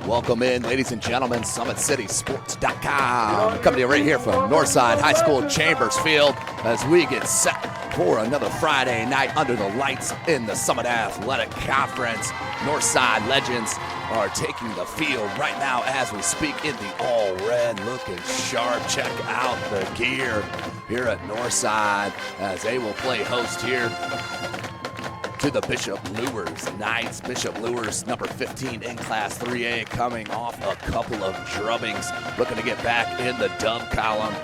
Welcome in, ladies and gentlemen, SummitCitySports.com. Coming to you right here from Northside High School Chambers Field as we get set for another Friday night under the lights in the Summit Athletic Conference. Northside Legends are taking the field right now as we speak in the all-red, looking sharp. Check out the gear here at Northside as they will play host here to the Bishop Luers Knights. Bishop Luers, number 15 in Class 3A, coming off a couple of drubbings, looking to get back in the dub column.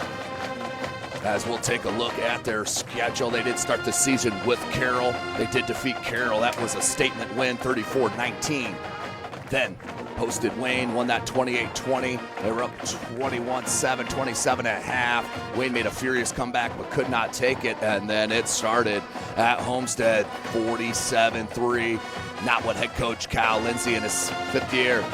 As we'll take a look at their schedule, they did start the season with Carroll. They did defeat Carroll. That was a statement win, 34-19. Then hosted Wayne, won that 28-20. They were up 21-7, 27.5. Wayne made a furious comeback but could not take it, and then it started at Homestead, 47-3. Not what head coach Kyle Lindsay in his fifth year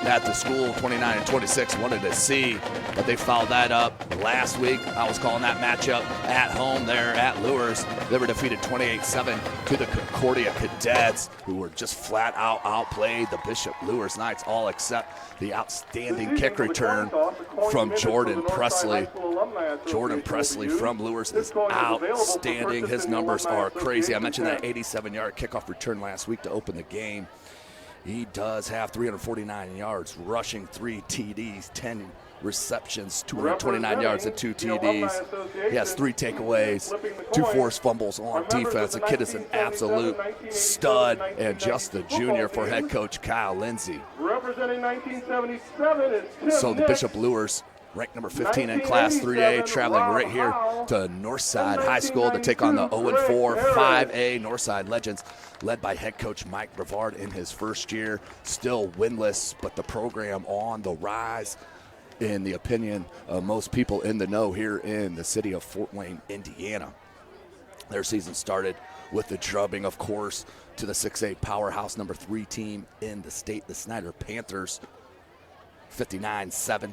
at the school, 29-26, wanted to see, but they fouled that up last week. I was calling that matchup at home there at Luers. They were defeated 28-7 to the Concordia Cadets, who were just flat out outplayed the Bishop Luers Knights, all except the outstanding kick return from Jordan Presley. Jordan Presley from Luers is outstanding. His numbers are crazy. I mentioned that 87-yard kickoff return last week to open the game. He does have 349 yards, rushing 3 TDs, 10 receptions, 229 yards and 2 TDs. He has 3 takeaways, 2 forced fumbles on defense. The kid is an absolute stud and just a junior for head coach Kyle Lindsay. Representing 1977 is so the Bishop Luers, ranked number 15 in Class 3A, traveling right here to Northside High School to take on the 0-4 5A Northside Legends, led by head coach Mike Brevard in his first year. Still winless, but the program on the rise, in the opinion of most people in the know here in the city of Fort Wayne, Indiana. Their season started with the drubbing, of course, to the 6A powerhouse number 3 team in the state, the Snyder Panthers, 59-7.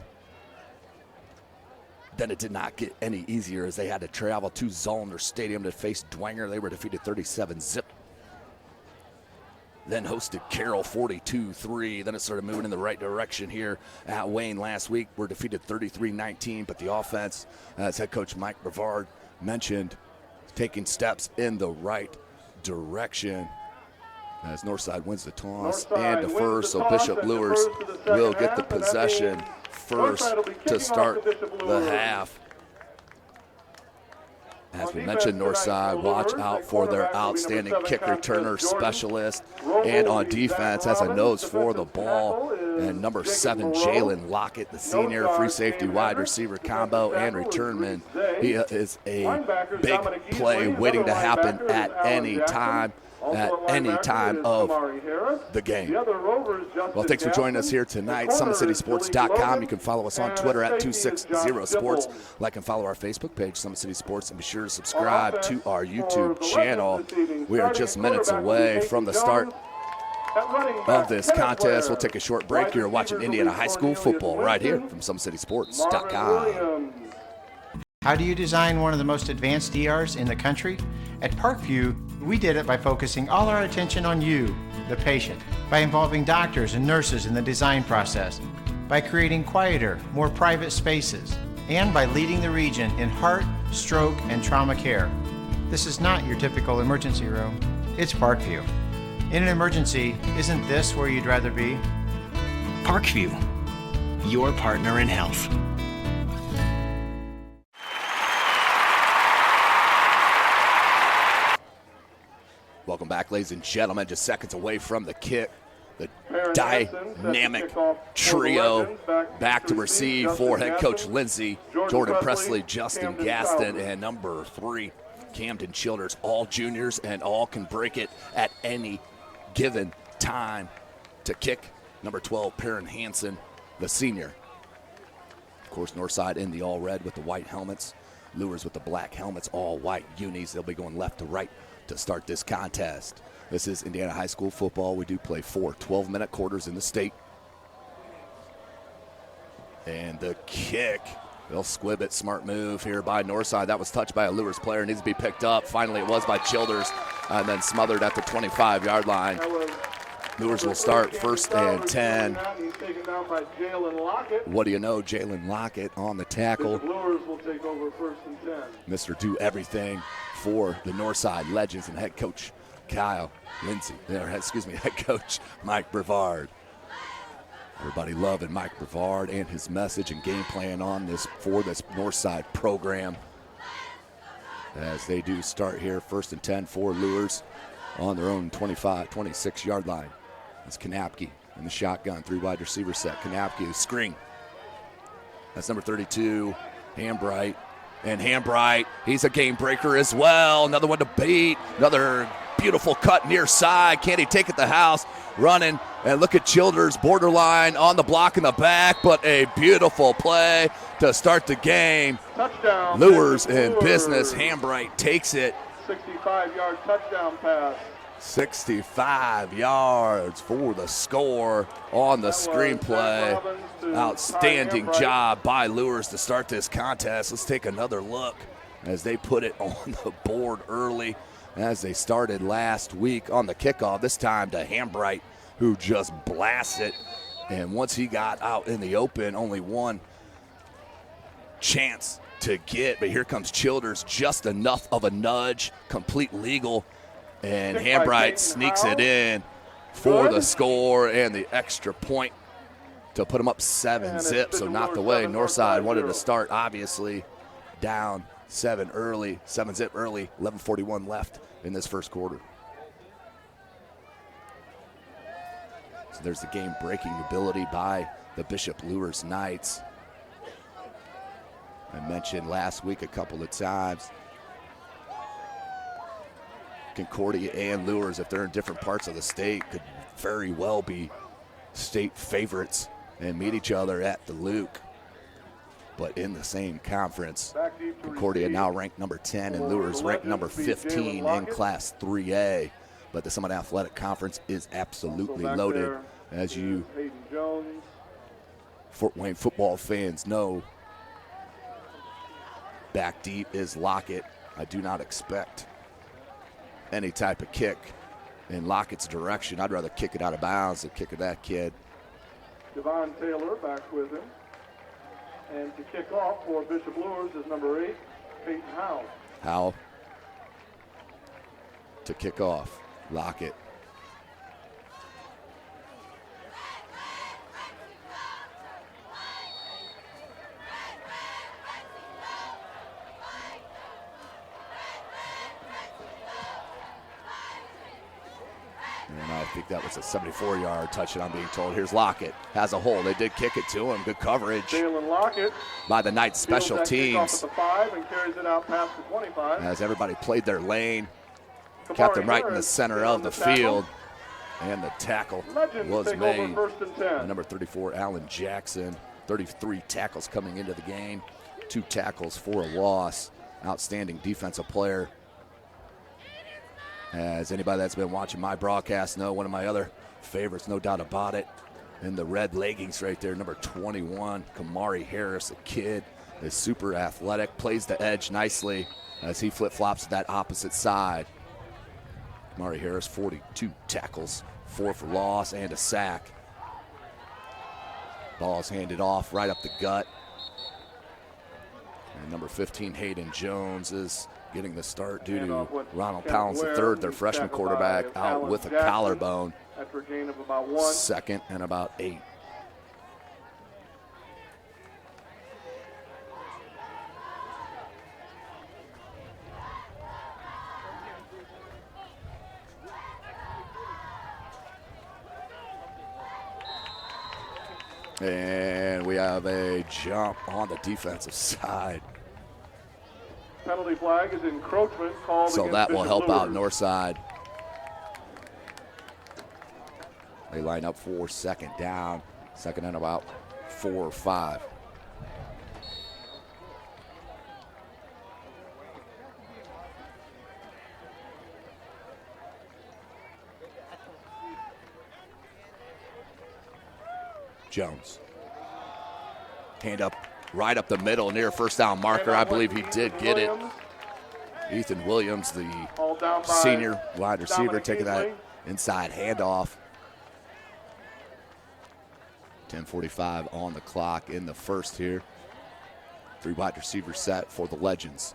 Then it did not get any easier as they had to travel to Zollner Stadium to face Dwenger. They were defeated 37-0. Then hosted Carroll 42-3. Then it started moving in the right direction here at Wayne last week. We're defeated 33-19, but the offense, as head coach Mike Brevard mentioned, taking steps in the right direction as Northside wins the toss and defers. So Bishop Luers will get the possession first to start the half. As we mentioned, Northside, watch out for their outstanding kick returner specialist, and on defense has a nose for the ball. And number 7, Jalen Lockett, the senior, free safety wide receiver combo and returnman. He is a big play waiting to happen at any time. At any time of the game. Well, thanks for joining us here tonight. SummitCitySports.com. You can follow us on Twitter at 260sports. Like and follow our Facebook page, Summit City Sports, and be sure to subscribe to our YouTube channel. We are just minutes away from the start of this contest. We'll take a short break. You're watching Indiana High School football right here from SummitCitySports.com. How do you design one of the most advanced ERs in the country? At Parkview, we did it by focusing all our attention on you, the patient, by involving doctors and nurses in the design process, by creating quieter, more private spaces, and by leading the region in heart, stroke, and trauma care. This is not your typical emergency room. It's Parkview. In an emergency, isn't this where you'd rather be? Parkview, your partner in health. Welcome back, ladies and gentlemen. Just seconds away from the kick. The dynamic trio back to receive for head coach Lindsay, Jordan Presley, Justin Gaston, and number 3, Camden Childers. All juniors and all can break it at any given time to kick. Number 12, Perrin Hansen, the senior. Of course, Northside in the all red with the white helmets. Luers with the black helmets, all white unis. They'll be going left to right to start this contest. This is Indiana High School football. We do play 4 12-minute quarters in the state. And the kick, they'll squib it. Smart move here by Northside. That was touched by a Luers player. Needs to be picked up. Finally, it was by Childers, and then smothered at the 25-yard line. Luers will start 1st and 10 taken down by Jalen Lockett. What do you know? Jalen Lockett on the tackle. The Luers will take over 1st and 10. Mr. Do Everything for the Northside Legends and head coach Kyle Lindsay. Head coach Mike Brevard. Everybody loving Mike Brevard and his message and game plan on this for this Northside program. As they do start here, 1st and 10 for Luers on their own 26-yard line. It's Kanapke in the shotgun, 3 wide receiver set. Kanapke, screen. That's number 32, Hambright. And Hambright, he's a game breaker as well. Another one to beat. Another beautiful cut near side. Can he take it to the house? Running, and look at Childers, borderline on the block in the back, but a beautiful play to start the game. Touchdown. Luers in business. Hambright takes it. 65-yard touchdown pass. 65 yards for the score on the screenplay. Outstanding job by Luers to start this contest. Let's take another look as they put it on the board early as they started last week on the kickoff. This time to Hambright, who just blasts it. And once he got out in the open, only one chance to get. But here comes Childers, just enough of a nudge, complete legal. And Hambright sneaks it in for the score and the extra point to put them up 7-zip. So not the way Northside wanted to start, obviously. Down 7-zip early, 11:41 left in this first quarter. So there's the game-breaking ability by the Bishop Luers Knights. I mentioned last week a couple of times, Concordia and Luers, if they're in different parts of the state, could very well be state favorites and meet each other at the Luke. But in the same conference, Concordia now ranked number 10 and Luers ranked number 15 in Class 3A. But the Summit Athletic Conference is absolutely loaded. As you Fort Wayne football fans know, back deep is Lockett. I do not expect any type of kick in Lockett's direction. I'd rather kick it out of bounds than kick at that kid. Devon Taylor back with him. And to kick off for Bishop Luers is number 8, Peyton Howe. Howe to kick off. Lockett. And I think that was a 74-yard touchdown, I'm being told. Here's Lockett. Has a hole. They did kick it to him. Good coverage Jalen Lockett by the Knights special teams. At the 5 and carries it out past the 25. As everybody played their lane. Kept them right in the center of the field. And the tackle was made. Number 34, Alan Jackson. 33 tackles coming into the game. 2 tackles for a loss. Outstanding defensive player. As anybody that's been watching my broadcast know, one of my other favorites, no doubt about it. In the red leggings right there, number 21, Kamari Harris, a kid, is super athletic, plays the edge nicely as he flip-flops to that opposite side. Kamari Harris, 42 tackles, 4 for loss and a sack. Ball's handed off right up the gut. And number 15, Hayden Jones, is getting the start due to Ronald Collins III, their freshman quarterback, out with a collarbone. After a gain of about 1. 2nd and about 8. And we have a jump on the defensive side. Penalty flag is encroachment called. So that will help out Northside. They line up for 2nd down, 2nd and about 4 or 5. Jones. Hand up, right up the middle near first down marker. I believe he did get it. Ethan Williams, the senior wide receiver, taking that inside handoff. 10:45 on the clock in the first here. 3 wide receiver set for the Legends.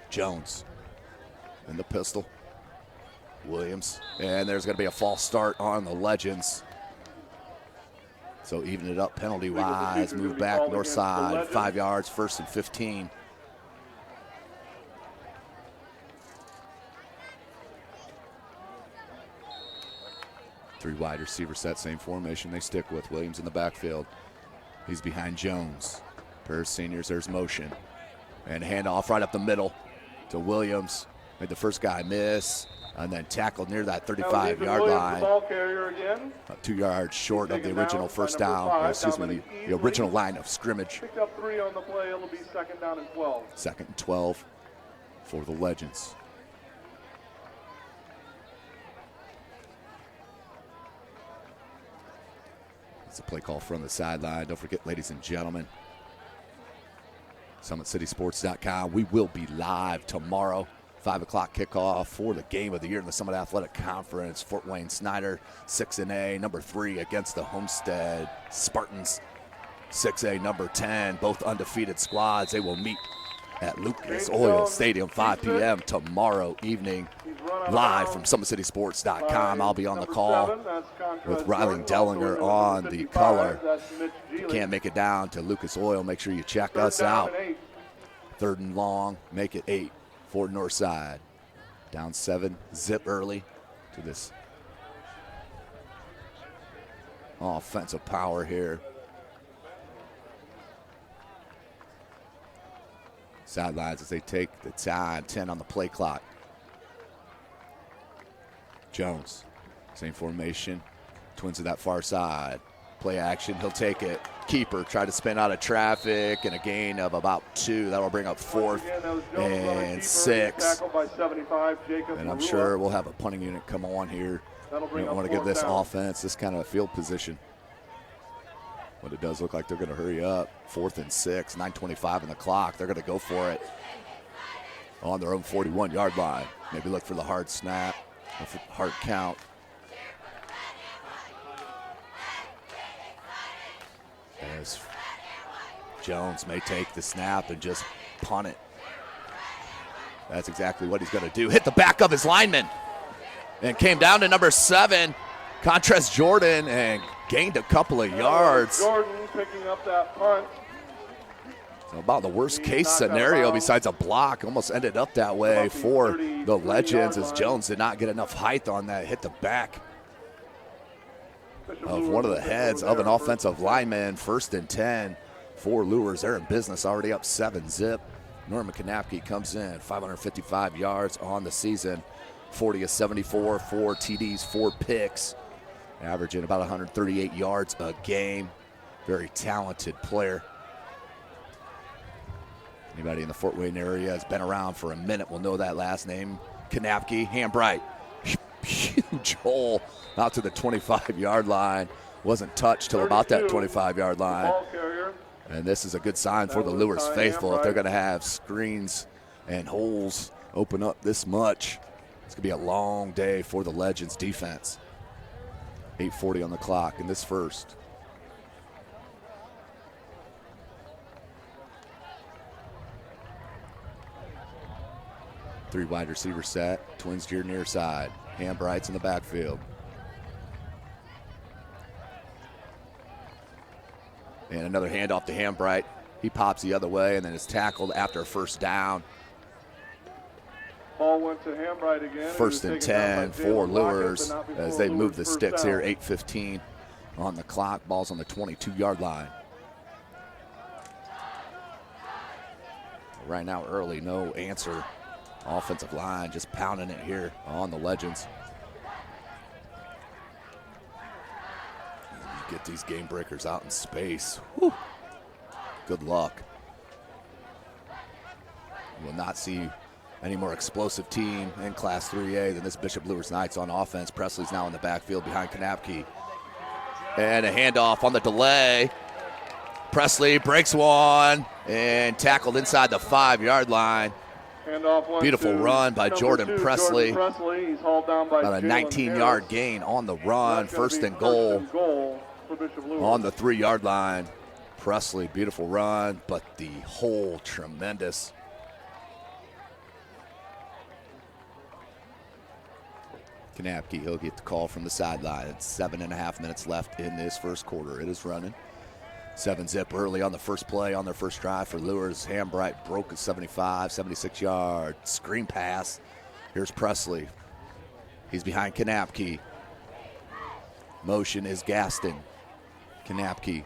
Jones in the pistol. Williams, and there's going to be a false start on the Legends. So even it up penalty-wise, move back Northside, 5 yards, 1st and 15. Three wide receiver set, same formation they stick with. Williams in the backfield. He's behind Jones. Pair of seniors, there's motion. And handoff right up the middle to Williams. Made the first guy miss, and then tackled near that 35-yard line. The ball carrier again. 2 yards short of the original first down, the original line of scrimmage. Picked up 3 on the play. It'll be 2nd down and 12. 2nd and 12 for the Legends. It's a play call from the sideline. Don't forget, ladies and gentlemen, SummitCitySports.com. We will be live tomorrow. 5 o'clock kickoff for the game of the year in the Summit Athletic Conference. Fort Wayne Snyder, 6A, number 3 against the Homestead Spartans. 6A, number 10, both undefeated squads. They will meet at Lucas Oil Stadium, 5 p.m. tomorrow evening. Live from SummitCitySports.com. I'll be on the call with Riley Dellinger on the color. If you can't make it down to Lucas Oil, make sure you check us out. 3rd and long, make it 8 for Northside. Down 7, zip early to this offensive power here. Sidelines as they take the time, 10 on the play clock. Jones, same formation, twins to that far side. Play action, he'll take it. Keeper tried to spin out of traffic, and a gain of about 2. That'll bring up 4th and 6. And I'm sure we'll have a punting unit come on here. We want to give this offense this kind of field position. But it does look like they're going to hurry up. 4th and 6, 9:25 on the clock. They're going to go for it on their own 41-yard line. Maybe look for the hard snap, hard count. As Jones may take the snap and just punt it. That's exactly what he's going to do. Hit the back of his lineman and came down to number 7, Contrast Jordan, and gained a couple of yards. Jordan picking up that punt. So about the worst case scenario besides a block. Almost ended up that way for the Legends as Jones did not get enough height on that. Hit the back of one of the heads of an offensive lineman. 1st and 10 for Luers. They're in business, already up 7-zip. Norman Kanapke comes in, 555 yards on the season, 40 of 74, 4 TDs, 4 picks, averaging about 138 yards a game. Very talented player. Anybody in the Fort Wayne area has been around for a minute will know that last name. Kanapke, Hambright, huge hole out to the 25-yard line. Wasn't touched till about that 25-yard line. And this is a good sign for the Luers faithful. If they're going to have screens and holes open up this much, it's going to be a long day for the Legends defense. 8:40 on the clock in this first. Three wide receiver set. Twins to your near side. Hambright's in the backfield. And another handoff to Hambright. He pops the other way and then is tackled after a first down. Ball went to Hambright again. 1st and 10 for Luers as they move the sticks here. 8:15 on the clock. Ball's on the 22-yard line. Right now early, no answer. Offensive line just pounding it here on the Legends. Get these game breakers out in space. Whew. Good luck. We'll not see any more explosive team in Class 3A than this Bishop Luers Knights on offense. Presley's now in the backfield behind Kanapke. And a handoff on the delay. Presley breaks one and tackled inside the 5-yard line. Beautiful run by Jordan Presley. He's hauled down by About a 19-yard gain on the run. First and goal for Bishop Luers. on the 3-yard line. Presley, beautiful run, but the hole tremendous. Kanapke, he'll get the call from the sideline. It's 7.5 minutes left in this first quarter. It is running. 7-zip early on the first play on their first drive for Luers. Hambright broke a 76-yard screen pass. Here's Presley. He's behind Kanapke. Motion is Gaston. Kanapke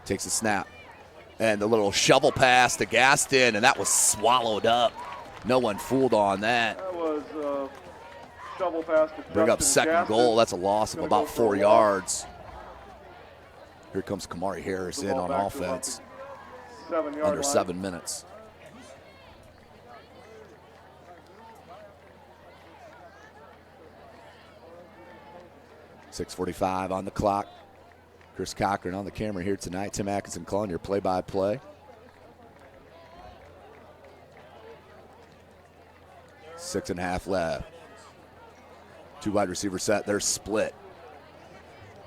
takes a snap. And the little shovel pass to Gaston, and that was swallowed up. No one fooled on that. That was shovel pass to Bring up Justin second Gaston. goal. That's a loss of Gonna about go for 4 a yards. Here comes Kamari Harris The in ball on back to about offense. the 7-yard Under line. 7 minutes. .6:45 on the clock. Chris Cochran on the camera here tonight. Tim Atkinson calling your play-by-play. Six and a half left. 2 wide receiver set. They're split.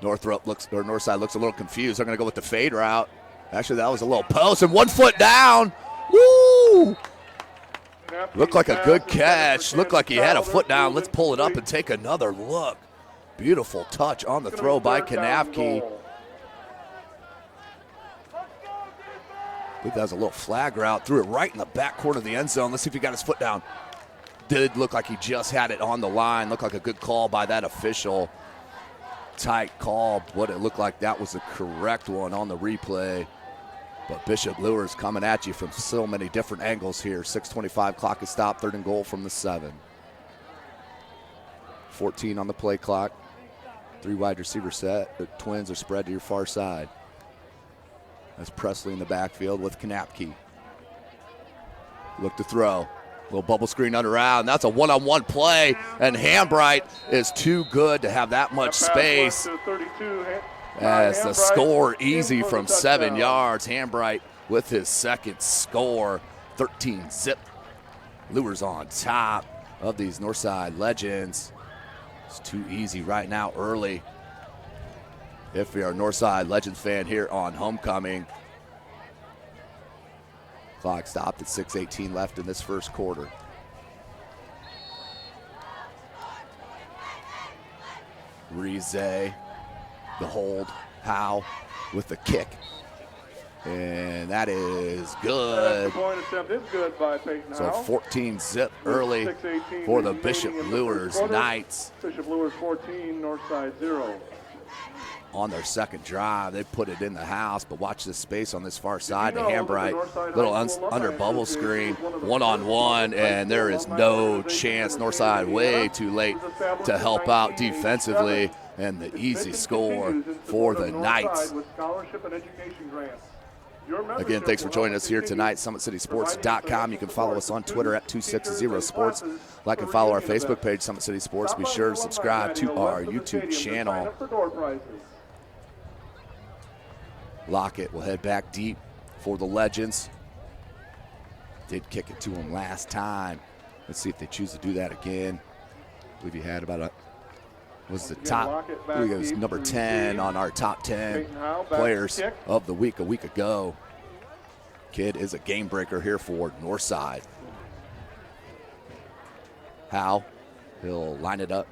Northside looks a little confused. They're going to go with the fade route. Actually, that was a little post and 1 foot down. Woo! Looked like a good catch. Looked like he had a foot down. Let's pull it up and take another look. Beautiful touch on the throw by Kanapke. I think that was a little flag route. Threw it right in the back corner of the end zone. Let's see if he got his foot down. Did look like he just had it on the line. Looked like a good call by that official. Tight call. What it looked like that was the correct one on the replay. But Bishop Luers coming at you from so many different angles here. 6:25 clock is stopped. 3rd and goal from the 7. 14 on the play clock. 3 wide receiver set. The Twins are spread to your far side. That's Presley in the backfield with Kanapke. Look to throw. Little bubble screen under around. That's a one-on-one play, and Hambright is too good to have that much space. As the score easy from 7 yards. Hambright with his second score. 13-zip. Luers on top of these Northside Legends. It's too easy right now early. If you're a Northside Legends fan here on homecoming. Clock stopped at 6:18 left in this first quarter. Rize, the hold, Howe with the kick. And that is good. The point attempt is good by Peyton So Howe. 14-zip early 6:18 for the remaining Bishop in the first Luers quarter. Knights. Bishop Luers 14, Northside 0. On their second drive, they put it in the house, but watch the space on this far side to know that the Hambright. Northside Little High School under Alumni bubble Association screen, is one of the one-on-one, first and there is no alumni chance. organizations Northside in way Indiana. too late It was established to in help out 1987. defensively, and the Its easy mission score continues in for support the of Northside Knights. with scholarship and education grants. Your membership Again, thanks for will joining help us here continue tonight, SummitCitySports.com. You can follow us on Twitter at 260sports. Like and follow our Facebook page, Summit City Sports. Be sure to subscribe to our YouTube channel. Lockett will head back deep for the Legends. Did kick it to him last time. Let's see if they choose to do that again. I believe he had about a, was the top, I believe it was number 10 on our top 10 players of the week a week ago. Kid is a game breaker here for Northside. Howe, he'll line it up.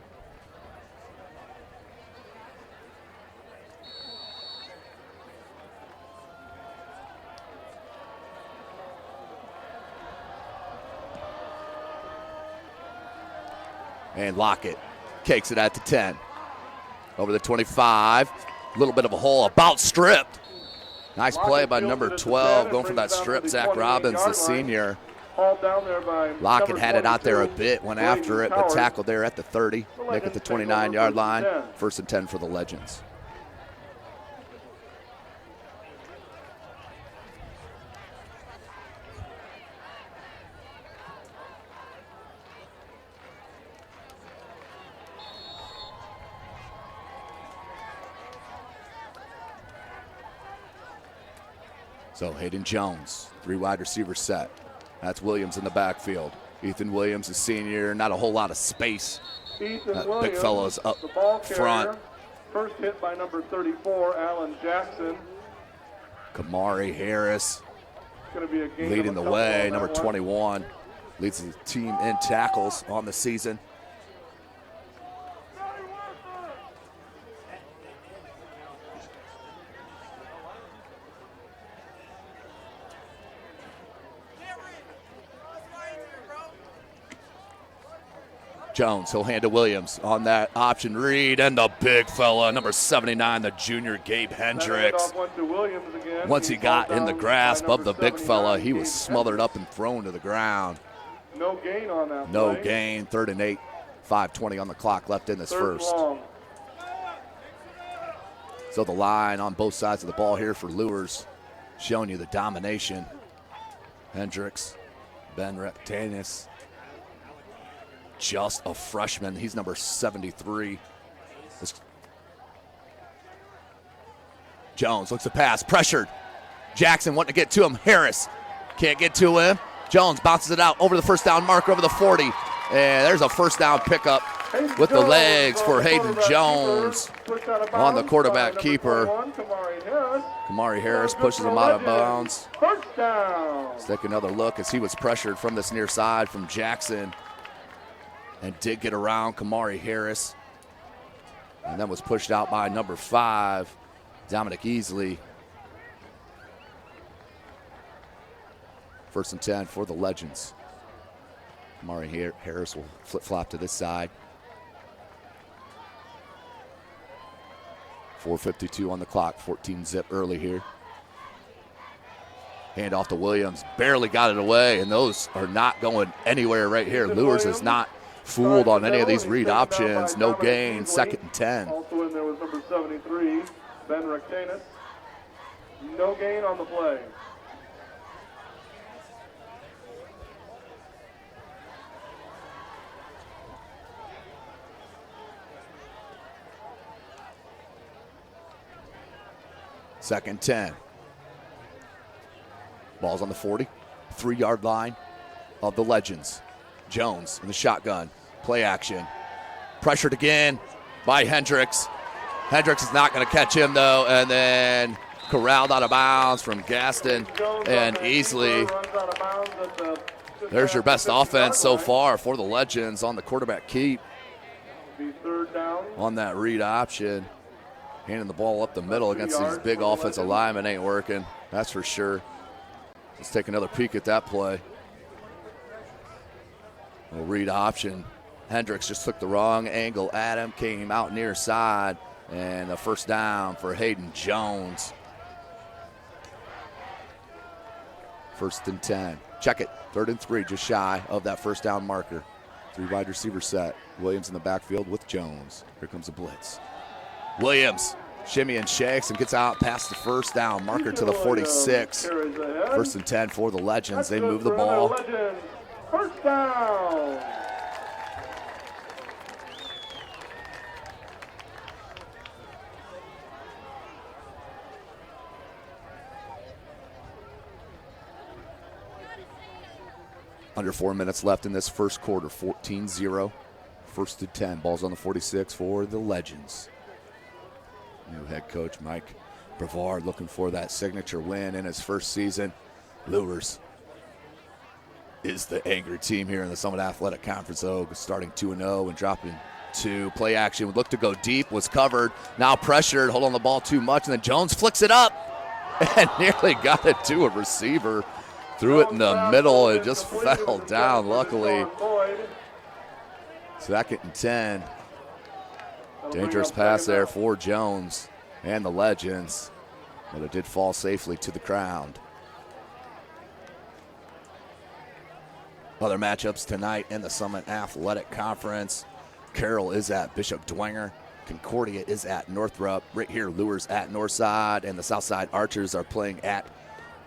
And Lockett cakes it at the 10. Over the 25. A little bit of a hole, about stripped. Nice play by number 12, going for that strip. Zach Robbins, the senior. Lockett had it out there a bit, went after it, but tackled there at the 30. Make it the 29-yard line. 1st and 10 for the Legends. So Hayden Jones, 3 wide receiver set. That's Williams in the backfield. Ethan Williams, a senior, not a whole lot of space. Ethan Big Williams, fella's up the ball front. carrier. First hit by number 34, Alan Jackson. Kamari Harris It's going to be a gain leading of the a couple way, on number that one. 21. Leads the team in tackles on the season. Jones, he'll hand to Williams on that option read, and the big fella, number 79, the junior Gabe Hendricks. That handoff went to Williams again. Once he He's got brought in the down grasp by of the number big fella, 79, he was Gabe smothered Hendricks. up and thrown to the ground. No gain on that No play. gain, 3rd and 8, 5:20 on the clock left in this Third first. long. So the line on both sides of the ball here for Luers, showing you the domination. Hendricks, Ben Rectanus, just a freshman. He's number 73. Jones looks to pass, pressured. Jackson wanting to get to him. Harris can't get to him. Jones bounces it out over the first down marker, over the 40. And there's a first down pickup Hayden with the Jones legs on for the Hayden quarterback Jones keeper, pushed out of on the bounds quarterback by number keeper. 21, Kamari Harris. Kamari Harris Good pushes for him out of Legends. bounds. First down. Let's take another look as he was pressured from this near side from Jackson and did get around Kamari Harris, and then was pushed out by number 5, Dominic Easley. 1st and 10 for the Legends. Kamari Harris will flip-flop to this side. 4:52 on the clock, 14 zip early here. Hand off to Williams, barely got it away, and those are not going anywhere right here. Luers is not fooled on any of these read options. No gain, 2nd and 10. Also in there was number 73, Ben Rectanus. No gain on the play. Second 10. Ball's on the 40, 3-yard line of the Legends. Jones in the shotgun, play action. Pressured again by Hendricks. Hendricks is not going to catch him though, and then corralled out of bounds from Gaston and Easley. There's your best offense so far for the Legends on the quarterback keep. Be third down. On that read option. Handing the ball up the middle against these big offensive linemen ain't working, that's for sure. Let's take another peek at that play. A read option. Hendricks just took the wrong angle at him, came out near side, and a first down for Hayden Jones. 1st and 10. Check it. 3rd and 3, just shy of that first down marker. 3 wide receiver set. Williams in the backfield with Jones. Here comes a blitz. Williams, shimmy and shakes and gets out past the first down marker to the 46. 1st and 10 for the Legends. They move the ball. First down. Under 4 minutes left in this first quarter, 14-0. 1st and 10, ball's on the 46 for the Legends. New head coach Mike Brevard looking for that signature win in his first season. Luers is the angry team here in the Summit Athletic Conference, though, starting 2-0 and dropping 2. Play action would look to go deep, was covered, now pressured, hold on the ball too much, and then Jones flicks it up and nearly got it to a receiver. Threw it in the middle, it just fell down, luckily. 2nd and 10. Dangerous pass there for Jones and the Legends, but it did fall safely to the ground. Other matchups tonight in the Summit Athletic Conference. Carroll is at Bishop Dwenger. Concordia is at Northrop. Right here, Luers at Northside, and the Southside Archers are playing at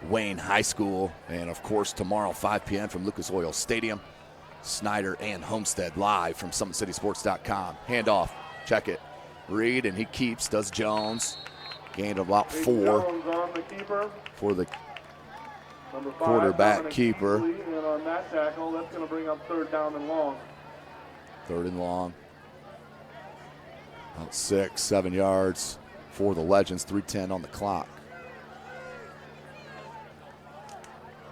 Wayne High School. And of course, tomorrow, 5 p.m. from Lucas Oil Stadium, Snyder and Homestead live from SummitCitySports.com. Handoff. Check it. Reed, and he keeps, does Jones. Gained about 4 Jones on the keeper. for the Number 5, quarterback Dominic keeper. Beasley, and on that tackle, that's going to bring up 3rd down and long. 3rd and long. About 6, 7 yards for the Legends. 3:10 on the clock.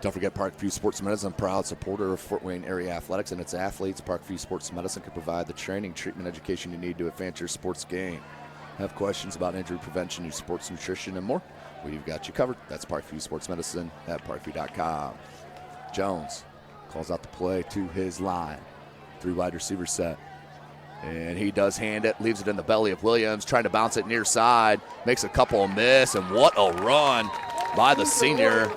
Don't forget Parkview Sports Medicine, proud supporter of Fort Wayne area athletics and its athletes. Parkview Sports Medicine can provide the training, treatment, education you need to advance your sports game. Have questions about injury prevention, your sports nutrition, and more? We've got you covered. That's Parkview Sports Medicine at parkview.com. Jones calls out the play to his line. 3 wide receiver set. And he does hand it, leaves it in the belly of Williams, trying to bounce it near side, makes a couple of miss, and what a run by the senior.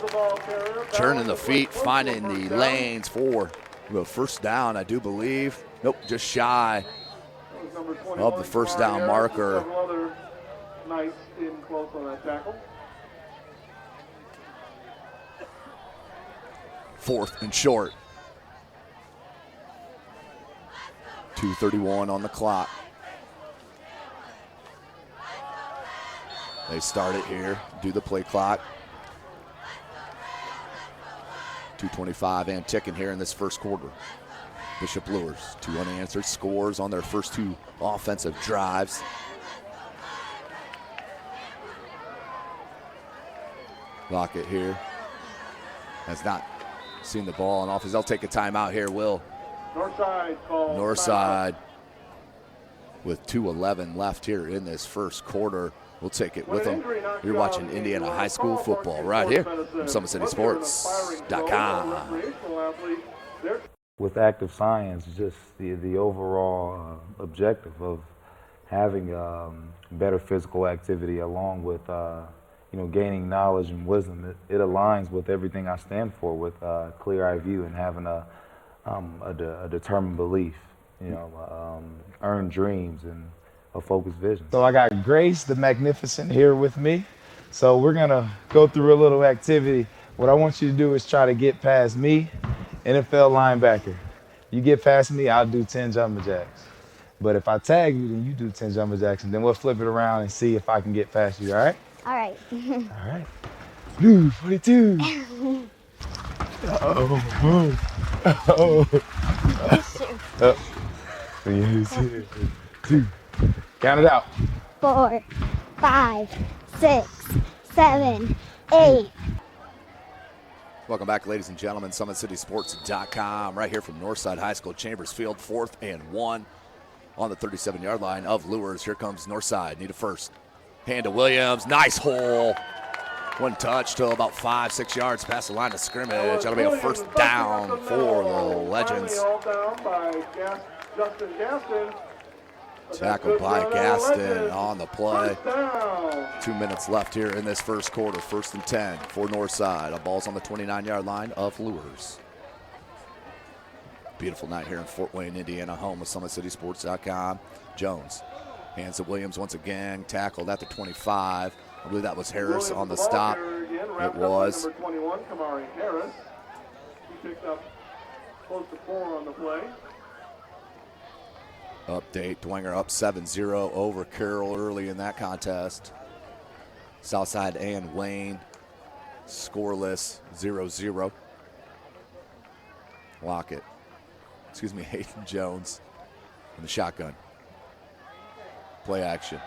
Turning the feet, finding the lanes for the first down, I do believe. Nope, just shy of the first down marker. Several other Knights in close on that tackle. 4th and short. 2:31 on the clock. They start it here, do the play clock. 2:25 and ticking here in this first quarter. Bishop Luers, 2 unanswered scores on their first 2 offensive drives. Lockett here has not seen the ball, and off they'll take a timeout here, Will. Northside called. Northside with 2:11 left here in this first quarter. We'll take it with them. You're watching Indiana High School football right here from SummitCitySports.com. With active science, just the overall objective of having better physical activity along with gaining knowledge and wisdom, it aligns with everything I stand for, with clear-eye view and having a determined belief, earned dreams and a focused vision. So I got Grace the Magnificent here with me. So we're gonna go through a little activity. What I want you to do is try to get past me, NFL linebacker. You get past me, I'll do 10 jumping jacks. But if I tag you, then you do 10 jumping jacks, and then we'll flip it around and see if I can get past you, all right? All right. All right. Blue 42. Uh-oh. Uh-oh. Oh. 2. Count it out. 4, 5, 6, 7, 8. Welcome back, ladies and gentlemen. SummitCitySports.com, right here from Northside High School, Chambers Field. 4th and 1 on the 37-yard line of Luers. Here comes Northside. Need a first. Hand to Williams. Nice hole. 1 touch to about 5-6 yards past the line of scrimmage. That'll be a first down for the Legends. Justin Gaston. Tackled by Gaston on the play. 2 minutes left here in this first quarter. 1st and 10 for Northside. The ball's on the 29-yard line of Luers. Beautiful night here in Fort Wayne, Indiana, home of SummitCitySports.com. Jones hands to Williams once again. Tackled at the 25. I believe that was Harris on the stop. It was. Number 21, Kamari Harris. He picked up close to 4 on the play. Update, Dwenger up 7-0 over Carroll early in that contest. Southside and Wayne scoreless 0-0. Lockett, Hayden Jones in the shotgun. Play action.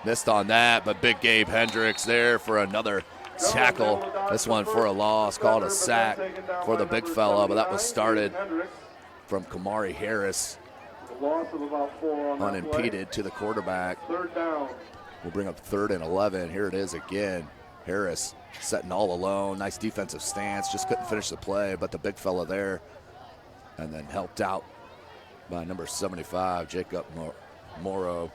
Missed on that, but big Gabe Hendricks there for another tackle. This one for a loss, called a sack for the big fella, but that was started from Kamari Harris. Loss of about 4 on unimpeded to the quarterback. 3rd down. We'll bring up 3rd and 11. Here it is again. Harris setting all alone. Nice defensive stance. Just couldn't finish the play, but the big fella there. And then helped out by number 75, Jacob Morrow.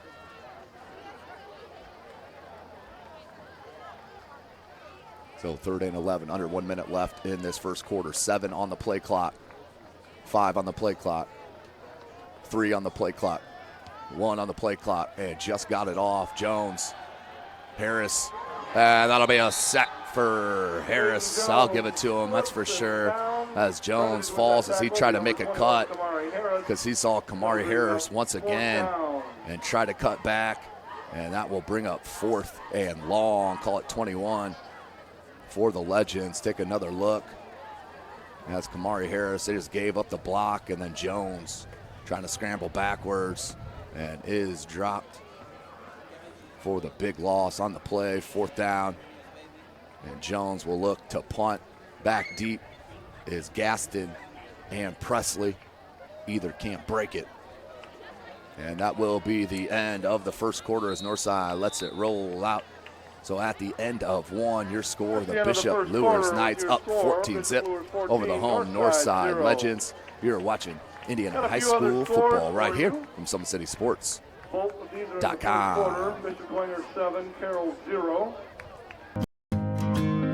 So 3rd and 11, under 1 minute left in this first quarter. 7 on the play clock. 5 on the play clock. 3 on the play clock. 1 on the play clock. And just got it off. Jones. Harris. And that'll be a sack for Harris. I'll give it to him, that's for sure. As Jones falls as he tried to make a cut, because he saw Kamari Harris once again and try to cut back. And that will bring up 4th and long. Call it 21 for the Legends. Take another look. As Kamari Harris, they just gave up the block, and then Jones trying to scramble backwards and is dropped for the big loss on the play, 4th down. And Jones will look to punt. Back deep is Gaston and Presley. Either can't break it. And that will be the end of the first quarter as Northside lets it roll out. So at the end of one, your score, the Bishop Luers Knights up 14-zip over the home Northside Legends. You're watching Indiana High School football right here from SummitCitySports.com. Bishop Winger 7, Carroll 0.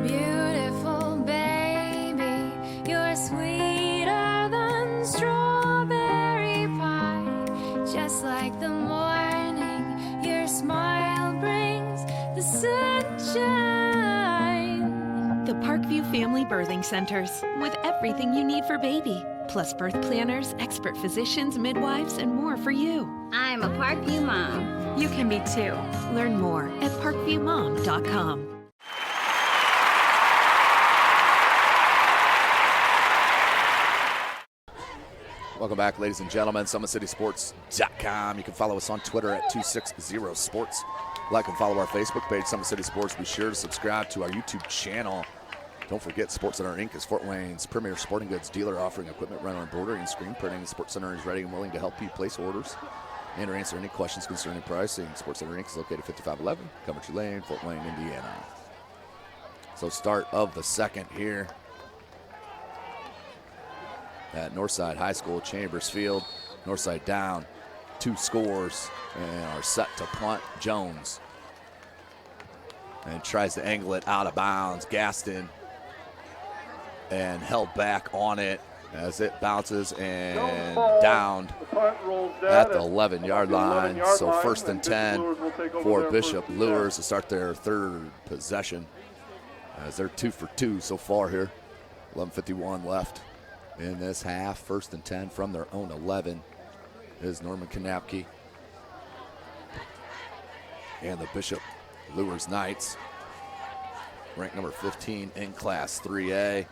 Beautiful baby, you're sweeter than strawberry pie. Just like the morning, your smile brings the sunshine. The Parkview Family Birthing Centers, with everything you need for baby, plus birth planners, expert physicians, midwives, and more for you. I'm a Parkview mom. You can be too. Learn more at parkviewmom.com. Welcome back, ladies and gentlemen. SummitCitySports.com. You can follow us on Twitter at 260sports. Like and follow our Facebook page, Summit City Sports. Be sure to subscribe to our YouTube channel. Don't forget, SportsCenter Inc. is Fort Wayne's premier sporting goods dealer, offering equipment, rental, embroidery, and screen printing. SportsCenter is ready and willing to help you place orders and or answer any questions concerning pricing. SportsCenter Inc. is located 5511 Coventry Lane, Fort Wayne, Indiana. So start of the second here at Northside High School, Chambers Field. Northside down 2 scores and are set to punt. Jones and tries to angle it out of bounds. Gaston and held back on it as it bounces and downed at the 11-yard line. So 1st and 10 for Bishop Luers to start their 3rd possession, as they're 2 for 2 so far here. 11:51 left in this half. 1st and 10 from their own 11 is Norman Kanapke and the Bishop Luers Knights, ranked number 15 in Class 3A.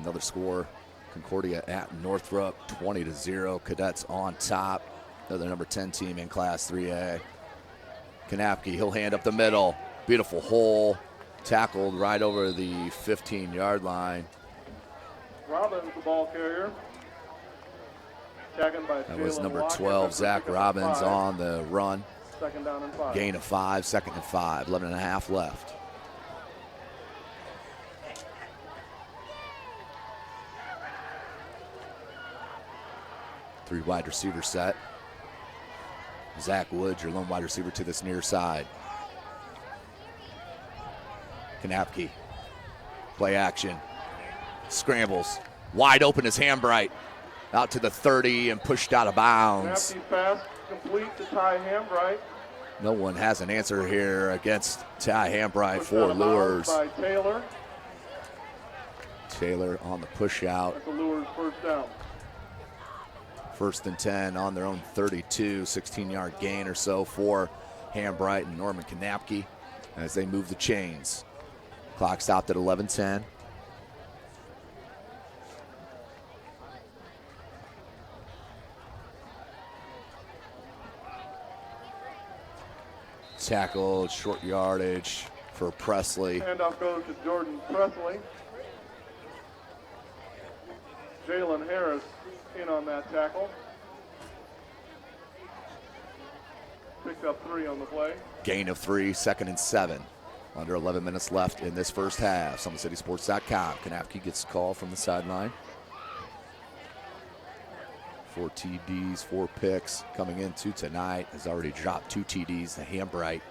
Another score, Concordia at Northrop, 20-0. Cadets on top. They're the number 10 team in Class 3A. Kanapke, he'll hand up the middle. Beautiful hole. Tackled right over the 15-yard line. Robbins, the ball carrier. Taken by That was Jalen number Walker. 12, Zach Robbins, 5. on the run. 2nd down and 5. Gain of 5, 2nd and 5, 11 and a half left. Three wide receiver set. Zach Woods, your lone wide receiver to this near side. Kanapke, play action, scrambles, wide open is Hambright, out to the 30 and pushed out of bounds. Kanapke pass complete to Ty Hambright. No one has an answer here against Ty Hambright Pushed for out of bounds Luers. by Taylor. Taylor on the push out. That's the Luers 1st down. 1st and 10 on their own 32, 16-yard gain or so for Hambright and Norman Kanapke as they move the chains. Clock stopped at 11:10. Tackled, short yardage for Presley. Handoff goes to Jordan Presley. Jalen Harris in on that tackle. Picked up 3 on the play. Gain of 3, 2nd and 7. Under 11 minutes left in this first half. SummitCitySports.com. Kanapke gets a call from the sideline. 4 TDs, 4 picks coming into tonight. Has already dropped 2 TDs to Hambright.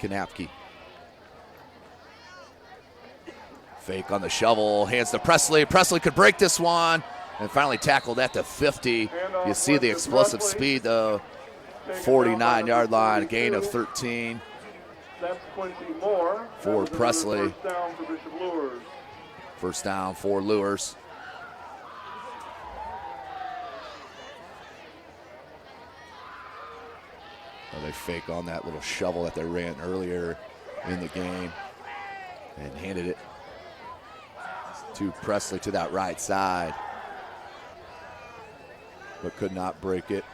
Kanapke. Fake on the shovel, hands to Presley. Presley could break this one, and finally tackled at the 50. You see the explosive speed, though. 49-yard line, a gain of 13. That's Quincy Moore. For Presley. 1st down for Bishop Luers. First down for Luers. Well, they fake on that little shovel that they ran earlier in the game and handed it to Presley to that right side, but could not break it.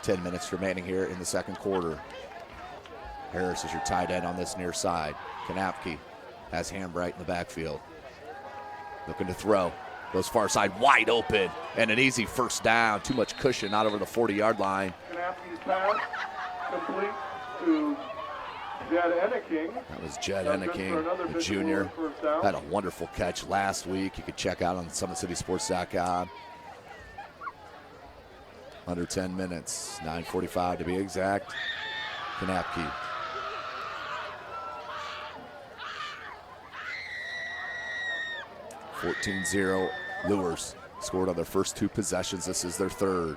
10 minutes remaining here in the second quarter. Harris is your tight end on this near side. Kanapke has Hambright in the backfield. Looking to throw. Goes far side, wide open, and an easy first down. Too much cushion, not over the 40-yard line. Kanapke's pass complete to Jed Enneking. That was Jed Enneking, the junior. Had a wonderful catch last week. You could check out on SummitCitySports.com. Under 10 minutes, 9:45 to be exact. Kanapke. (14-0) Luers scored on their first two possessions. This is their third.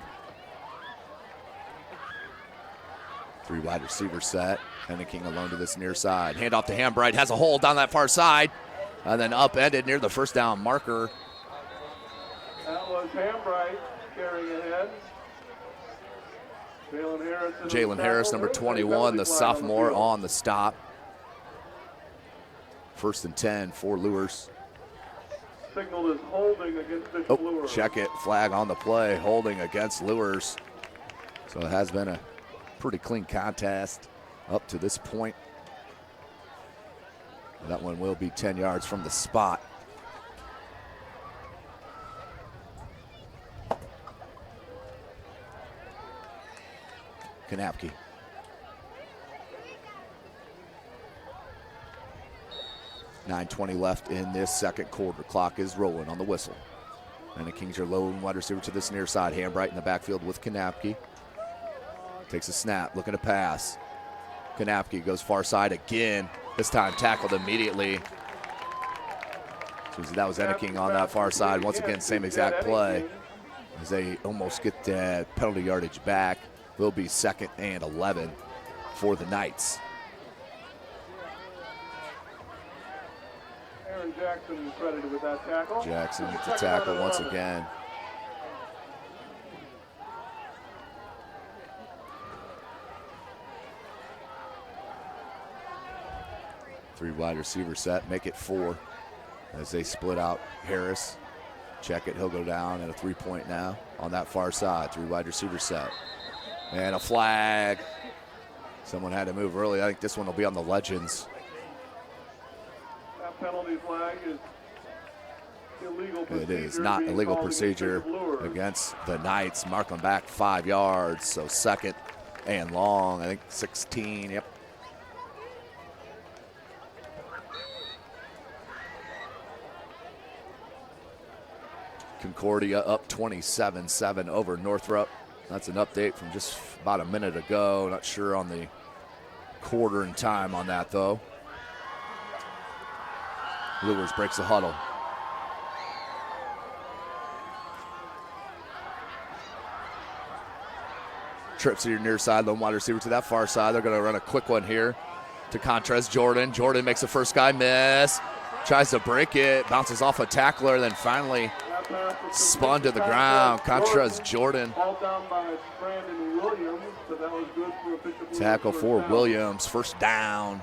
Three wide receiver set. Enneking alone to this near side. Hand off to Hambright. Has a hole down that far side. And then upended near the first down marker. That was Hambright carrying ahead. Jalen Harris, number 21, the sophomore, on the stop. First and 10 for Luers. Signaled as holding against Bishop Luers. Check it. Flag on the play. Holding against Luers. So it has been a pretty clean contest up to this point. That one will be 10 yards from the spot. Kanapke. .9:20 left in this second quarter. Clock is rolling on the whistle. And the Kings are lone wide receiver to this near side. Hambright in the backfield with Kanapke. Takes a snap, looking to pass. Kanapke goes far side again. This time tackled immediately. So that was Enneking on that far side. Once again, same exact play. As they almost get that penalty yardage back. Will be 2nd and 11 for the Knights. Aaron Jackson credited with that tackle. Jackson with the tackle once again. Three wide receiver set, make it 4 as they split out Harris. Check it, he'll go down at a 3-point now on that far side. Three wide receiver set. And a flag. Someone had to move early. I think this one will be on the Legends. That penalty flag is illegal procedure. It is not illegal procedure against the Knights. Mark them back 5 yards. So 2nd and long. I think 16. Yep. Concordia up 27-7 over Northrop. That's an update from just about a minute ago. Not sure on the quarter and time on that, though. Luers breaks the huddle. Trips to your near side, lone wide receiver to that far side. They're going to run a quick one here to Contras Jordan. Jordan makes the first guy miss. Tries to break it, bounces off a tackler, then finally spun to the ground. Contras Jordan. Tackle for Williams. First down.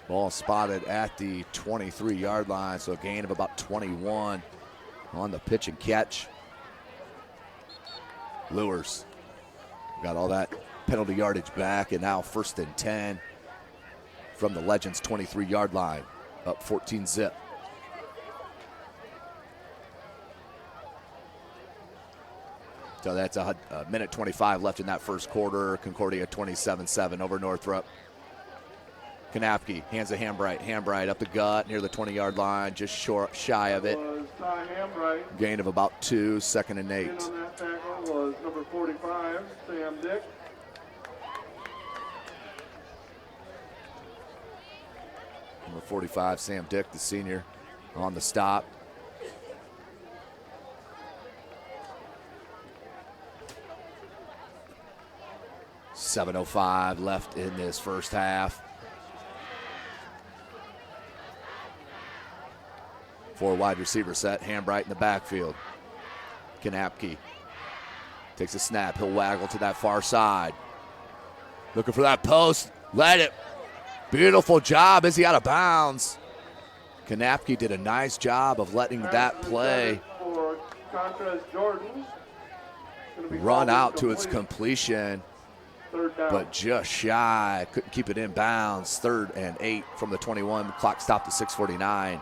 Ball spotted at the 23-yard line, so a gain of about 21 on the pitch and catch. Luers got all that penalty yardage back, and now 1st and 10 from the Legends 23-yard line. Up 14-zip. So that's a minute 25 left in that first quarter. Concordia 27-7 over Northrop. Kanapke hands to Hambright. Hambright up the gut near the 20-yard line, just shy of it. Gain of about 2, 2nd and 8. In on that tackle was number 45, Sam Dick. Number 45, Sam Dick, the senior, on the stop. .705 left in this first half. Four wide receiver set, Hambright in the backfield. Kanapke takes a snap. He'll waggle to that far side. Looking for that post. Let it. Beautiful job. Is he out of bounds? Kanapke did a nice job of letting that play run out to its completion, but just shy. Couldn't keep it in bounds. 3rd and 8 from the 21. Clock stopped at 6:49.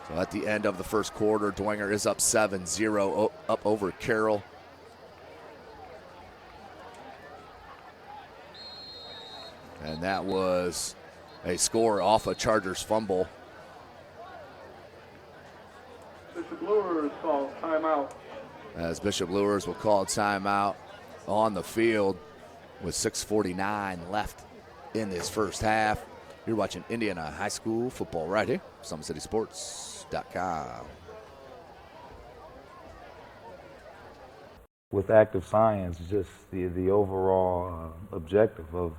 So at the end of the first quarter, Dwenger is up 7-0 up over Carroll. And that was a score off a Chargers fumble. Bishop Luers calls timeout. As Bishop Luers will call timeout on the field with 6:49 left in this first half. You're watching Indiana High School football right here, SummitCitySports.com. With active science, just the overall objective of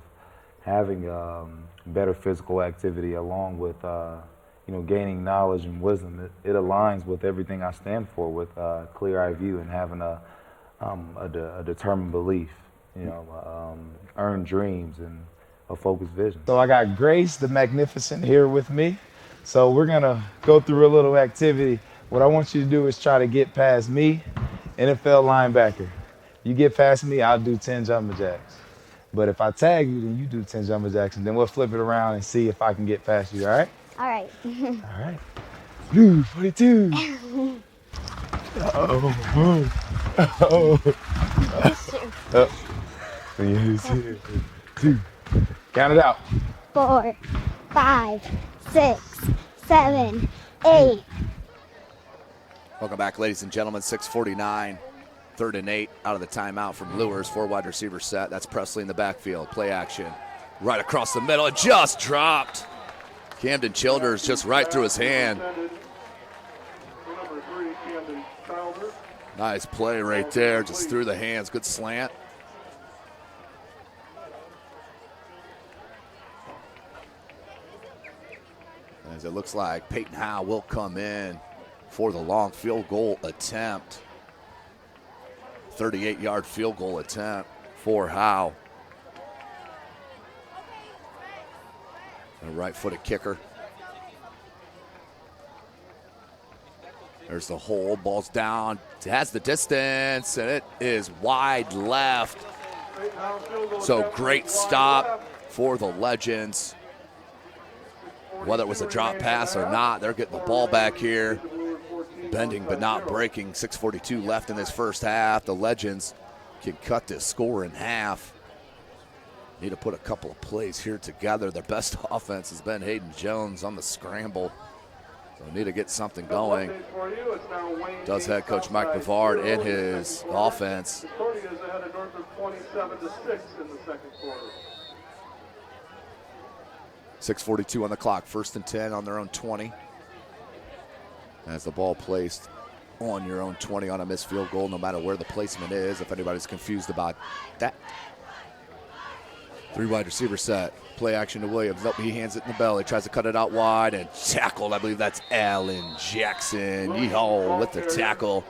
having better physical activity along with gaining knowledge and wisdom, it aligns with everything I stand for, with clear-eye view and having a determined belief, earned dreams and a focused vision. So I got Grace the Magnificent here with me. So we're gonna go through a little activity. What I want you to do is try to get past me, NFL linebacker. You get past me, I'll do 10 jumping jacks. But if I tag you, then you do 10 jumping jacks, and then we'll flip it around and see if I can get past you, all right? All right. All right. Blue 42. Uh-oh. Uh-oh. Uh-oh. 2. Count it out. 4, 5, 6, 7, 8. Welcome back, ladies and gentlemen. 6:49, 3rd and 8 out of the timeout from Luers. 4 wide receiver set. That's Presley in the backfield. Play action. Right across the middle. It just dropped. Camden Childers just right through his hand. Nice play right there. Just through the hands. Good slant. As it looks like Peyton Howe will come in for the long field goal attempt. 38-yard field goal attempt for Howe. A right-footed kicker. There's the hole. Ball's down. It has the distance, and it is wide left. So great stop for the Legends. Whether it was a drop pass or not, they're getting the ball back here. Bending but not breaking. 6:42 left in this first half. The Legends can cut this score in half. Need to put a couple of plays here together. Their best offense has been Hayden Jones on the scramble. So need to get something going. Does head coach Mike Bavard and his offense. 6:42 on the clock. 1st and 10 on their own 20. As the ball placed on your own 20 on a missed field goal, no matter where the placement is, if anybody's confused about that. 3 wide receiver set. Play action to Williams. Nope, he hands it in the belly. Tries to cut it out wide and tackled. I believe that's Allen Jackson. Yeehaw with the tackle.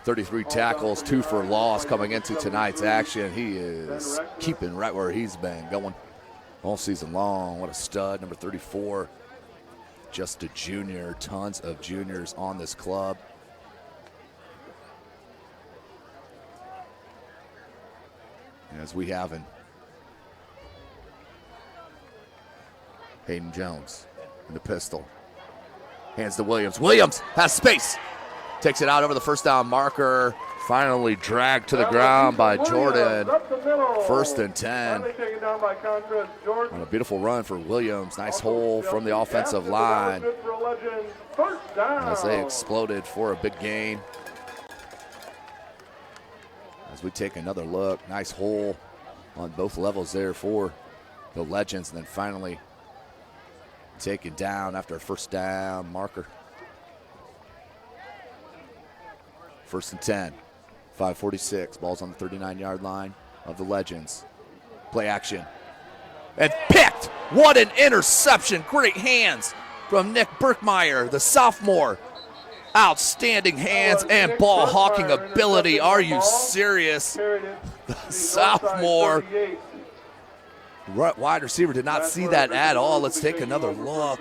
33 tackles, 2 for loss coming into tonight's action. He is keeping right where he's been going all season long. What a stud. Number 34. Just a junior. Tons of juniors on this club. As we have in Hayden Jones in the pistol. Hands to Williams. Williams has space. Takes it out over the first down marker. Finally dragged to the ground by Jordan. 1st and 10. And a beautiful run for Williams. Nice hole from the offensive line. As they exploded for a big gain. As we take another look. Nice hole on both levels there for the Legends. And then finally taken down after a first down marker. 1st and 10. 5:46. Ball's on the 39-yard line of the Legends. Play action. And picked What an interception. Great hands from Nick Berkmeyer, the sophomore. Outstanding hands and ball hawking ability. Are you serious? The sophomore wide receiver did not see that at all. Let's take another look.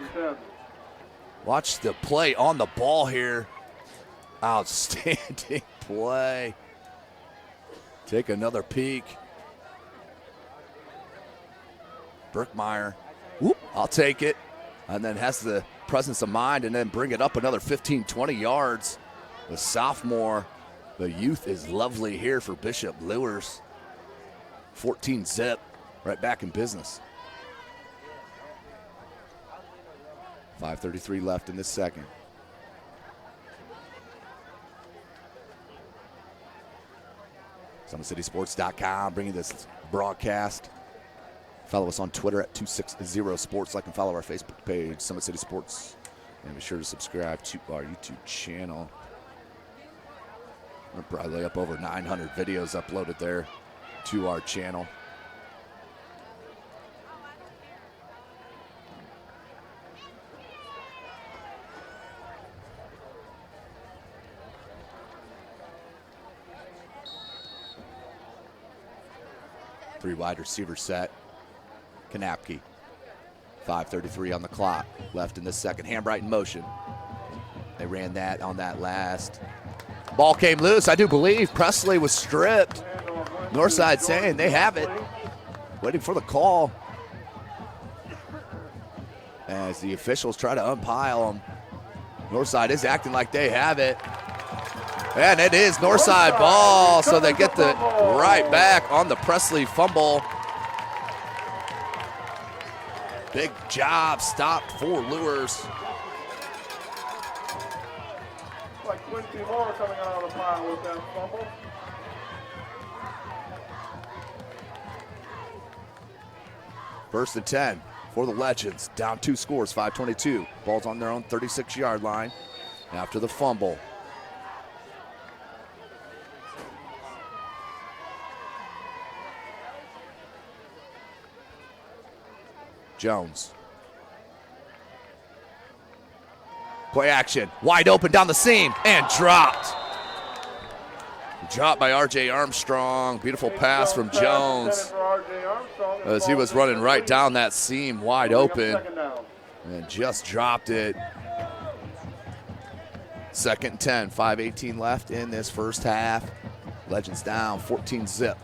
Watch the play on the ball here. Outstanding play. Take another peek. Berkmeyer, whoop, I'll take it. And then has the presence of mind and then bring it up another 15, 20 yards. The sophomore, the youth is lovely here for Bishop Luers. 14 zip, right back in business. 5:33 left in this second. SummitCitySports.com bringing this broadcast. Follow us on Twitter at 260sports. Like and follow our Facebook page, Summit City Sports. And be sure to subscribe to our YouTube channel. We're probably up over 900 videos uploaded there to our channel. Three wide receiver set. Kanapke. 5:33 on the clock. Left in the second. Hambright in motion. They ran that on that last. Ball came loose. I do believe Presley was stripped. Northside saying they have it. Waiting for the call. As the officials try to umpile them. Northside is acting like they have it. And it is Northside ball, so they get the right back on the Presley fumble. Big job stopped for Luers. Like Quincy Moore coming out of the pile with that fumble. First and 10 for the Legends. Down 2 scores, 5:22. Ball's on their own 36-yard line after the fumble. Jones. Play action. Wide open down the seam and dropped. Dropped by R.J. Armstrong. Beautiful pass from Jones as he was running right down that seam wide open and just dropped it. Second and 10, 5:18 left in this first half. Legends down 14 zip.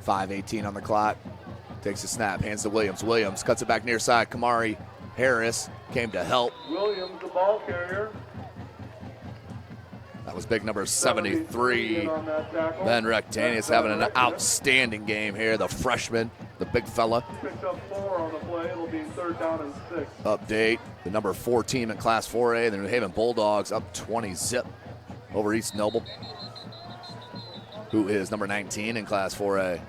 .5:18 on the clock. Takes a snap, hands to Williams. Williams cuts it back near side. Kamari Harris came to help. Williams, the ball carrier. That was big number 73. Ben Rectanius having an outstanding game here. The freshman, the big fella. Picked up 4 on the play. It'll be 3rd down and 6. Update, the number 4 team in Class 4A, the New Haven Bulldogs, up 20 zip over East Noble, who is number 19 in Class 4A.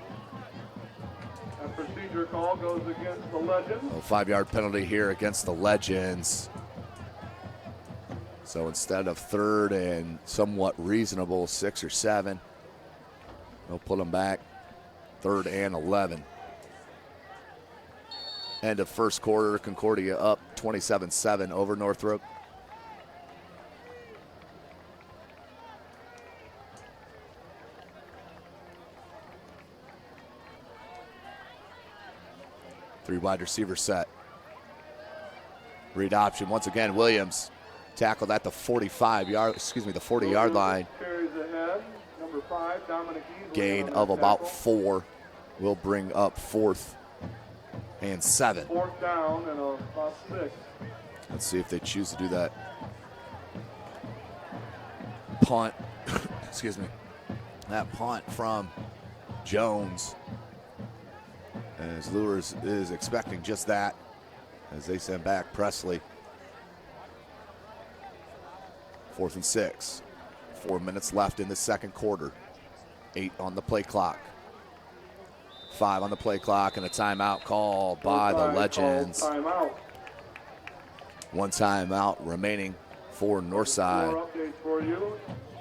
A procedure call goes against the Legends. A 5-yard penalty here against the Legends. So instead of 3rd and somewhat reasonable 6 or 7, they'll put them back 3rd and 11. End of first quarter, Concordia up 27-7 over Northrop. Three wide receiver set. Read option once again. Williams tackled at the 40-yard line. Carries ahead. Number 5, Dominic Easley. Gain of about 4 will bring up 4th and 7. 4th down and about 6. Let's see if they choose to do that. Punt. Excuse me. That punt from Jones. As Luers is expecting just that as they send back Presley. 4th and 6. 4 minutes left in the second quarter. 8 on the play clock. 4:05 on the play clock, and a timeout called by the Legends. Timeout. One timeout remaining for Northside. More updates for you.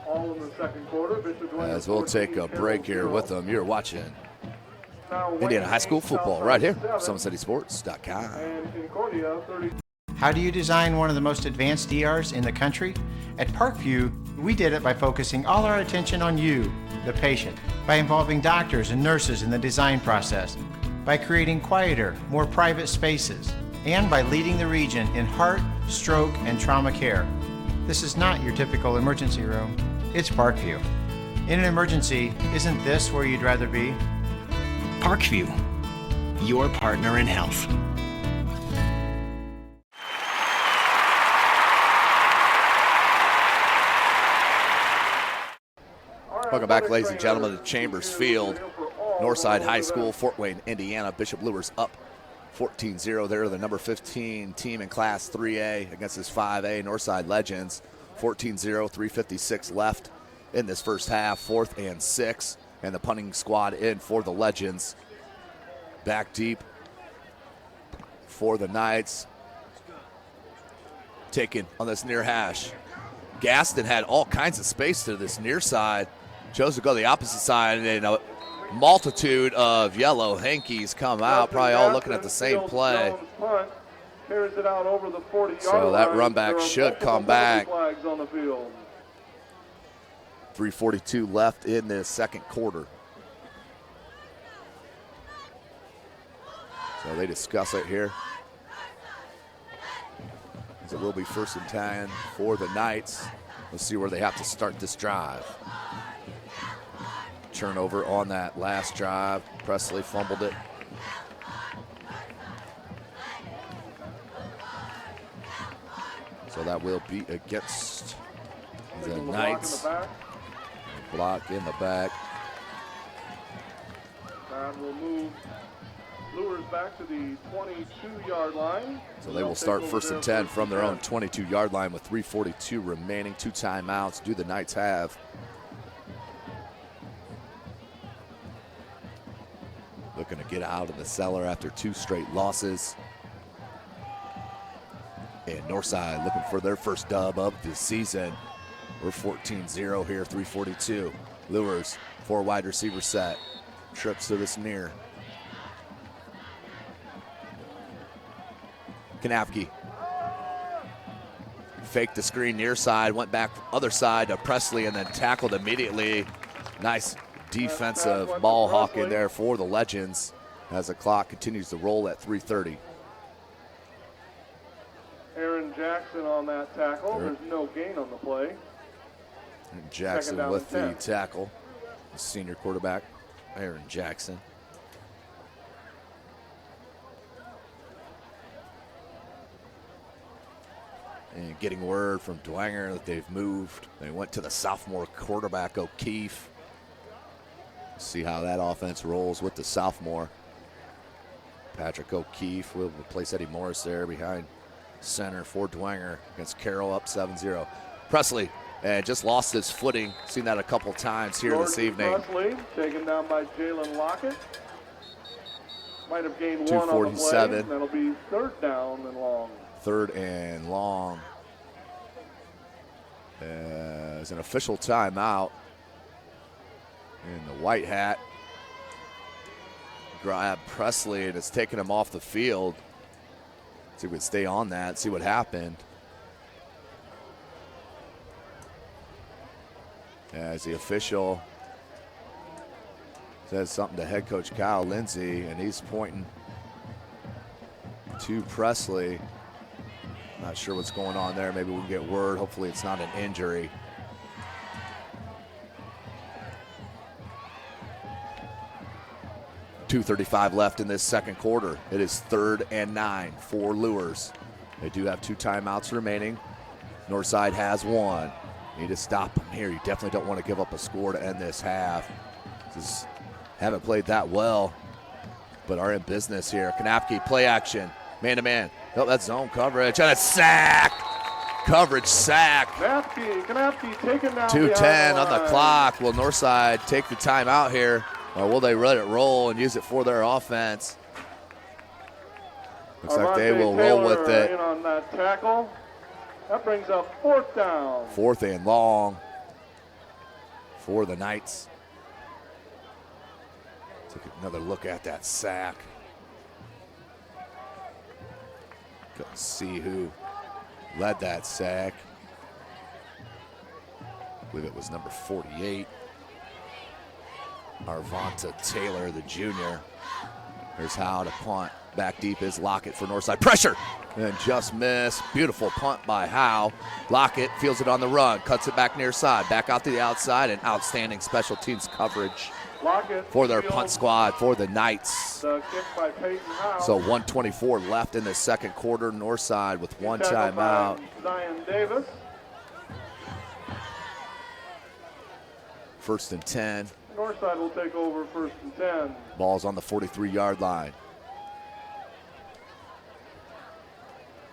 All in the second quarter. Bishop Dwayne As we'll 14, take a break here 0. with them. You're watching Now Indiana High School football right here, Southside 7, SummitCitySports.com. and Concordia 30. How do you design one of the most advanced ERs in the country? At Parkview, we did it by focusing all our attention on you, the patient, by involving doctors and nurses in the design process, by creating quieter, more private spaces, and by leading the region in heart, stroke, and trauma care. This is not your typical emergency room. It's Parkview. In an emergency, isn't this where you'd rather be? Parkview, your partner in health. Welcome back, ladies and gentlemen, to Chambers Field. Northside High School, Fort Wayne, Indiana. Bishop Luers up 14-0. They're the number 15 team in Class 3A against this 5A Northside Legends. 14-0, 3:56 left in this first half, 4th and 6. And the punting squad in for the Legends. Back deep for the Knights. Taken on this near hash. Gaston had all kinds of space to this near side. Chose to go the opposite side, and a multitude of yellow hankies come out, probably all looking at the same play. Carries it out over the 40-yard So that line. run back There are should come multiple back. flags on the field. 3:42 left in the second quarter. So they discuss it here. As it will be 1st and 10 for the Knights. Let's see where they have to start this drive. Turnover on that last drive. Presley fumbled it. So that will be against the Knights. Block in the back. And we'll move Luers back to the 22-yard line. So they will start 1st and 10 from their own 22-yard line with 3:42 remaining. 2 timeouts do the Knights have. Looking to get out of the cellar after 2 straight losses. And Northside looking for their first dub of the season. We're 14-0 here, 3:42. Luers, 4 wide receiver set. Trips to this near. Kanapke. Faked the screen near side, went back other side to Presley and then tackled immediately. Nice defensive ball hawking there for the Legends as the clock continues to roll at 3:30. Aaron Jackson on that tackle. There's no gain on the play. And Jackson with the tackle. The senior quarterback, Aaron Jackson. And getting word from Dwanger that they've moved. They went to the sophomore quarterback, O'Keefe. See how that offense rolls with the sophomore. Patrick O'Keefe will replace Eddie Morris there behind center for Dwanger against Carroll, up 7-0. Presley just lost his footing. Seen that a couple times here this evening. Presley taken down by Jalen Lockett. Might have gained 1 on the play. 2:47. That'll be 3rd down and long. 3rd and long. As an official timeout. In the white hat. Grab Presley and it's taken him off the field. See if we could stay on that, see what happened. As the official says something to head coach Kyle Lindsay, and he's pointing to Presley. Not sure what's going on there. Maybe we can get word. Hopefully it's not an injury. .235 left in this second quarter. It is 3rd and 9 for Luers. They do have 2 timeouts remaining. Northside has 1. Need to stop them here. You definitely don't want to give up a score to end this half. Just haven't played that well, but are in business here. Kanapke, play action, man-to-man. Oh, that's zone coverage, and a sack. Coverage sack. Kanapke taken down. 2:10 on the clock. Will Northside take the timeout here? Or will they let it roll and use it for their offense? Looks like they will roll with it. In on that tackle. That brings up 4th down. 4th and long for the Knights. Take another look at that sack. Go see who led that sack. I believe it was number 48. Arvonta Taylor, the junior. Here's how to punt. Back deep is Lockett for Northside. Pressure! And just missed. Beautiful punt by Howe. Lockett feels it on the run. Cuts it back near side. Back out to the outside. And outstanding special teams coverage for their punt squad for the Knights. The kick by Peyton Howe. So 1:24 left in the second quarter. Northside with one timeout. Zion Davis. 1st and 10. Northside will take over 1st and 10. Ball's on the 43-yard line.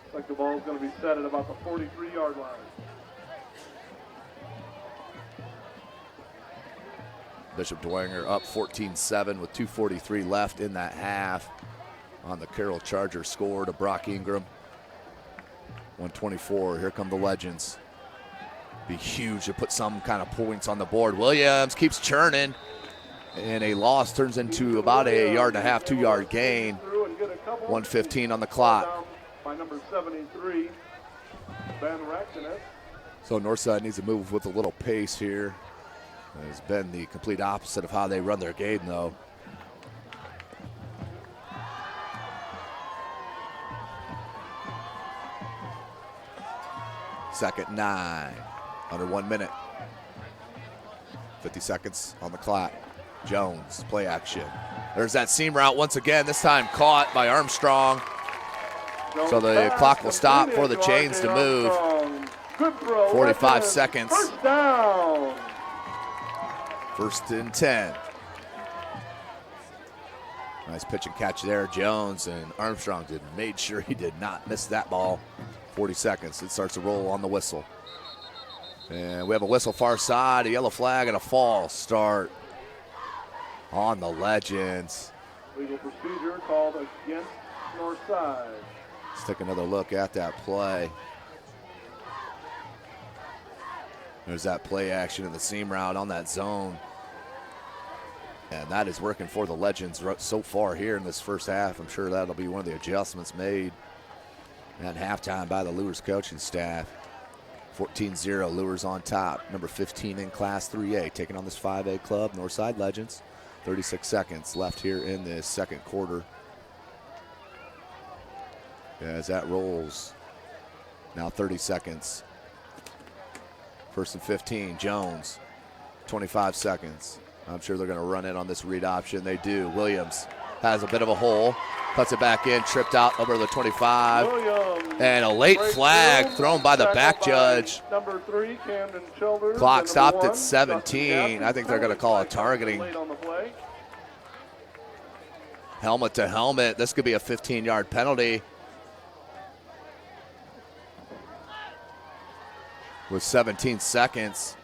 Looks like the ball's going to be set at about the 43-yard line. Bishop Dwenger up 14-7 with 2:43 left in that half. On the Carroll Charger score to Brock Ingram. 124, here come the Legends. Be huge to put some kind of points on the board. Williams keeps churning, and a loss turns into about a 1.5 2 yard gain. 1:15 on the clock. By number 73, Ben Raxinet. So Northside needs to move with a little pace here. It's been the complete opposite of how they run their game, though. Second 9. Under 1 minute. 50 seconds on the clock. Jones, play action. There's that seam route once again, this time caught by Armstrong. So the clock will stop for the chains to move. 45 seconds. 1st down. 1st and 10. Nice pitch and catch there. Jones and Armstrong made sure he did not miss that ball. 40 seconds. It starts to roll on the whistle. And we have a whistle far side, a yellow flag, and a false start on the Legends. Legal procedure called against Northside. Let's take another look at that play. There's that play action in the seam route on that zone. And that is working for the Legends so far here in this first half. I'm sure that'll be one of the adjustments made at halftime by the Luers coaching staff. 14-0, Luers on top. Number 15 in Class 3A, taking on this 5A club, Northside Legends. 36 seconds left here in the second quarter. As that rolls, now 30 seconds. 1st and 15, Jones, 25 seconds. I'm sure they're going to run it on this read option. They do. Williams has a bit of a hole, cuts it back in, tripped out over the 25. Williams, and a late flag thrown by the back judge. Number 3, Camden Childers. Clock stopped at 17. I think they're going to call a targeting. Helmet to helmet. This could be a 15-yard penalty. With 17 seconds.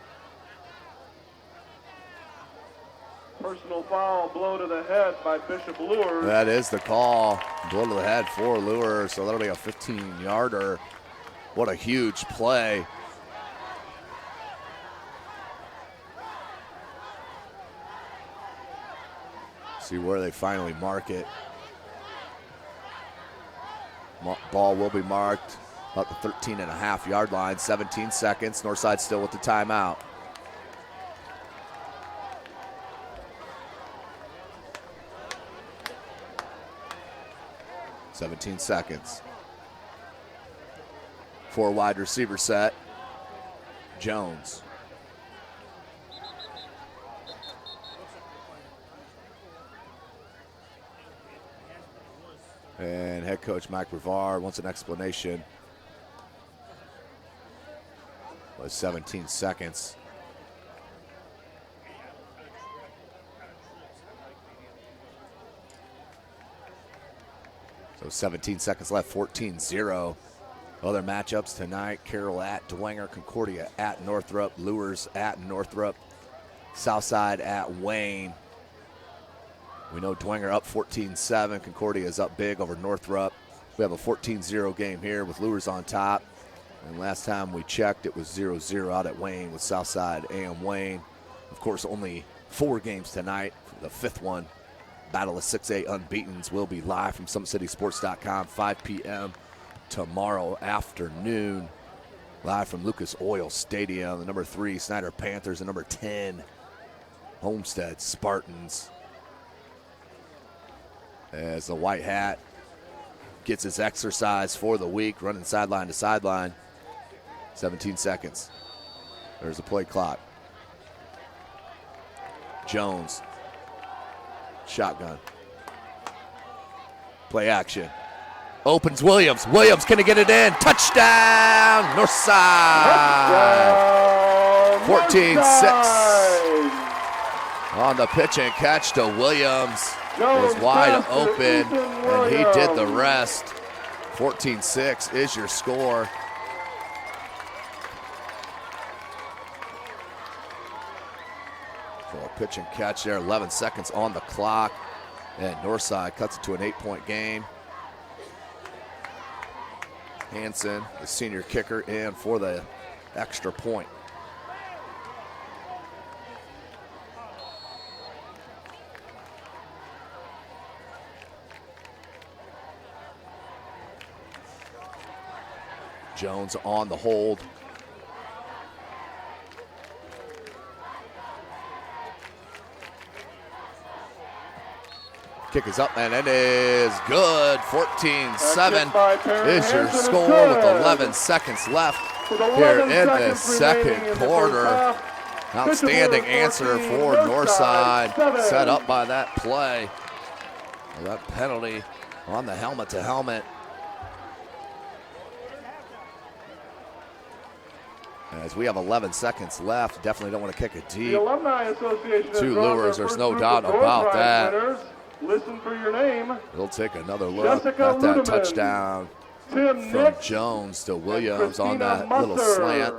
Personal foul, blow to the head by Bishop Luers. That is the call. Blow to the head for Luers, so that'll be a 15-yarder. What a huge play. See where they finally mark it. Ball will be marked up the 13.5-yard line, 17 seconds. Northside still with the timeout. (17 seconds). 4 wide receiver set. Jones. And head coach Mike Brevard wants an explanation. With 17 seconds. So 17 seconds left, 14-0. Other matchups tonight, Carroll at Dwenger, Concordia at Northrop, Luers at Northrop, Southside at Wayne. We know Dwenger up 14-7. Concordia is up big over Northrop. We have a 14-0 game here with Luers on top. And last time we checked, it was 0-0 out at Wayne with Southside AM Wayne. Of course, only 4 games tonight. The 5th one, Battle of 6A Unbeatens, will be live from SummitCitySports.com, 5 p.m. tomorrow afternoon. Live from Lucas Oil Stadium. The number 3 Snyder Panthers and number 10 Homestead Spartans. As the white hat gets his exercise for the week, running sideline to sideline. 17 seconds. There's the play clock. Jones. Shotgun. Play action. Opens Williams. Williams, can he get it in? Touchdown, Northside. 14-6. On the pitch and catch to Williams. Was wide open, and he did the rest. 14-6 is your score. So a pitch and catch there, 11 seconds on the clock, and Northside cuts it to an 8-point game. Hanson, the senior kicker, in for the extra point. Jones on the hold. Kick is up, and it is good. 14-7 is your score with 11 seconds left here in the second quarter. Outstanding answer for Northside, set up by that play. That penalty on the helmet-to-helmet. As we have 11 seconds left, definitely don't want to kick it deep. The Alumni Association Two Luers, there's no doubt about that. Listen for your name. We'll take another look at that touchdown from Jones to Williams on that little slant.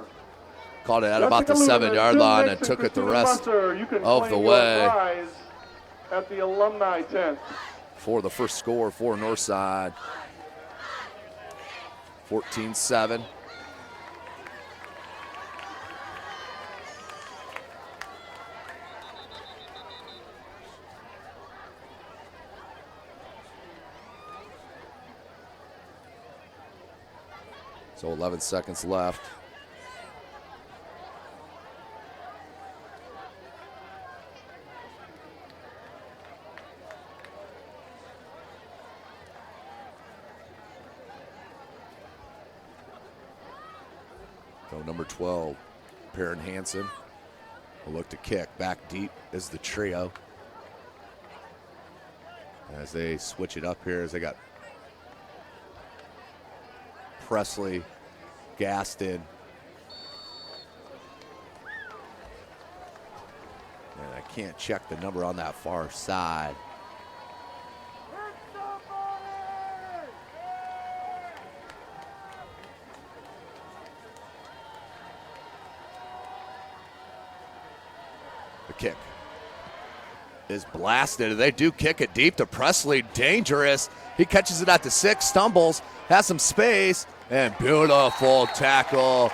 Caught it at about the 7-yard line and took it the rest of the way. At the Alumni tent. For the first score for Northside. 14-7. So 11 seconds left. So number 12, Perrin Hansen will look to kick. Back deep is the trio. As they switch it up here, as they got Presley, Gaston, and I can't check the number on that far side. The kick is blasted. They do kick it deep to Presley. Dangerous. He catches it at the 6, stumbles, has some space, and beautiful tackle.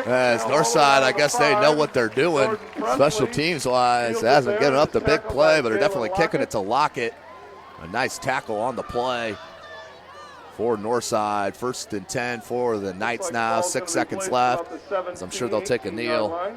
As Northside, I guess they know what they're doing special teams wise. Hasn't given up the big play, but they're definitely kicking it to Lockett. A nice tackle on the play for Northside. 1st and 10 for the Knights now. 6 seconds left. So I'm sure they'll take a kneel.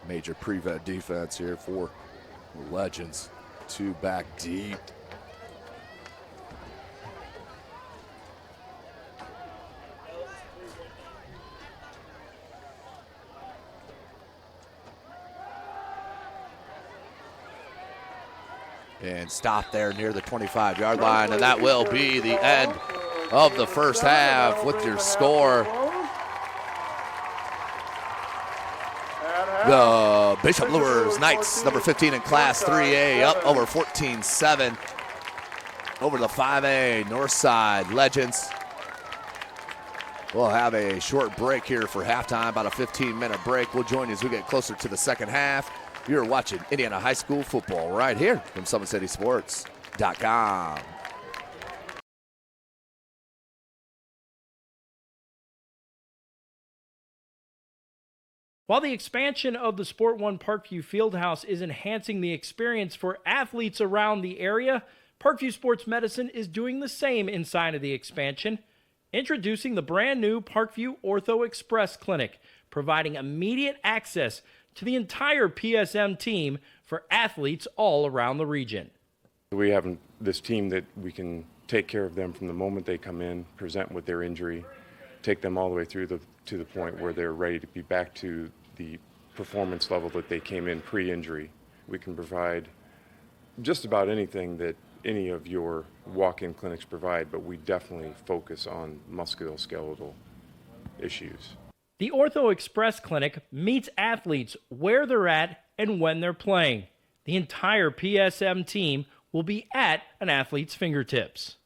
Major prevent defense here for the Legends. 2 back deep. And stop there near the 25-yard line, and that will be the end of the first half with your score. The Bishop Luers Knights, number 15 in Class 3A, up over 14-7 over the 5A Northside Legends. We'll have a short break here for halftime, about a 15-minute break. We'll join you as we get closer to the second half. You're watching Indiana High School football right here from SummitCitySports.com. While the expansion of the Sport One Parkview Fieldhouse is enhancing the experience for athletes around the area, Parkview Sports Medicine is doing the same inside of the expansion, introducing the brand new Parkview Ortho Express Clinic, providing immediate access to the entire PSM team for athletes all around the region. We have this team that we can take care of them from the moment they come in, present with their injury, take them all the way through to the point where they're ready to be back to the performance level that they came in pre-injury. We can provide just about anything that any of your walk-in clinics provide, but we definitely focus on musculoskeletal issues. The Ortho Express Clinic meets athletes where they're at and when they're playing. The entire PSM team will be at an athlete's fingertips.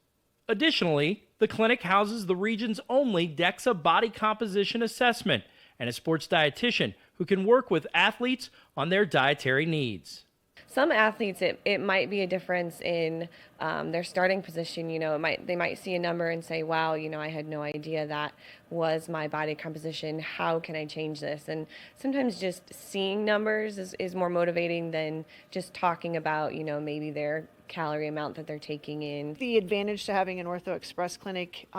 Additionally, the clinic houses the region's only DEXA body composition assessment and a sports dietitian who can work with athletes on their dietary needs. Some athletes, it might be a difference in their starting position. You know, they might see a number and say, wow, you know, I had no idea that was my body composition. How can I change this? And sometimes just seeing numbers is more motivating than just talking about, you know, maybe their calorie amount that they're taking in. The advantage to having an Ortho Express clinic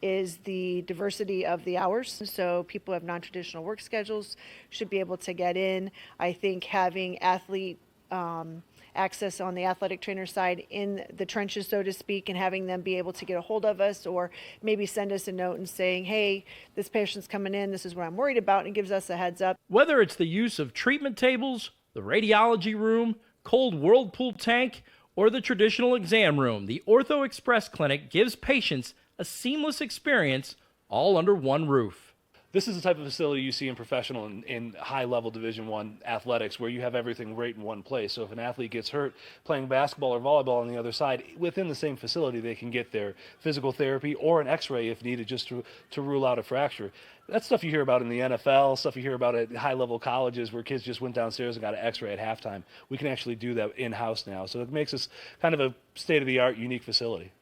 is the diversity of the hours. So people who have non-traditional work schedules should be able to get in. I think having athlete access on the athletic trainer side in the trenches, so to speak, and having them be able to get a hold of us or maybe send us a note and saying, hey, this patient's coming in, this is what I'm worried about, and it gives us a heads up. Whether it's the use of treatment tables, the radiology room, cold whirlpool tank, or the traditional exam room, the Ortho Express Clinic gives patients a seamless experience all under one roof. This is the type of facility you see in professional and high-level Division I athletics where you have everything right in one place. So if an athlete gets hurt playing basketball or volleyball on the other side, within the same facility they can get their physical therapy or an x-ray if needed just to rule out a fracture. That's stuff you hear about in the NFL, stuff you hear about at high-level colleges where kids just went downstairs and got an x-ray at halftime. We can actually do that in-house now. So it makes us kind of a state-of-the-art, unique facility.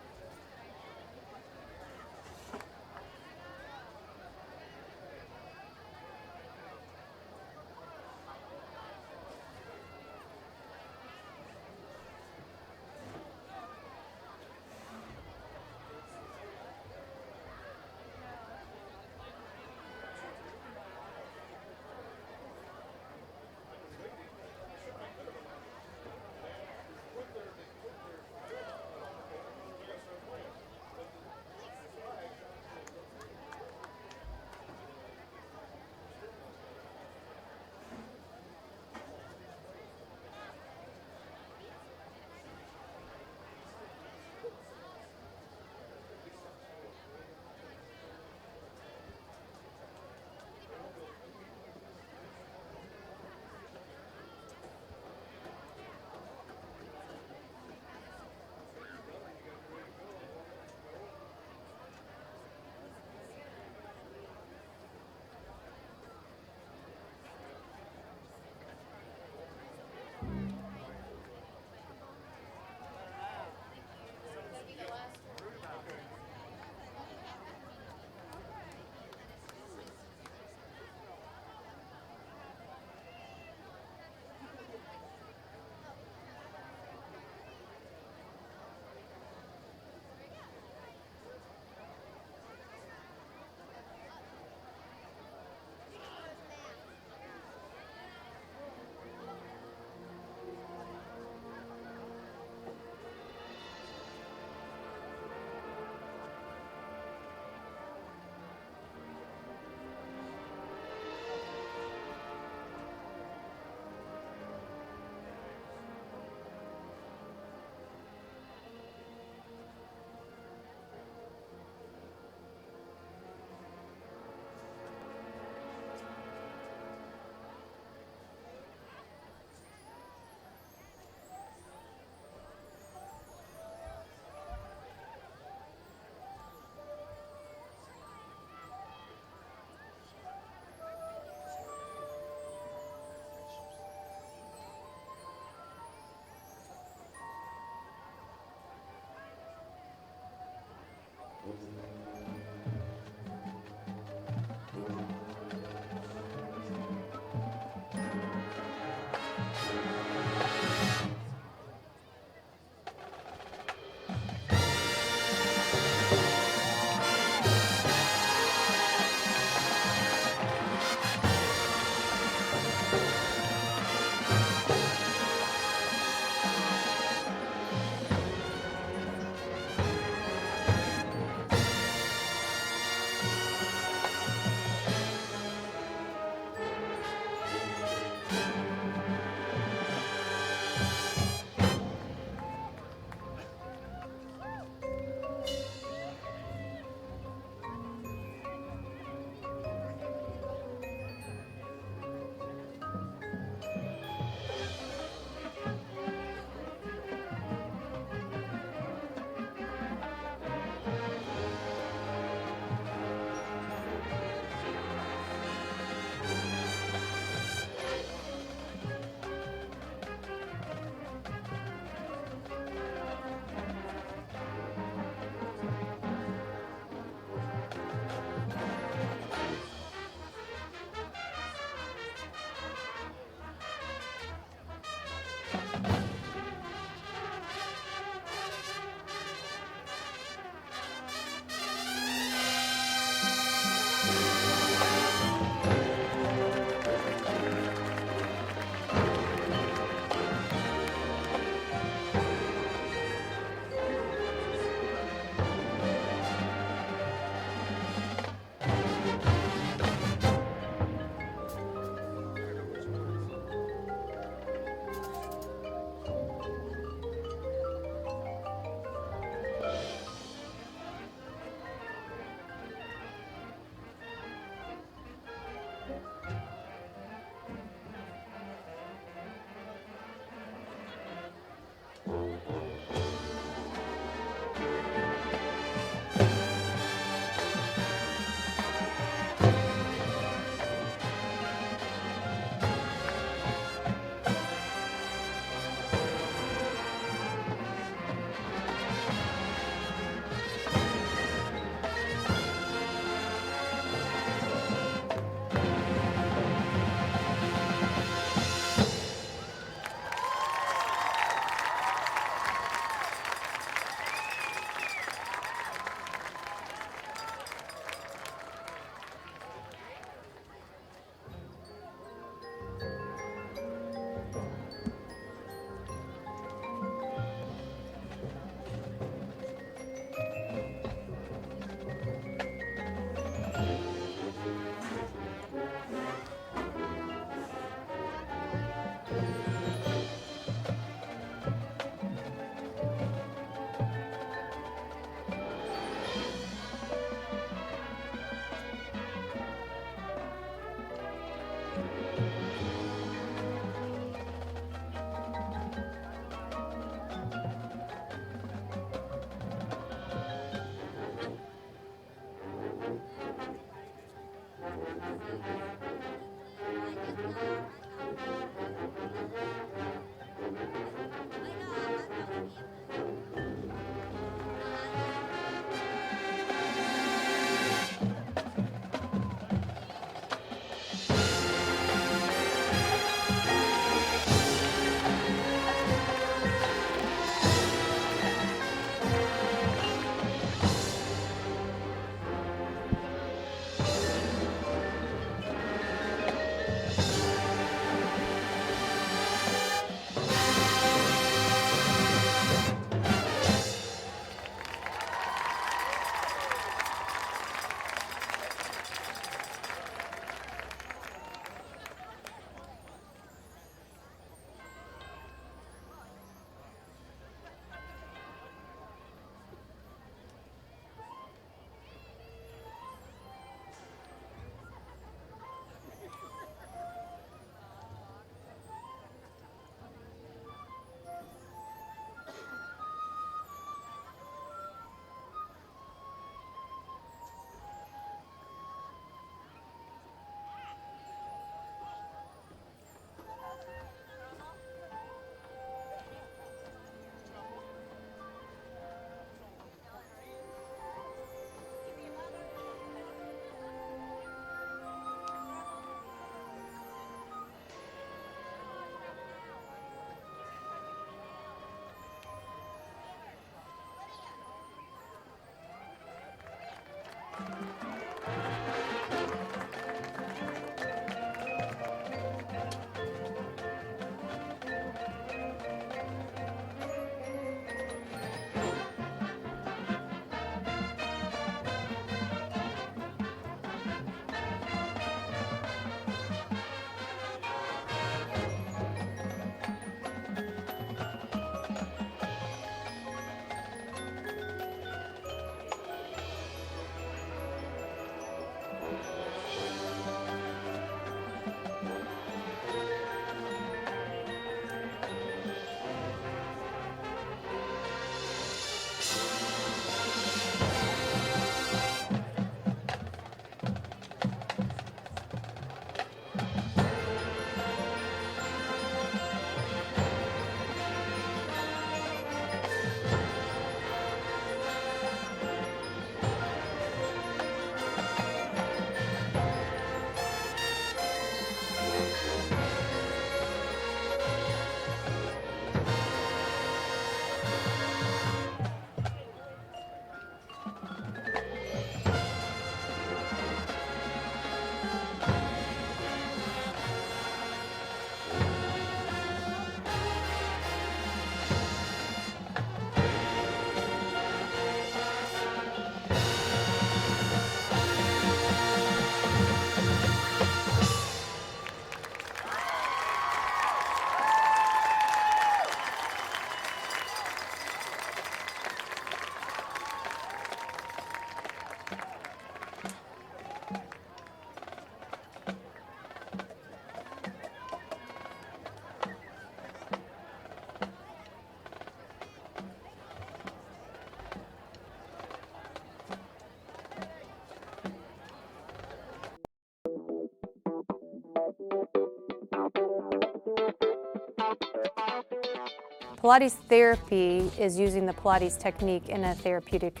Pilates therapy is using the Pilates technique in a therapeutic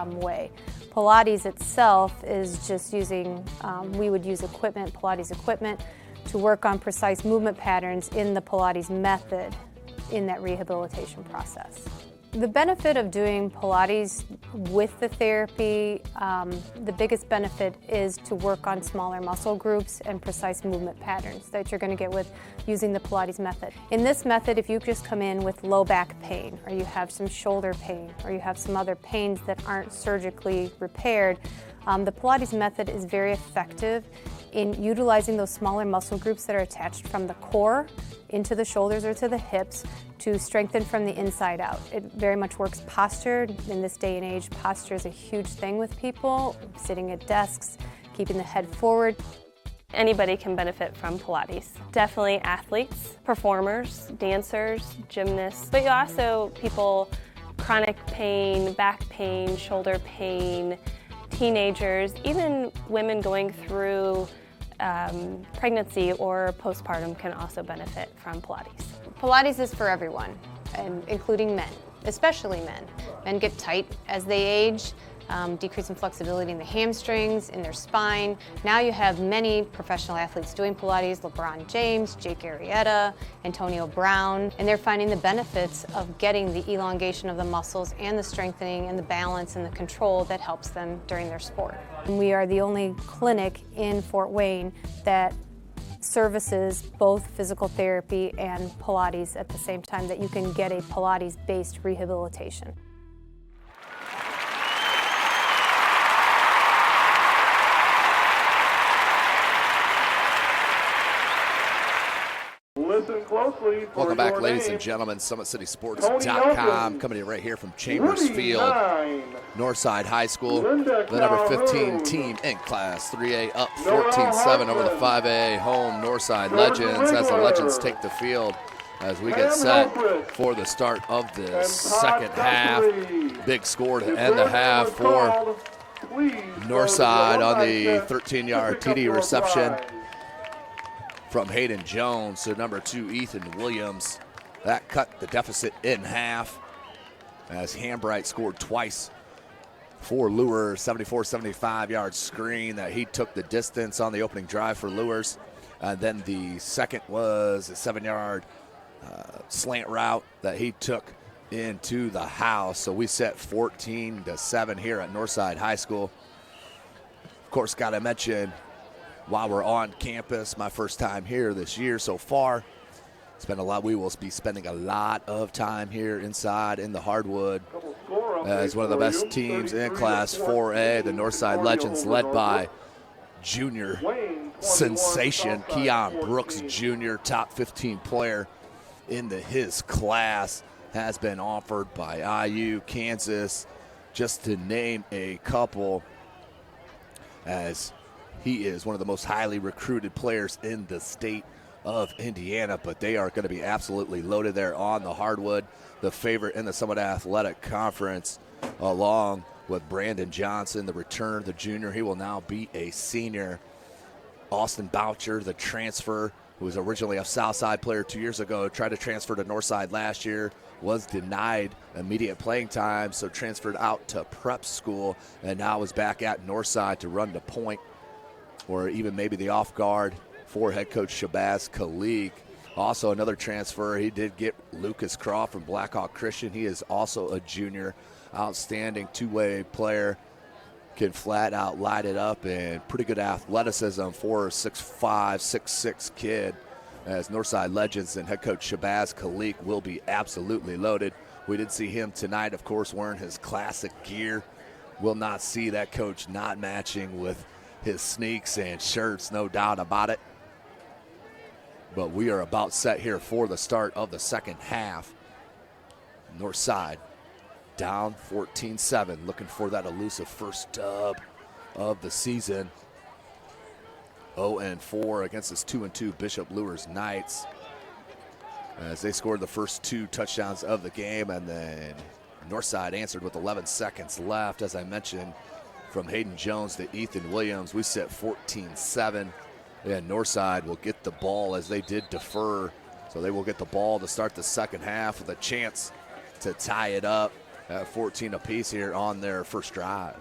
way. Pilates itself is just using, we would use equipment, Pilates equipment, to work on precise movement patterns in the Pilates method in that rehabilitation process. The benefit of doing Pilates with the therapy, the biggest benefit is to work on smaller muscle groups and precise movement patterns that you're going to get with using the Pilates method. In this method, if you just come in with low back pain, or you have some shoulder pain, or you have some other pains that aren't surgically repaired, the Pilates method is very effective in utilizing those smaller muscle groups that are attached from the core into the shoulders or to the hips to strengthen from the inside out. It very much works posture. In this day and age, posture is a huge thing with people, sitting at desks, keeping the head forward. Anybody can benefit from Pilates. Definitely athletes, performers, dancers, gymnasts, but you also people, chronic pain, back pain, shoulder pain, teenagers, even women going through pregnancy or postpartum can also benefit from Pilates. Pilates is for everyone, and including men, especially men. Men get tight as they age, decrease in flexibility in the hamstrings, in their spine. Now you have many professional athletes doing Pilates, LeBron James, Jake Arrieta, Antonio Brown, and they're finding the benefits of getting the elongation of the muscles and the strengthening and the balance and the control that helps them during their sport. And we are the only clinic in Fort Wayne that services both physical therapy and Pilates at the same time, that you can get a Pilates-based rehabilitation. Listen closely. Welcome back, ladies and gentlemen. SummitCitySports.com coming in right here from Chambers Field, Northside High School. The number 15 team in Class 3A up 14-7 over the 5A home Northside Legends as the Legends take the field as we get set for the start of the second half. Big score to end the half for Northside on the 13-yard TD reception from Hayden Jones to number 2, Ethan Williams. That cut the deficit in half as Hambright scored twice for Luers. 74-75-yard screen that he took the distance on the opening drive for Luers. And then the second was a 7-yard slant route that he took into the house. So we set 14-7 here at Northside High School. Of course, got to mention, while we're on campus, my first time here this year so far. We will be spending a lot of time here inside in the hardwood as one of the best teams in Class 4A, the Northside Legends, led by junior sensation Keon Brooks Jr., top 15 player in his class, has been offered by IU, Kansas, just to name a couple, as he is one of the most highly recruited players in the state of Indiana, but they are going to be absolutely loaded there on the hardwood. The favorite in the Summit Athletic Conference, along with Brandon Johnson, the return, the junior. He will now be a senior. Austin Boucher, the transfer, who was originally a Southside player 2 years ago, tried to transfer to Northside last year, was denied immediate playing time, so transferred out to prep school, and now is back at Northside to run the point, or even maybe the off guard for head coach Shabazz Kalik. Also another transfer, he did get Lucas Croft from Blackhawk Christian. He is also a junior, outstanding two-way player, can flat out light it up, and pretty good athleticism for a 6'5", 6'6" kid, as Northside Legends and head coach Shabazz Kalik will be absolutely loaded. We did see him tonight, of course, wearing his classic gear. Will not see that coach not matching with his sneaks and shirts, no doubt about it. But we are about set here for the start of the second half. Northside down 14-7, looking for that elusive first dub of the season. 0-4 against this 2-2 Bishop Luers Knights, as they scored the first 2 touchdowns of the game, and then Northside answered with 11 seconds left, as I mentioned, from Hayden Jones to Ethan Williams. We set 14-7, and Northside will get the ball as they did defer So they will get the ball to start the second half with a chance to tie it up at 14 apiece here on their first drive.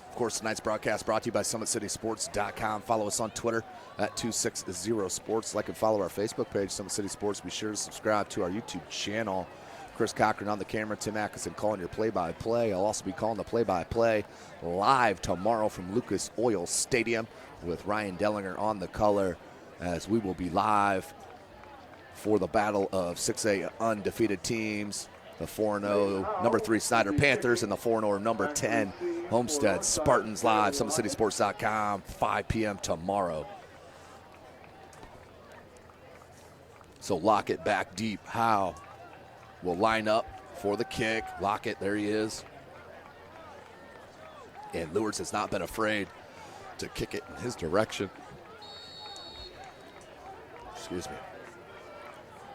Of course, tonight's broadcast brought to you by SummitCitySports.com. Follow us on Twitter at 260sports. Like and follow our Facebook page, Summit City Sports. Be sure to subscribe to our YouTube channel. Chris Cochran on the camera, Tim Atkinson calling your play-by-play. I'll also be calling the play-by-play live tomorrow from Lucas Oil Stadium with Ryan Dellinger on the color, as we will be live for the battle of 6A undefeated teams, the 4-0 number 3 Snyder Panthers and the 4-0 number 10 Homestead Spartans, live, SummitCitySports.com, 5 p.m. tomorrow. So Lockett back deep. Howe will line up for the kick. Lockett, there he is. And Luers has not been afraid to kick it in his direction. Excuse me.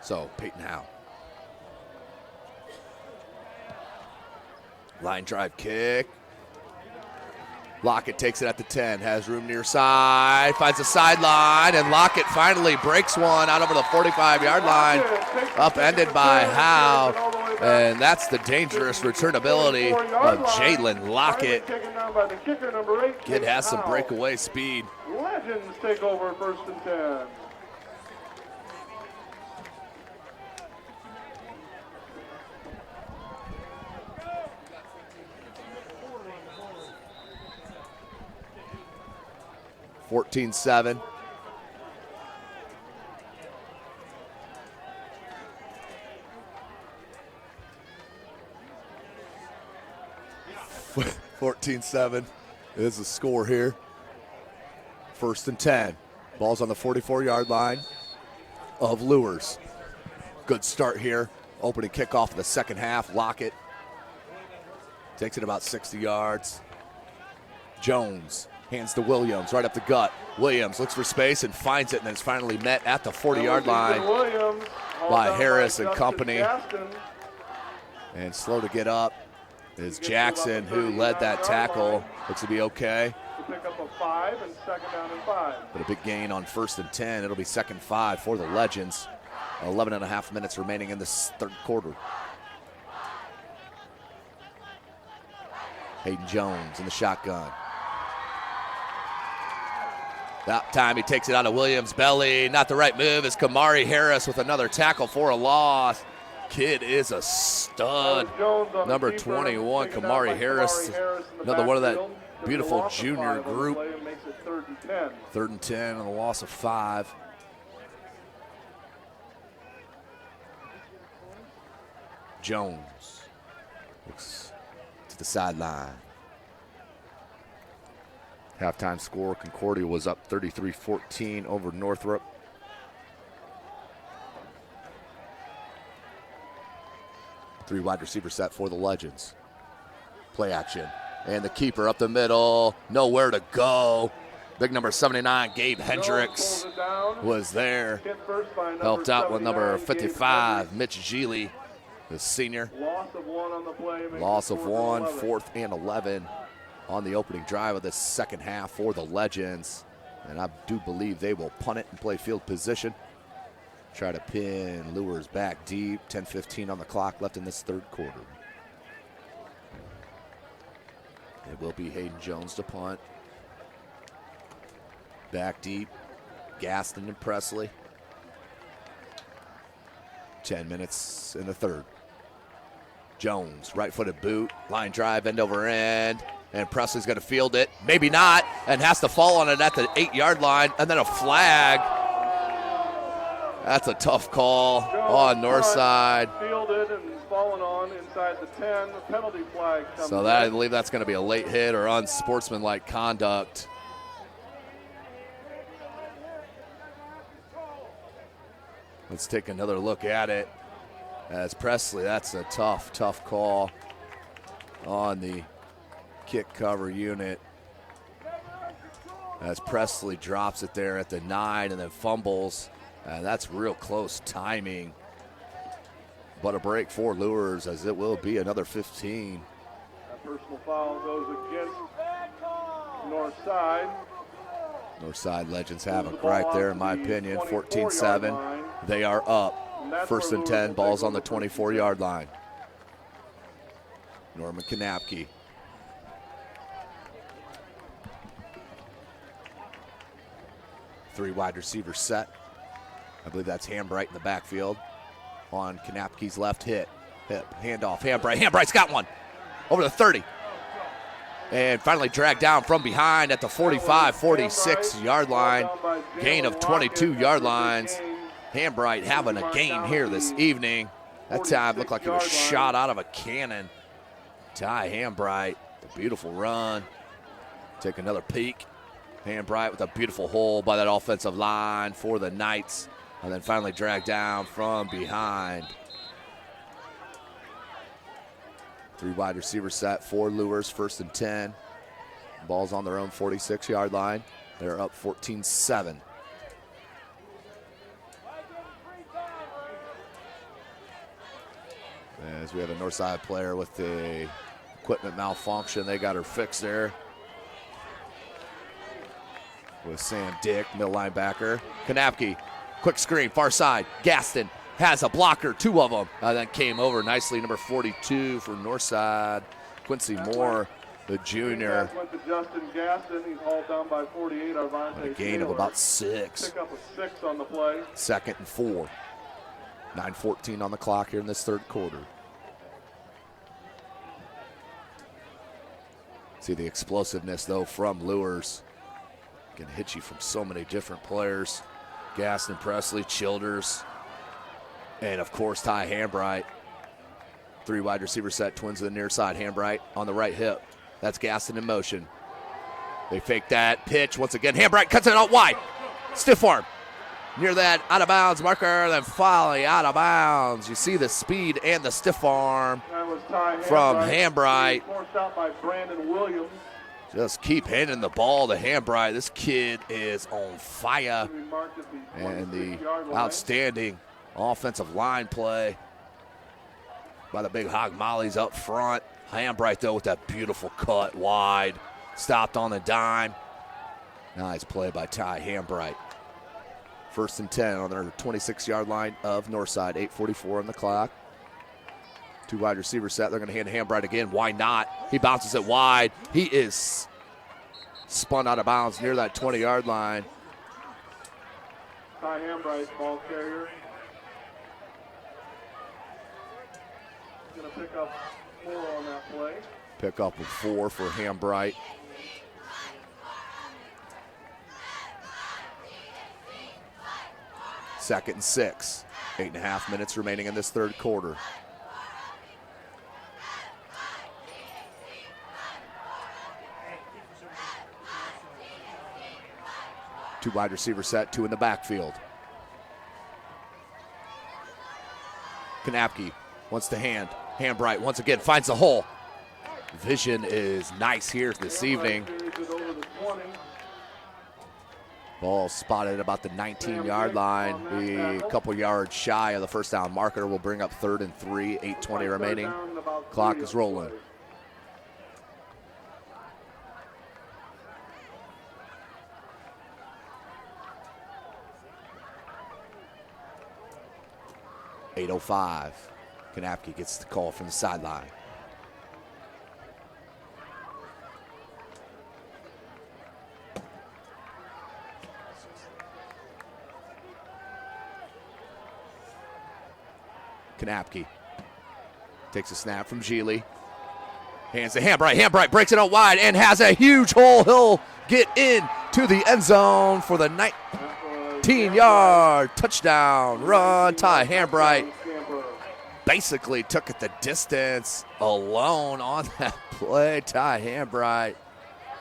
So Peyton Howe. Line drive kick. Lockett takes it at the 10, has room near side, finds the sideline, and Lockett finally breaks one out over the 45-yard line, upended by Howe, and that's the dangerous returnability of Jalen Lockett. Kid has some breakaway speed. Legends take over 1st and 10. (14-7). (14-7) is the score here. 1st and 10. Ball's on the 44-yard line of Luers. Good start here. Opening kickoff of the second half. Lockett takes it about 60 yards. Jones hands to Williams right up the gut. Williams looks for space and finds it, and then is finally met at the 40-yard line by Harris and company. And slow to get up is Jackson, who led that tackle. Looks to be okay. Pick up a 5 and 2nd down and 5. But a big gain on 1st and 10. It'll be 2nd 5 for the Legends. 11 and a half minutes remaining in this third quarter. Hayden Jones in the shotgun. That time he takes it out of Williams' belly. Not the right move is Kamari Harris with another tackle for a loss. Kid is a stud. Number 21, Kamari Harris. Another one of that beautiful junior group. 3rd and 10 and a loss of 5. Jones looks to the sideline. Halftime score, Concordia was up 33-14 over Northrop. Three wide receiver set for the Legends. Play action. And the keeper up the middle. Nowhere to go. Big number 79, Gabe Hendricks, was there. Helped out with number 55, Mitch Geely, the senior. Loss of 1 on the play. Loss of 1, 4th and 11 on the opening drive of the second half for the Legends. And I do believe they will punt it and play field position. Try to pin Luers back deep. 10:15 on the clock left in this third quarter. It will be Hayden Jones to punt. Back deep, Gaston and Presley. 10 minutes in the third. Jones, right-footed boot, line drive, end over end, and Presley's going to field it. Maybe not, and has to fall on it at the 8-yard line, and then a flag. That's a tough call on Northside. Fielded and fallen on inside the 10. The penalty flag comes So that, I believe that's going to be a late hit or unsportsmanlike conduct. Let's take another look at it. As Presley, that's a tough call on the kick cover unit. As Presley drops it there at the 9 and then fumbles. And that's real close timing. But a break for Luers, as it will be another 15. That personal foul goes against Northside. Northside Legends have it right there, in my opinion. 14-7. They are up. First and 10, balls on the 24-yard line. Norman Kanapke. Three wide receivers set. I believe that's Hambright in the backfield. On Kanapke's left hip, handoff, Hambright. Hambright's got one. Over the 30. And finally dragged down from behind at the 45, 46-yard line. Gain of 22 yard lines. Hambright having a game here this evening. That time looked like it was shot out of a cannon. Ty Hambright, a beautiful run. Take another peek. Hambright with a beautiful hole by that offensive line for the Knights. And then finally dragged down from behind. Three wide receiver set for Luers, first and 10. Ball's on their own 46-yard line. They're up 14-7. As we have a Northside player with the equipment malfunction, they got her fixed there. With Sam Dick, middle linebacker. Kanapke, quick screen, far side. Gaston has a blocker, two of them. That came over nicely, number 42 for Northside. Quincy Moore, the junior. Went to Justin Gaston. He's hauled down by 48. A gain of about 6. Pick up a 6 on the play. Second and 4. 9:14 on the clock here in this third quarter. See the explosiveness, though, from Luers. Can hit you from so many different players. Gaston, Presley, Childers, and, of course, Ty Hambright. Three wide receiver set, twins to the near side. Hambright on the right hip. That's Gaston in motion. They fake that pitch once again. Hambright cuts it out wide. Stiff arm. Near that out of bounds marker, then finally out of bounds. You see the speed and the stiff arm from Hambright. Forced out by Brandon Williams. Just keep handing the ball to Hambright. This kid is on fire. And the outstanding offensive line play by the big Hog Mollies up front. Hambright, though, with that beautiful cut wide. Stopped on the dime. Nice play by Ty Hambright. First and 10 on their 26-yard line of Northside. 8:44 on the clock. Two wide receivers set. They're going to hand Hambright again. Why not? He bounces it wide. He is spun out of bounds near that 20-yard line. Ty Hambright, ball carrier. Going to pick up 4 on that play. Pick up a 4 for Hambright. Second and 6. 8.5 minutes remaining in this third quarter. Two wide receiver set, 2 in the backfield. Kanapke wants to hand. Hambright once again finds the hole. Vision is nice here this evening. Ball spotted about the 19-yard line. A couple yards shy of the first down marker will bring up 3rd and 3, 8:20 remaining. Clock is rolling. .805. Kanapke gets the call from the sideline. Kanapke takes a snap from Geely. Hands to Hambright. Hambright breaks it out wide and has a huge hole. He'll get in to the end zone for the 19-yard touchdown run. Ty Hambright basically took it the distance alone on that play. Ty Hambright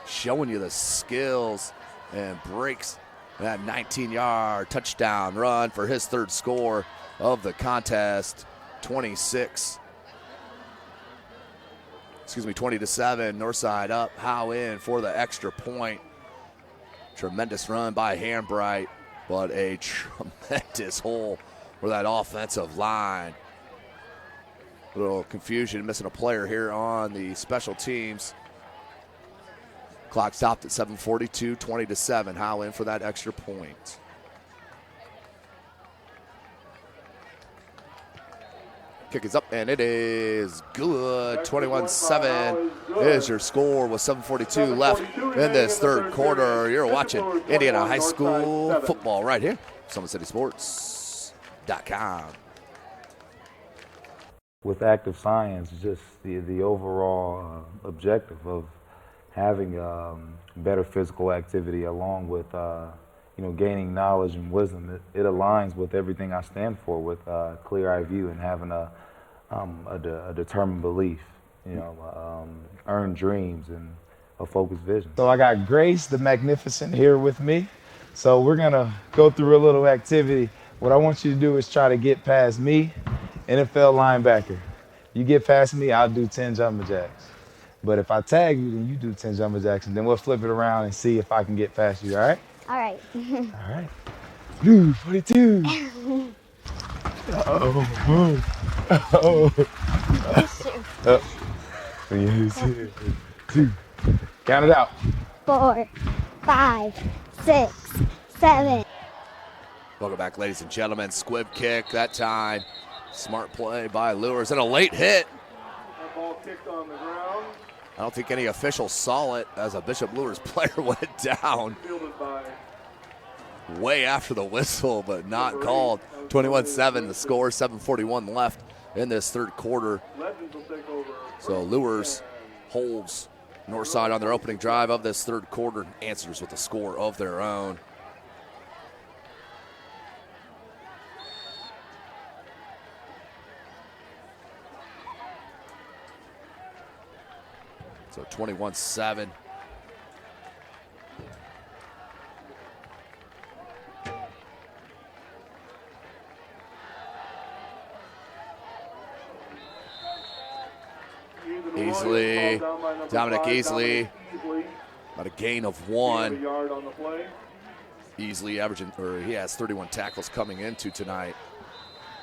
showing you the skills and breaks that 19-yard touchdown run for his 3rd score of the contest. 20-7. Northside up, Howe in for the extra point. Tremendous run by Hambright, but a tremendous hole for that offensive line. A little confusion, missing a player here on the special teams. Clock stopped at 7:42, 20-7. Howe in for that extra point. Kick is up, and it is good. 21-7 is your score with 7:42 left in this third quarter. You're watching Indiana High School football right here, SummitCitySports.com. With active science, just the overall objective of having better physical activity along with gaining knowledge and wisdom, it aligns with everything I stand for, with clear eye view and having a determined belief, earned dreams and a focused vision. So I got Grace the Magnificent here with me. So we're gonna go through a little activity. What I want you to do is try to get past me, NFL linebacker. You get past me, I'll do 10 jumping jacks. But if I tag you, then you do 10 jumping jacks, and then we'll flip it around and see if I can get past you, all right? All right. All right. Blue 42. Uh-oh. Uh-oh. Uh-oh. 2. Count it out. 4, 5, 6, 7. Welcome back, ladies and gentlemen. Squib kick that time. Smart play by Luers and a late hit. That ball kicked on the ground. I don't think any officials saw it as a Bishop Luers player went down Fielded by way after the whistle, but not called. 21-7 the score, 7:41 left in this third quarter. Legends will take over. So Luers holds Northside on their opening drive of this third quarter, answers with a score of their own. So 21-7. Easley, Dominic Easley, about a gain of 1. Easley averaging, or he has 31 tackles coming into tonight.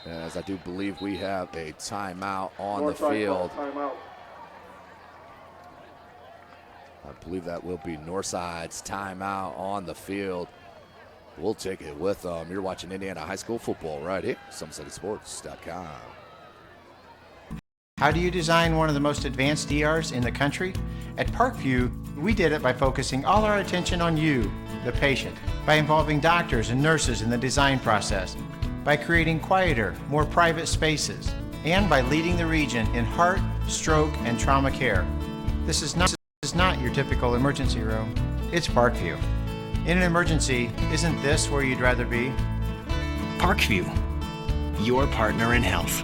As I do believe we have a timeout on the field. I believe that will be Northside's timeout on the field. We'll take it with them. You're watching Indiana High School football right here, SummitCitySports.com. How do you design one of the most advanced ERs in the country? At Parkview, we did it by focusing all our attention on you, the patient, by involving doctors and nurses in the design process, by creating quieter, more private spaces, and by leading the region in heart, stroke, and trauma care. This is not your typical emergency room. It's Parkview. In an emergency, isn't this where you'd rather be? Parkview, your partner in health.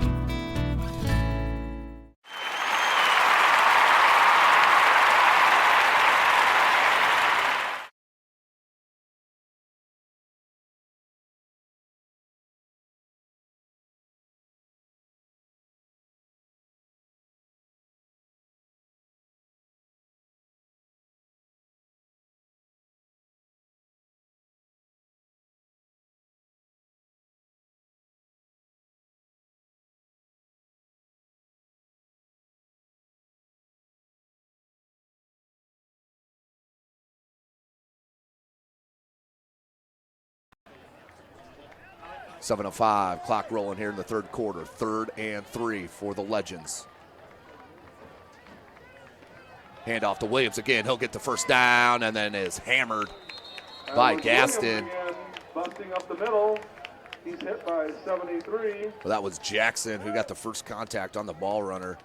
.05, clock rolling here in the third quarter. 3rd and 3 for the Legends. Handoff to Williams again. He'll get the first down and then is hammered by Gaston. Busting up the middle. He's hit by 73. Well, that was Jackson who got the first contact on the ball runner.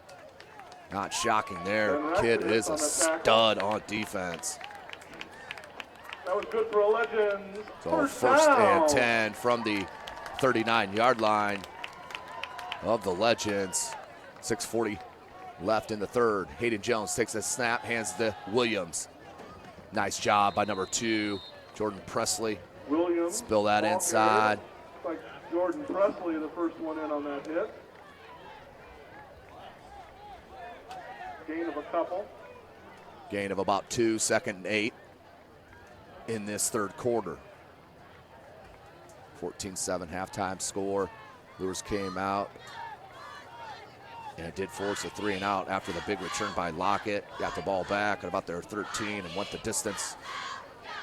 Not shocking there. Kid is a stud on defense. That was good for a Legends. So first and 10 from the 39-yard line of the Legends. 6:40 left in the third. Hayden Jones takes a snap, hands to Williams. Nice job by number 2, Jordan Presley. Williams. Spill that inside. Looks like Jordan Presley, the first one in on that hit. Gain of a couple. Gain of about 2, 2nd and 8 in this third quarter. 14-7 halftime score. Luers came out And it did force a 3 and out after the big return by Lockett. Got the ball back at about their 13 and went the distance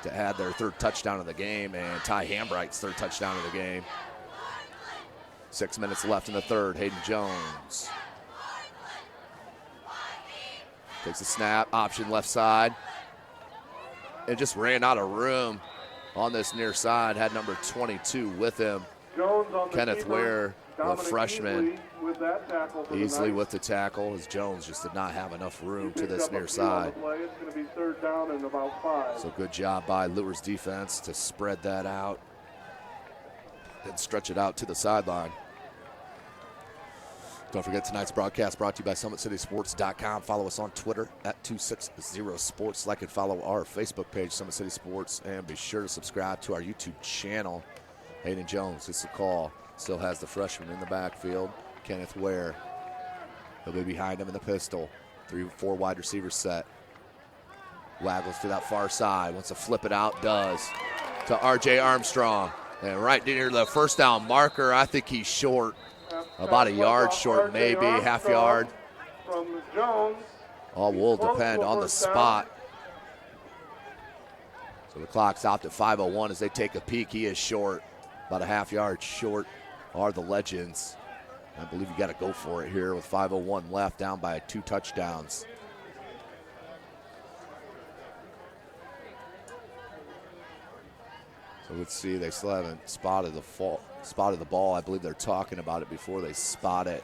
to add their 3rd touchdown of the game, and Ty Hambright's 3rd touchdown of the game. 6 minutes left in the 3rd. Hayden Jones takes a snap, option left side, and just ran out of room on this near side. Had number 22 with him. Jones on the Kenneth keeper. Ware, the Dominic freshman, with that tackle for the easily night. with the tackle, as Jones just did not have enough room to Picked this up a near few on the side. play. It's going to be 3rd down and about 5. So good job by Luers defense to spread that out and stretch it out to the sideline. Don't forget tonight's broadcast brought to you by SummitCitySports.com. Follow us on Twitter at 260sports. Like and follow our Facebook page, Summit City Sports, and be sure to subscribe to our YouTube channel. Hayden Jones gets the call. Still has the freshman in the backfield, Kenneth Ware. He'll be behind him in the pistol. 3-4 wide receiver set. Waggles to that far side. Wants to flip it out, does. To R.J. Armstrong. And right near the first down marker, I think he's short. About a yard short, maybe, half yard. From Jones. All will depend on the spot. So the clock stopped at 5:01 as they take a peek. He is short. About a half yard short are the Legends. I believe you got to go for it here with 5:01 left, down by 2 touchdowns. So let's see, they still haven't spotted the ball. I believe they're talking about it before they spot it.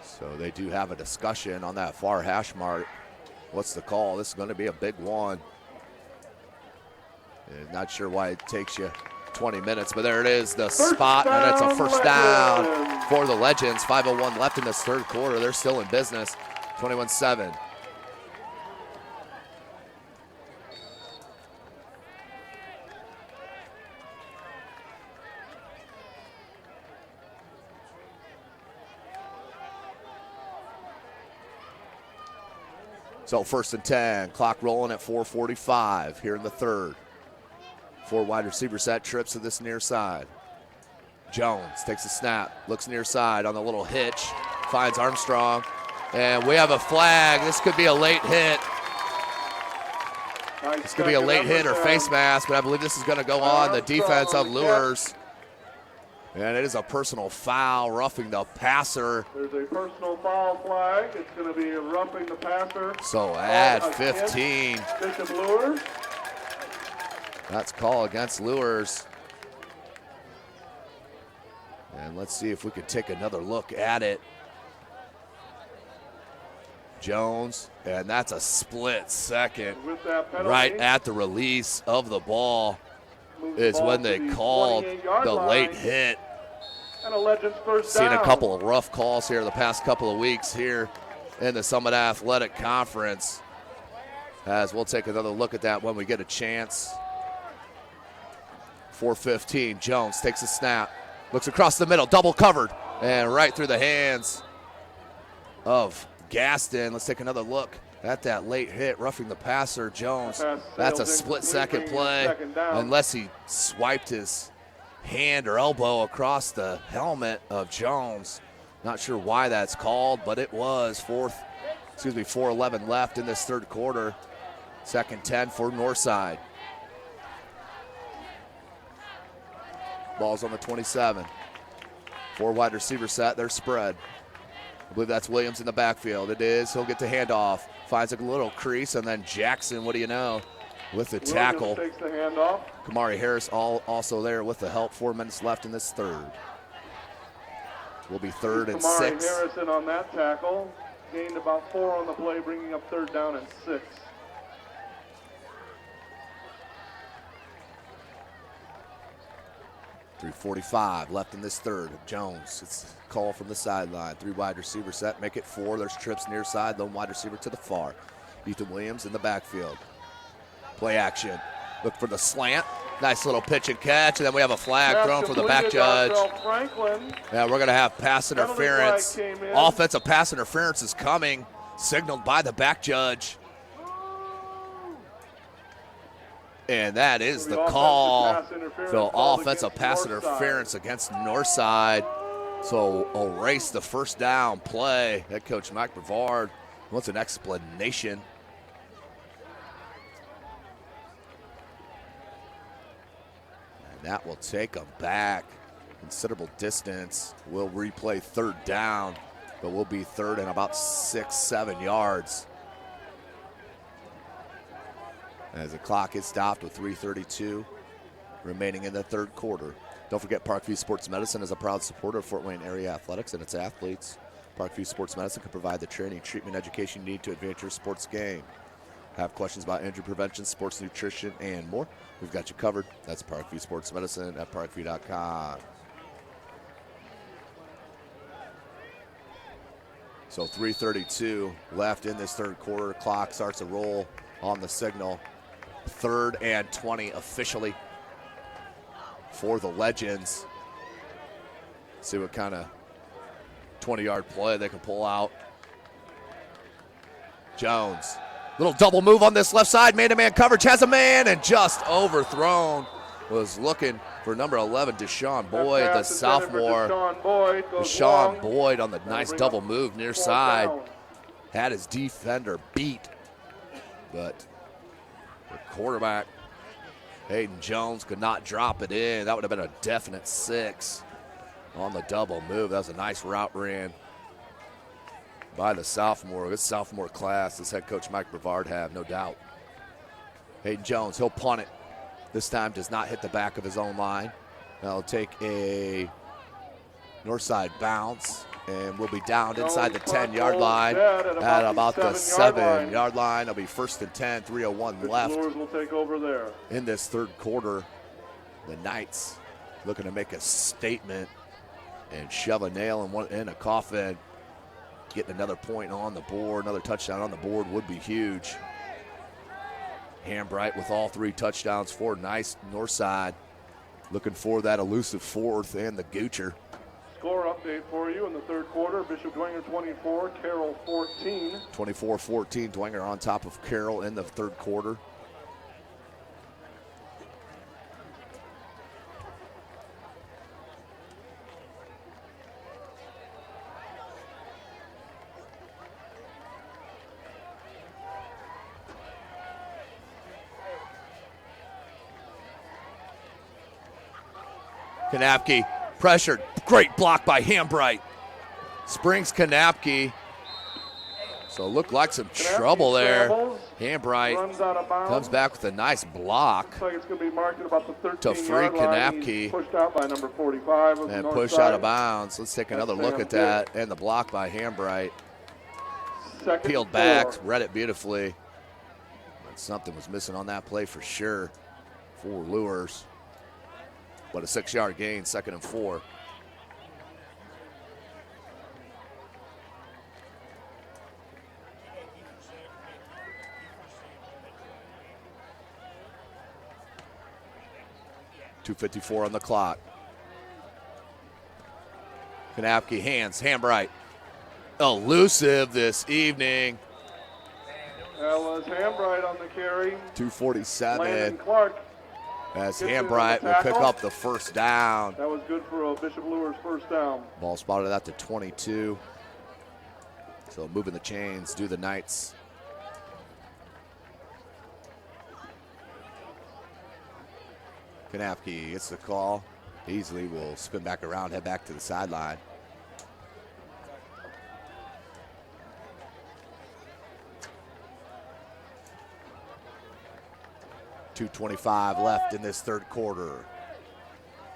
So they do have a discussion on that far hash mark. What's the call? This is going to be a big one. And not sure why it takes you 20 minutes, but there it is, the spot, and it's a first down for the Legends. 5:01 left in this 3rd quarter. They're still in business. 21-7. So 1st and 10, clock rolling at 4:45 here in the 3rd. 4 wide receiver set, trips to this near side. Jones takes a snap, looks near side on the little hitch, finds Armstrong, and we have a flag. This could be a late hit. This could be a late hit or face mask, but I believe this is going to go on the defense of Luers. And it is a personal foul, roughing the passer. There's a personal foul flag. It's going to be roughing the passer. So add 15. Bishop Luers. That's call against Luers. And let's see if we can take another look at it. Jones, and that's a split second. Right at the release of the ball is when they called the late hit. And a Legends first Seen down. a couple of rough calls here the past couple of weeks here in the Summit Athletic Conference. As we'll take another look at that when we get a chance. 4:15, Jones takes a snap, looks across the middle, double covered, and right through the hands of Gaston. Let's take another look at that late hit, roughing the passer, Jones. That's a split-second play, unless he swiped his hand or elbow across the helmet of Jones. Not sure why that's called, but it was 4:11 left in this 3rd quarter. 2nd and 10 for Northside. Ball's on the 27. 4 wide receiver set, they're spread. I believe that's Williams in the backfield. It is, he'll get the handoff. Finds a little crease, and then Jackson, what do you know, with the tackle. Williams takes the handoff. Kamari Harris also there with the help. 4 minutes left in this 3rd. Will be 3rd and 6. Kamari Harrison on that tackle. Gained about 4 on the play, bringing up 3rd down and 6. .345 left in this 3rd. Jones, it's a call from the sideline. 3 wide receiver set, make it 4. There's trips near side, lone wide receiver to the far. Ethan Williams in the backfield. Play action. Look for the slant. Nice little pitch and catch, and then we have a flag thrown for the back judge. Yeah, we're going to have pass interference. Offensive pass interference is coming, signaled by the back judge. And that is the call. So offensive pass interference against Northside. So erase the first down play. Head coach Mike Brevard wants an explanation. And that will take them back considerable distance. We'll replay third down, but we'll be third and about 6-7 yards. As the clock is stopped with 3:32 remaining in the third quarter. Don't forget, Parkview Sports Medicine is a proud supporter of Fort Wayne area athletics and its athletes. Parkview Sports Medicine can provide the training, treatment, education you need to advance your sports game. Have questions about injury prevention, sports nutrition, and more? We've got you covered. That's Parkview Sports Medicine at parkview.com. So 3:32 left in this third quarter. Clock starts to roll on the signal. 3rd and 20 officially for the Legends. See what kind of 20-yard play they can pull out. Jones, little double move on this left side. Man-to-man coverage, has a man, and just overthrown. Was looking for number 11, Deshaun Boyd, the sophomore. Deshaun Boyd on the nice double move near side. Had his defender beat, but the quarterback, Hayden Jones, could not drop it in. That would have been a definite 6 on the double move. That was a nice route ran by the sophomore. This sophomore class, this head coach Mike Brevard have, no doubt. Hayden Jones, he'll punt it. This time does not hit the back of his own line. That'll take a Northside bounce, and we'll be down inside the 10-yard line at about the 7-yard line. It'll be 1st and 10, 3:01 left. Luers will take over there. In this third quarter, the Knights looking to make a statement and shove a nail in a coffin. Getting another point on the board, another touchdown on the board would be huge. Hambright with all 3 touchdowns for Northside. Looking for that elusive 4th and the Goocher. Score update for you in the third quarter. Bishop Dwenger 24, Carroll 14. 24-14, Dwenger on top of Carroll in the third quarter. Kanapke pressured. Great block by Hambright. Springs Kanapke. So looked like some trouble there. Hambright comes back with a nice block. Looks like it's going to be marked at about the 13-yard to free line. Kanapke. Pushed out by number 45. And pushed out of bounds. Let's take another look at that. And the block by Hambright. Peeled back, read it beautifully. But something was missing on that play for sure for Luers. But a 6-yard gain, 2nd and 4. .254 on the clock. Kanapke hands, Hambright. Elusive this evening. That was Hambright on the carry. 247. Landon Clark. As Hambright will pick up the first down. That was good for Bishop Luers' first down. Ball spotted out to 22. So moving the chains, do the Knights. Kanapke gets the call. Easily will spin back around, head back to the sideline. .225 left in this third quarter.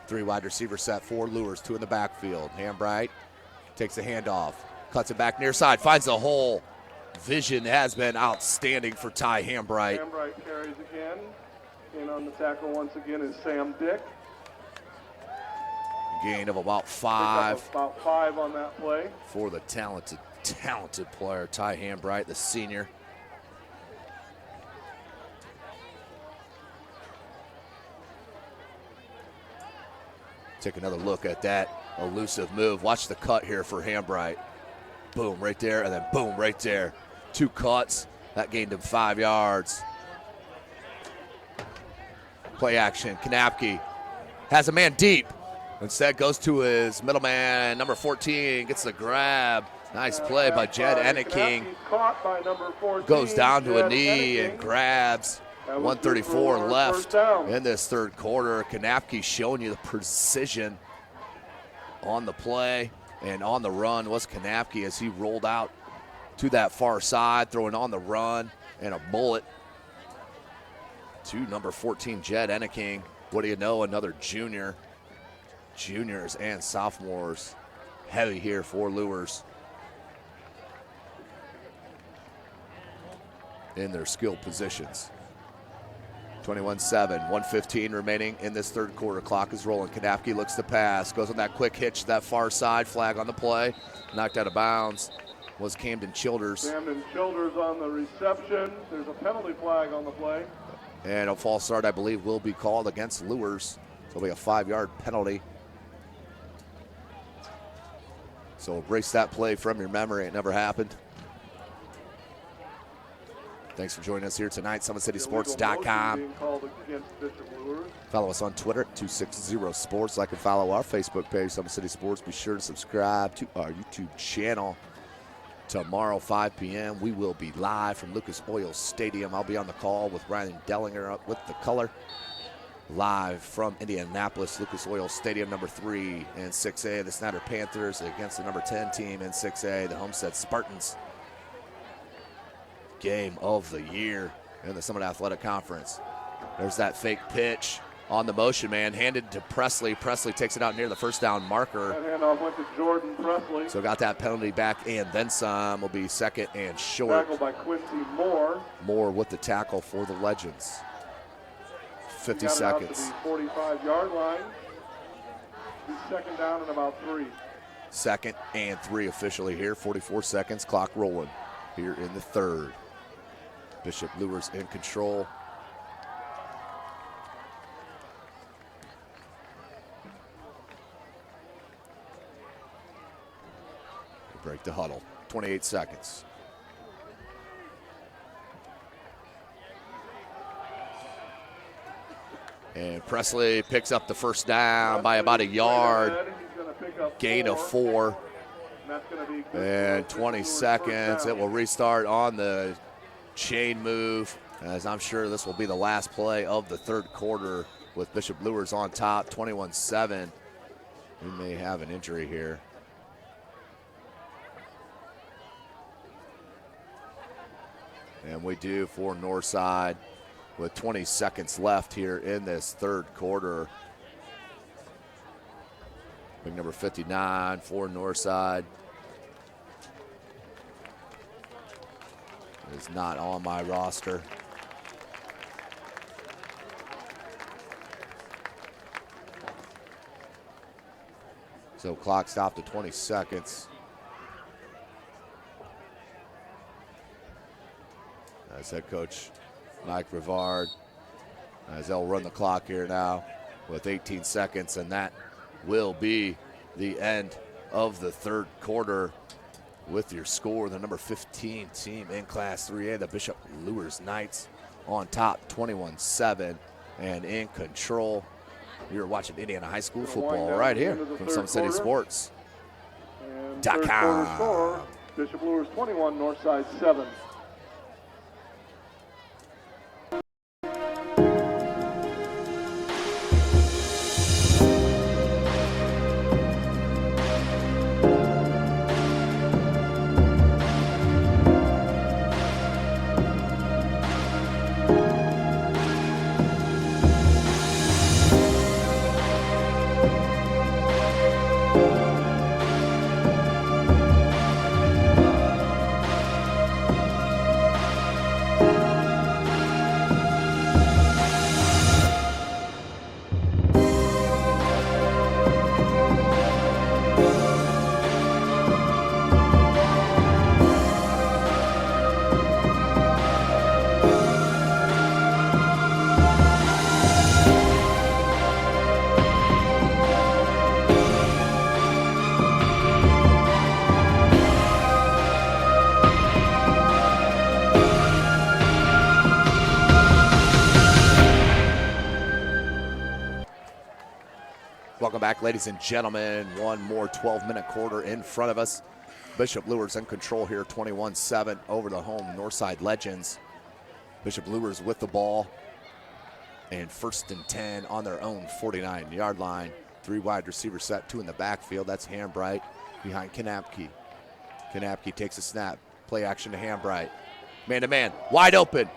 3 wide receiver set for Luers, 2 in the backfield. Hambright takes the handoff, cuts it back near side, finds the hole. Vision has been outstanding for Ty Hambright. Hambright carries again. In on the tackle once again is Sam Dick. Gain of about 5. About 5 on that play. For the talented player, Ty Hambright, the senior. Take another look at that elusive move. Watch the cut here for Hambright. Boom, right there, and then boom, right there. 2 cuts. That gained him 5 yards. Play action. Kanapke has a man deep. Instead goes to his middleman, number 14, gets the grab. Nice play by Jed Enneking. Goes down to a knee and grabs. 1:34 left in this third quarter. Kanapke showing you the precision on the play and on the run was Kanapke as he rolled out to that far side, throwing on the run and a bullet to number 14, Jed Enneking. What do you know, another junior. Juniors and sophomores heavy here for Luers in their skilled positions. 21-7, 1:15 remaining in this third quarter. Clock is rolling. Kanapke looks to pass, goes on that quick hitch to that far side. Flag on the play, knocked out of bounds was Camden Childers. Camden Childers on the reception. There's a penalty flag on the play. And a false start, I believe, will be called against Luers. So it'll be a 5-yard penalty. So erase that play from your memory. It never happened. Thanks for joining us here tonight, SummitCitySports.com. Follow us on Twitter at 260sports. Like and follow our Facebook page, Summit City Sports. Be sure to subscribe to our YouTube channel. Tomorrow, 5 p.m., we will be live from Lucas Oil Stadium. I'll be on the call with Ryan Dellinger up with the color. Live from Indianapolis, Lucas Oil Stadium, number 3 in 6A. The Snyder Panthers against the number 10 team in 6A, the Homestead Spartans. Game of the year in the Summit Athletic Conference. There's that fake pitch on the motion man, handed to Presley. Presley takes it out near the first down marker. That handoff went to Jordan Presley. So got that penalty back and then some. Will be second and short. Tackled by Quincy Moore. Moore with the tackle for the Legends. 50 seconds. Out to the 45-yard line. Second down and about 3. Second and 3 officially here. 44 seconds, clock rolling here in the third. Bishop Luers in control. We break the huddle. 28 seconds. And Presley picks up the first down by about a yard. Gain of 4. And 20 seconds. It will restart on the chain move, as I'm sure this will be the last play of the third quarter with Bishop Luers on top, 21-7. We may have an injury here. And we do for Northside with 20 seconds left here in this third quarter. Big number 59 for Northside is not on my roster. So clock stopped at 20 seconds. As head coach Mike Rivard, as they'll run the clock here now with 18 seconds, and that will be the end of the third quarter. With your score, the number 15 team in Class 3A, the Bishop Luers Knights, on top 21-7 and in control. You're watching Indiana High School football right here from SummitCitySports.com. Bishop Luers 21, Northside 7. Welcome back, ladies and gentlemen. One more 12-minute quarter in front of us. Bishop Luers in control here, 21-7 over the home Northside Legends. Bishop Luers with the ball. And 1st and 10 on their own 49-yard line. 3 wide receiver set, 2 in the backfield. That's Hambright behind Kanapke. Kanapke takes a snap. Play action to Hambright. Man-to-man, wide open.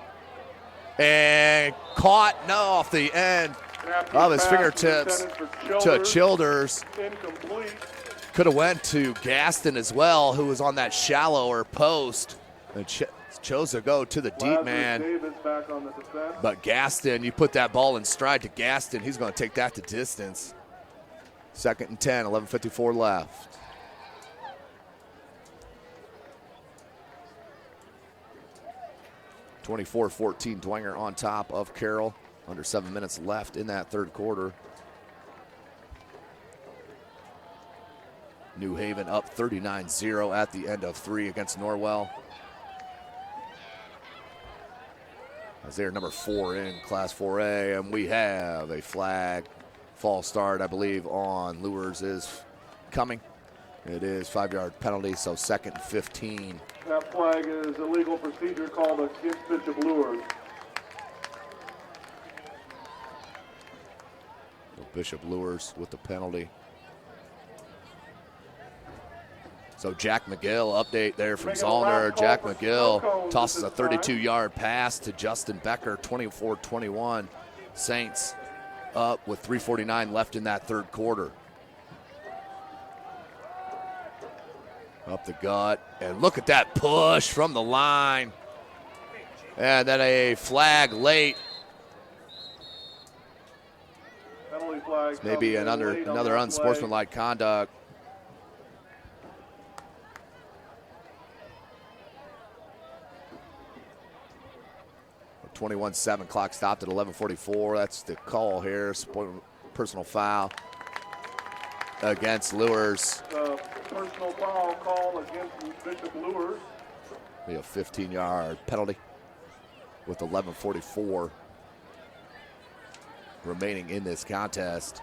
And caught, no, off the end of his fingertips to Childers. Incomplete. Could have went to Gaston as well, who was on that shallower post. And chose to go to the deep man. Davis back on the defense. But Gaston, you put that ball in stride to Gaston, he's going to take that to distance. 2nd and 10, 11:54 left. (24-14) Dwenger on top of Carroll. Under 7 minutes left in that third quarter. New Haven up 39-0 at the end of 3 against Norwell. As they're number 4 in Class 4A, and we have a flag. False start, I believe, on Luers is coming. It is 5-yard penalty, so 2nd and 15. That flag is illegal procedure called against Bishop Luers. Bishop Luers with the penalty. So Jack McGill, update there from Zollner. Jack McGill tosses a 32-yard pass to Justin Becker, 24-21. Saints up with 3:49 left in that third quarter. Up the gut, and look at that push from the line. And then a flag late. Penalty flag. Maybe another unsportsmanlike conduct. 21-7, clock stopped at 11:44. That's the call here. Personal foul against Luers. Personal foul call against Bishop Luers. Be a 15-yard penalty with 11:44 remaining in this contest.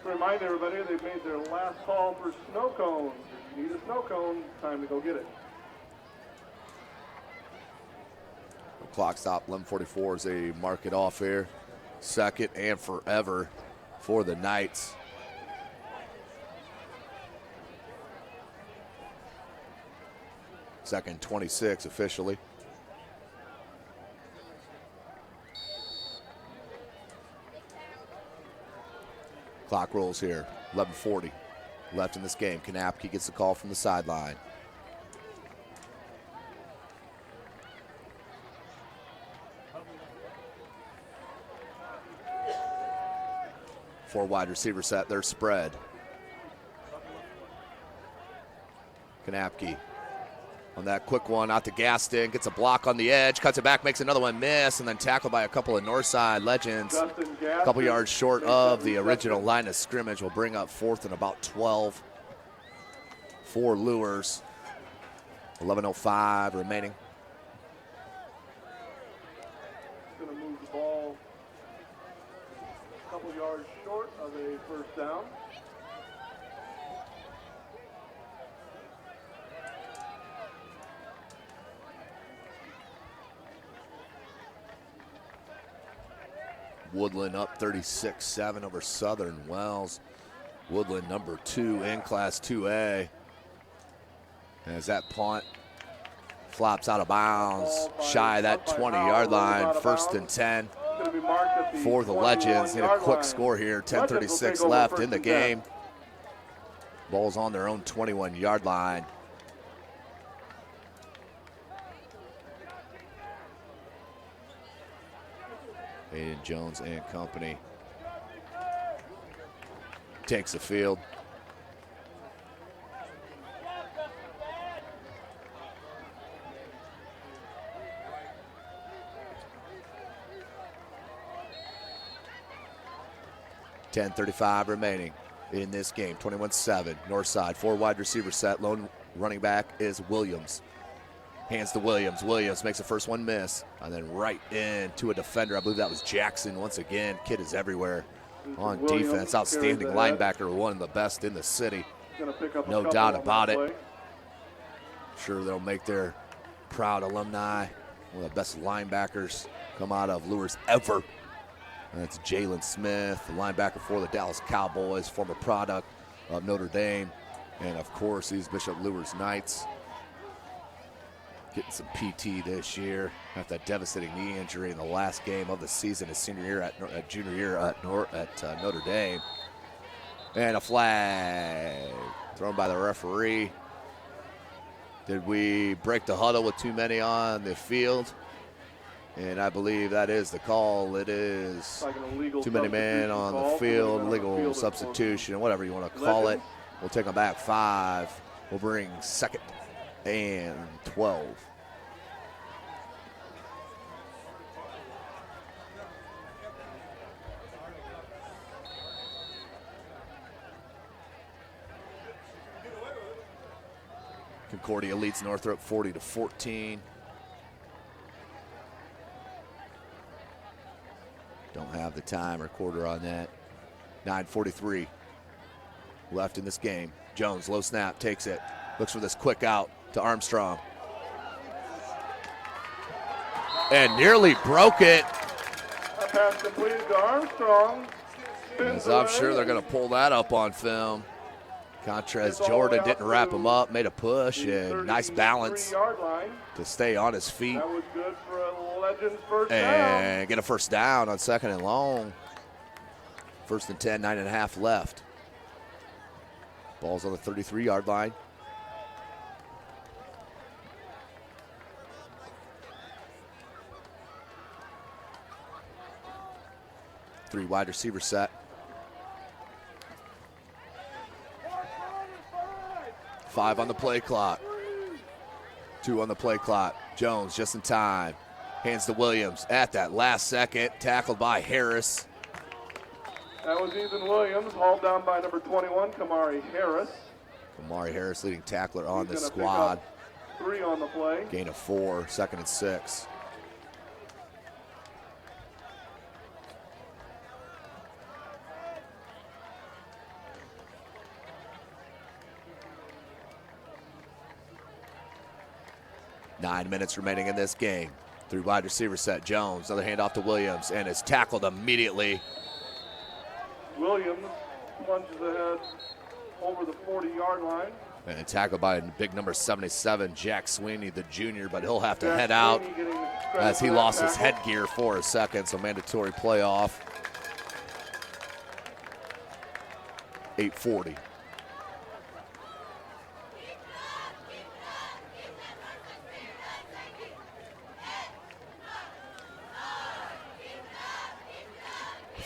To remind everybody, they've made their last call for snow cones. If you need a snow cone, time to go get it. Clock stop, 11:44 as they mark it off here. 2nd and forever for the Knights. Second 26 officially. Clock rolls here, 11:40 left in this game. Kanapke gets the call from the sideline. Four wide receiver set, they're spread. Kanapke on that quick one out to Gaston, gets a block on the edge, cuts it back, makes another one miss, and then tackled by a couple of Northside Legends. A couple yards short of the original line of scrimmage. Will bring up 4th and about 12 for Luers. 11:05 remaining. Going to move the ball a couple yards short of a first down. Woodland up 36-7 over Southern Wells. Woodland number 2 in Class 2A. As that punt flops out of bounds, shy of that 20-yard line. 1st and 10 for the Legends. Need a quick score here. 10:36 left in the game. Ball's on their own 21-yard line. Aiden Jones and company takes the field. .35 remaining in this game. 21-7. Northside, 4 wide receiver set. Lone running back is Williams. Hands to Williams. Williams makes the first one miss, and then right into a defender. I believe that was Jackson once again. Kid is everywhere. on Williams defense. carries Outstanding ahead. linebacker, one of the best in the city. Gonna pick up a No couple doubt on about that it. play. Sure they'll make their proud alumni. One of the best linebackers come out of Luers ever. And that's Jalen Smith, the linebacker for the Dallas Cowboys, former product of Notre Dame. And of course, these Bishop Luers Knights getting some PT this year after that devastating knee injury in the last game of the season, his junior year at Notre Dame. And a flag thrown by the referee. Did we break the huddle with too many on the field? And I believe that is the call. It is Like an illegal too many men substitution on the call. field, Somebody on the legal field is substitution, whatever you want to call it. Legends. We'll take them back 5. We'll bring 2nd and 12. Concordia leads Northrop 40-14. Don't have the time or quarter on that. 9:43 left in this game. Jones, low snap, takes it. Looks for this quick out to Armstrong. And nearly broke it. That pass completed to Armstrong. As I'm sure they're going to pull that up on film. Contras Jordan didn't wrap him up, made a push, and nice balance to stay on his feet. That was good for a Legends first down. And get a first down on 2nd and long. 1st and 10, 9.5 left. Ball's on the 33-yard line. Three wide receiver set. 5 on the play clock. 2 on the play clock. Jones just in time. Hands to Williams at that last second. Tackled by Harris. That was Ethan Williams, hauled down by number 21, Kamari Harris. Kamari Harris, leading tackler on the He's gonna pick squad. up 3 on the play. Gain of 4, 2nd and 6. Nine minutes remaining in this game. 3 wide receiver set. Jones, another handoff to Williams, and is tackled immediately. Williams plunges ahead over the 40-yard line. And tackled by big number 77, Jack Sweeney, the junior, but he'll have to Jack head out Sweeney getting the credit as he for that lost his tackle. headgear for a second, so mandatory playoff. 8:40.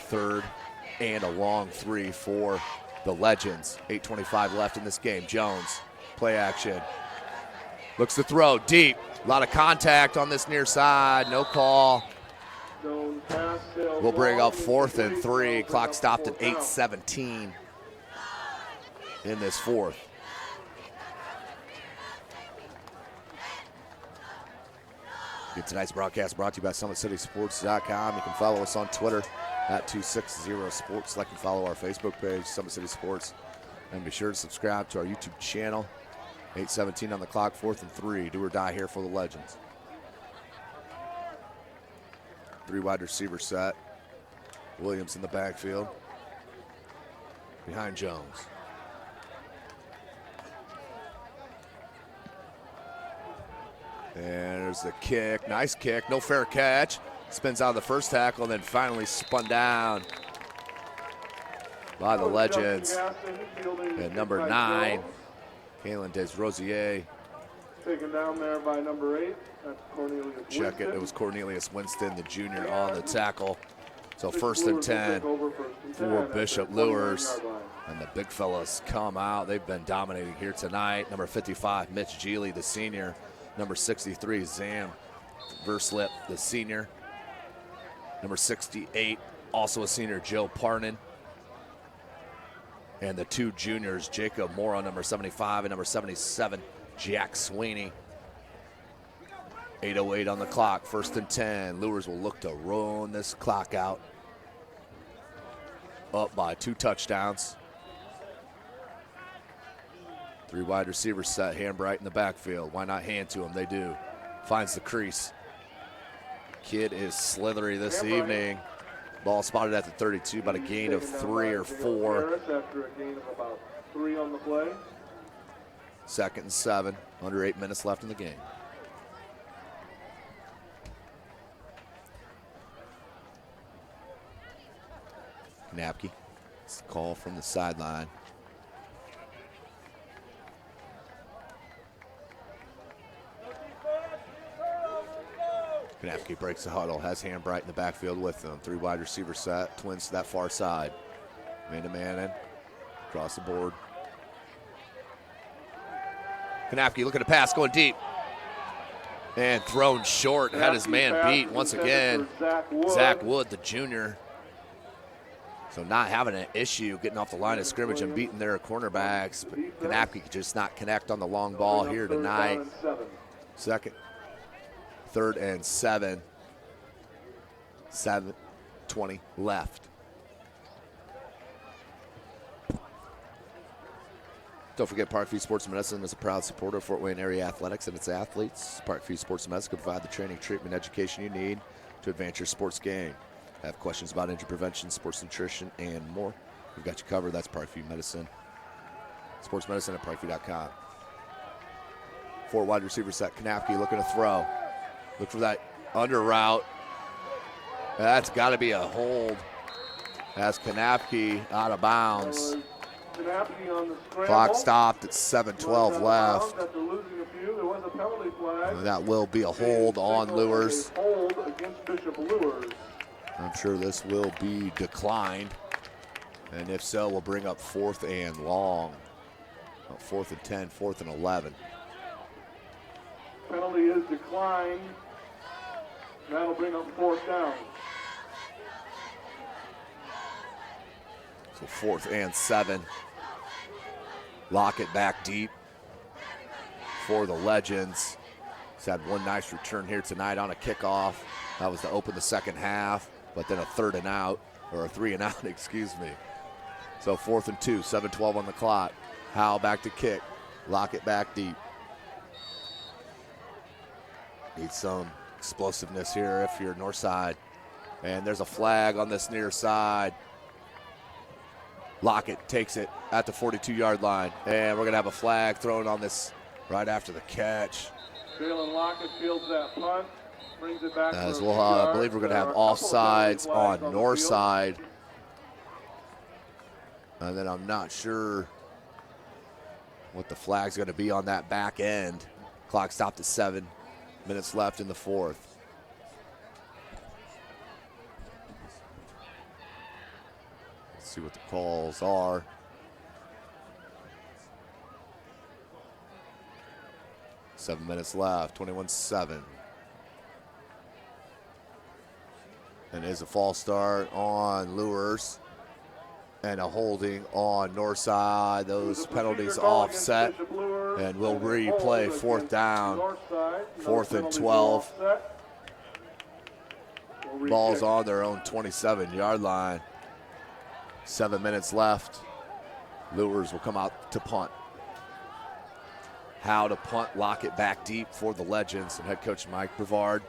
Third and a long 3 for the Legends. 8:25 left in this game. Jones, play action. Looks to throw deep. A lot of contact on this near side. No call. Jones pass, sails We'll bring long, up 4th and 3. incomplete. Clock stopped at Fourth down. 8:17 in this 4th. Tonight's broadcast brought to you by SummitCitySports.com. You can follow us on Twitter at 260sports. Like and follow our Facebook page, Summit City Sports. And be sure to subscribe to our YouTube channel. 8:17 on the clock, 4th and 3. Do or die here for the Legends. 3 wide receiver set. Williams in the backfield. Behind Jones. And there's the kick. Nice kick. No fair catch. Spins out of the first tackle and then finally spun down by the Legends. And number 9, Kalen Desrosiers. Taken down there by number 8. That's Cornelius Check it. Winston. It was Cornelius Winston, the junior, on the And tackle. So Bishop 1st and Luers will 10 take over 1st and 10 for at Bishop the 21 Luers. yard line. And the big fellas come out. They've been dominating here tonight. Number 55, Mitch Geely, the senior. Number 63, Zam Verslip, the senior. Number 68, also a senior, Joe Parnan. And the 2 juniors, Jacob Mora, number 75, and number 77, Jack Sweeney. 8:08 on the clock, 1st and 10. Luers will look to run this clock out. up by 2 touchdowns. 3 wide receivers set, Hambright in the backfield. Why not hand to him? They do. Finds the crease. Kid is slithery this evening. Ball spotted at the 32, about a gain of 3 or 4. After a gain of about 3 on the play. 2nd and 7, under 8 minutes left in the game. Knapke, it's a call from the sideline. Knapke breaks the huddle, has Hambright in the backfield with them. 3 wide receiver set, twins to that far side. Man-to-man in, across the board. Knapke looking to pass, going deep. And thrown short, had his man beat once again. Zach Wood, the junior. So not having an issue getting off the line of scrimmage and beating their cornerbacks. But Knapke could just not connect on the long ball here tonight. 3rd and 7. 7:20 left. Don't forget, Parkview Sports Medicine is a proud supporter of Fort Wayne area athletics and its athletes. Parkview Sports Medicine can provide the training, treatment, education you need to advance your sports game. Have questions about injury prevention, sports nutrition, and more? We've got you covered. That's Parkview Medicine. Sports Medicine at parkview.com. 4 wide receiver set. Knapke looking to throw. Look for that under route. That's got to be a hold. As Knapke out of bounds. Clock stopped at 7:12 left. And that will be a hold on Luers. I'm sure this will be declined. And if so, we'll bring up 4th and long. 4th and 10, 4th and 11. Penalty is declined. That'll bring up 4th down. So 4th and 7. Lockett back deep for the Legends. He's had one nice return here tonight on a kickoff. That was to open the second half, but then a 3rd and out, or a 3 and out, excuse me. So 4th and 2, 7:12 on the clock. Howell back to kick. Lockett back deep. Need some explosiveness here if you're Northside. And there's a flag on this near side. Lockett takes it at the 42-yard line. And we're going to have a flag thrown on this right after the catch. Jalen Lockett fields that punt, brings it back. As well, I believe we're going to have offsides on Northside. And then I'm not sure what the flag's going to be on that back end. Clock stopped at 7 minutes left in the 4th. Let's see what the calls are. Seven minutes left, 21-7. And is a false start on Luers. And a holding on Northside. Those penalties offset. And we'll replay 4th down. 4th and 12. Ball's on their own 27-yard line. 7 minutes left. Luers will come out to punt. How to punt, Lockett back deep for the Legends and head coach Mike Brevard.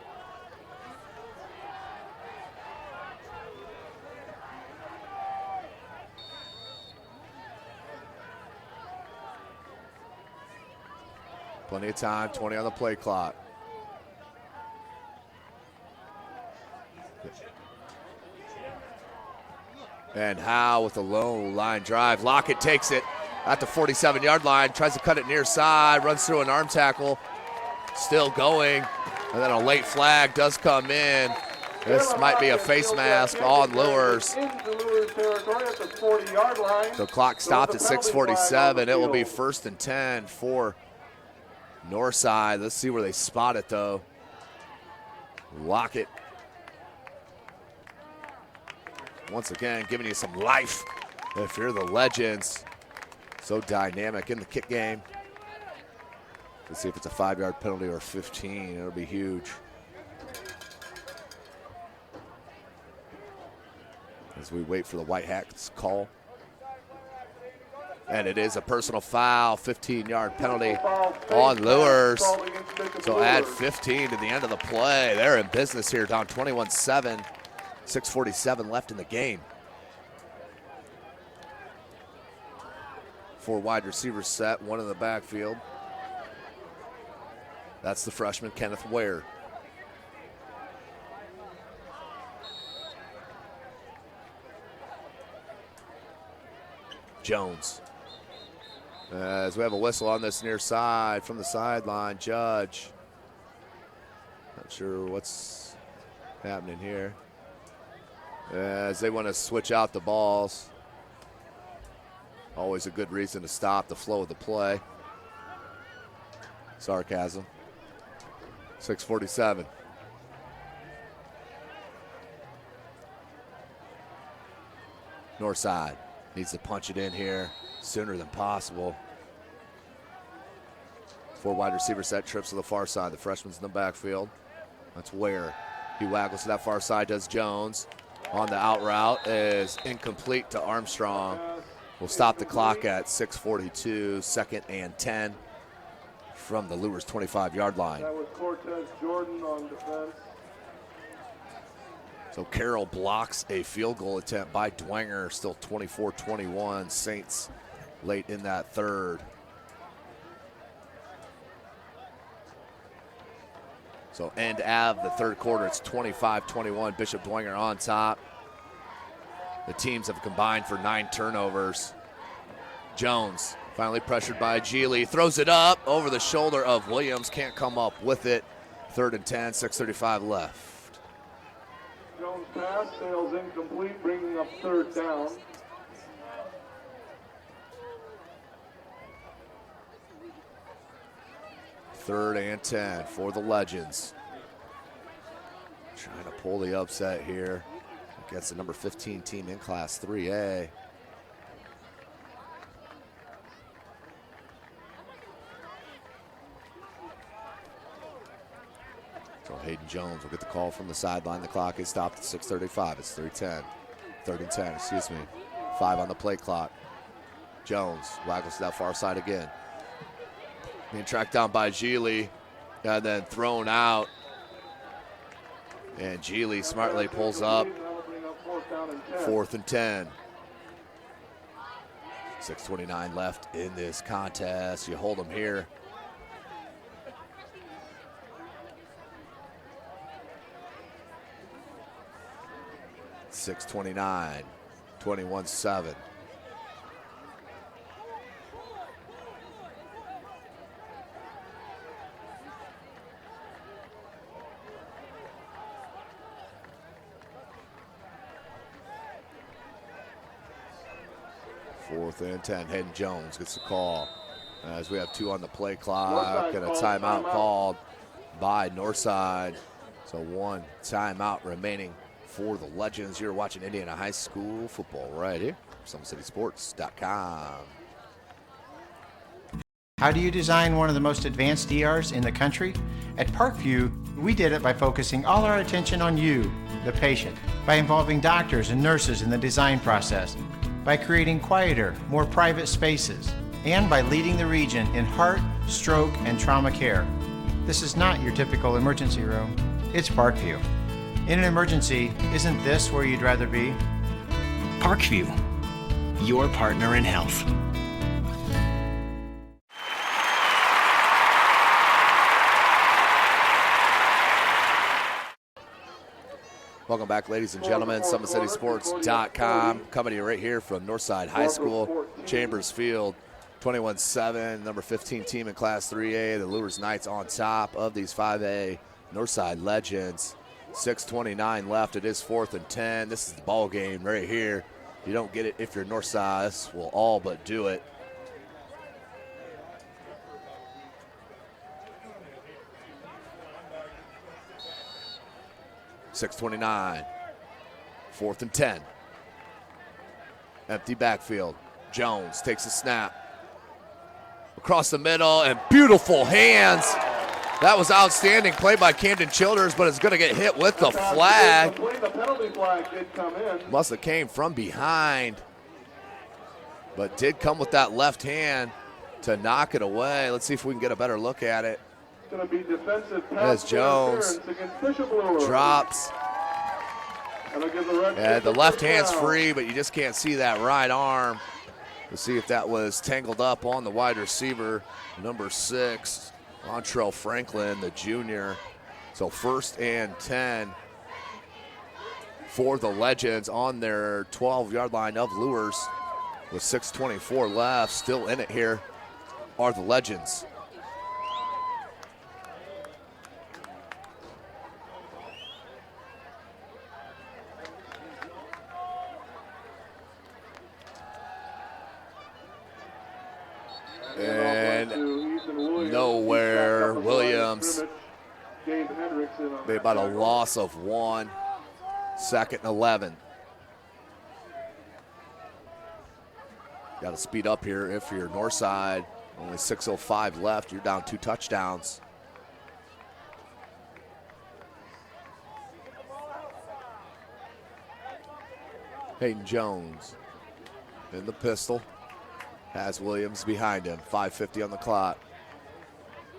Plenty of time, 20 on the play clock. And Howe with a low line drive. Lockett takes it at the 47-yard line, tries to cut it near side, runs through an arm tackle, still going, and then a late flag does come in. This might be a face mask on Luers. The clock stopped at 6:47. It will be 1st and 10 for Northside. Let's see where they spot it, though. Lockett. Once again, giving you some life if you're the Legends. So dynamic in the kick game. Let's see if it's a 5-yard penalty or 15. It'll be huge. as we wait for the White Hats call. And it is a personal foul, 15-yard penalty on Luers. So add 15 to the end of the play. They're in business here, down 21-7, 6:47 left in the game. 4 wide receivers set, 1 in the backfield. That's the freshman, Kenneth Ware. Jones. As we have a whistle on this near side from the sideline, Judge. Not sure what's happening here. As they want to switch out the balls. Always a good reason to stop the flow of the play. Sarcasm. 6:47. Northside needs to punch it in here sooner than possible. 4 wide receiver set, trips to the far side. The freshman's in the backfield. That's Ware. He waggles to that far side, does Jones. On the out route is incomplete to Armstrong. We'll stop the clock at 6:42, 2nd and 10 from the Luers 25-yard line. That was Cortez Jordan on defense. So Carroll blocks a field goal attempt by Dwenger, still 24-21. Saints late in that third. So end of the third quarter, it's 25-21. Bishop Dwenger on top. The teams have combined for 9 turnovers. Jones finally pressured by Geely, throws it up over the shoulder of Williams, can't come up with it. 3rd and 10, 6:35 left. Jones pass, sails incomplete, bringing up 3rd down. Third and 10 for the Legends. Trying to pull the upset here against the number 15 team in Class 3A. So Hayden Jones will get the call from the sideline. The clock is stopped at 6:35. It's 3:10. 3rd and 10, excuse me. 5 on the play clock. Jones waggles to that far side again. Being tracked down by Geely and then thrown out. And Geely smartly pulls up. 4th and 10. 6:29 left in this contest. You hold them here. .629, 21-7. Fourth and 10. Hayden Jones gets the call as we have 2 on the play clock and a timeout called by Northside. So 1 timeout remaining for the Legends. You're watching Indiana High School football right here. SummitCitySports.com. How do you design one of the most advanced ERs in the country? At Parkview, we did it by focusing all our attention on you, the patient, by involving doctors and nurses in the design process, by creating quieter, more private spaces, and by leading the region in heart, stroke, and trauma care. This is not your typical emergency room. It's Parkview. In an emergency, isn't this where you'd rather be? Parkview, your partner in health. Welcome back, ladies and gentlemen. SummitCitySports.com. Coming to you right here from Northside High School, Chambers Field. 21-7, number 15 team in Class 3A. The Luers Knights on top of these 5A Northside Legends. 6:29 left. It is 4th and 10. This is the ball game right here. You don't get it if you're Northside. This will all but do it. .629. 4th and 10. Empty backfield. Jones takes a snap. Across the middle and beautiful hands That was outstanding play by Camden Childers, but it's going to get hit with the flag. The penalty flag did come in. Must have came from behind, but did come with that left hand to knock it away. Let's see if we can get a better look at it. It's going to be defensive As pass Jones interference against Bishop Luers. drops. And they'll give the red Yeah, ticket the left for hand's foul. free, but you just can't see that right arm. Let's see if that was tangled up on the wide receiver, number 6, Montrell Franklin, the junior. So 1st and 10 for the Legends on their 12-yard line of Luers with 6:24 left. Still in it here are the Legends. And nowhere, Williams. They about a loss of 1. 2nd and 11. Got to speed up here if you're Northside. Only 6:05 left. You're down 2 touchdowns. Hayden Jones in the pistol. Has Williams behind him. 5:50 on the clock.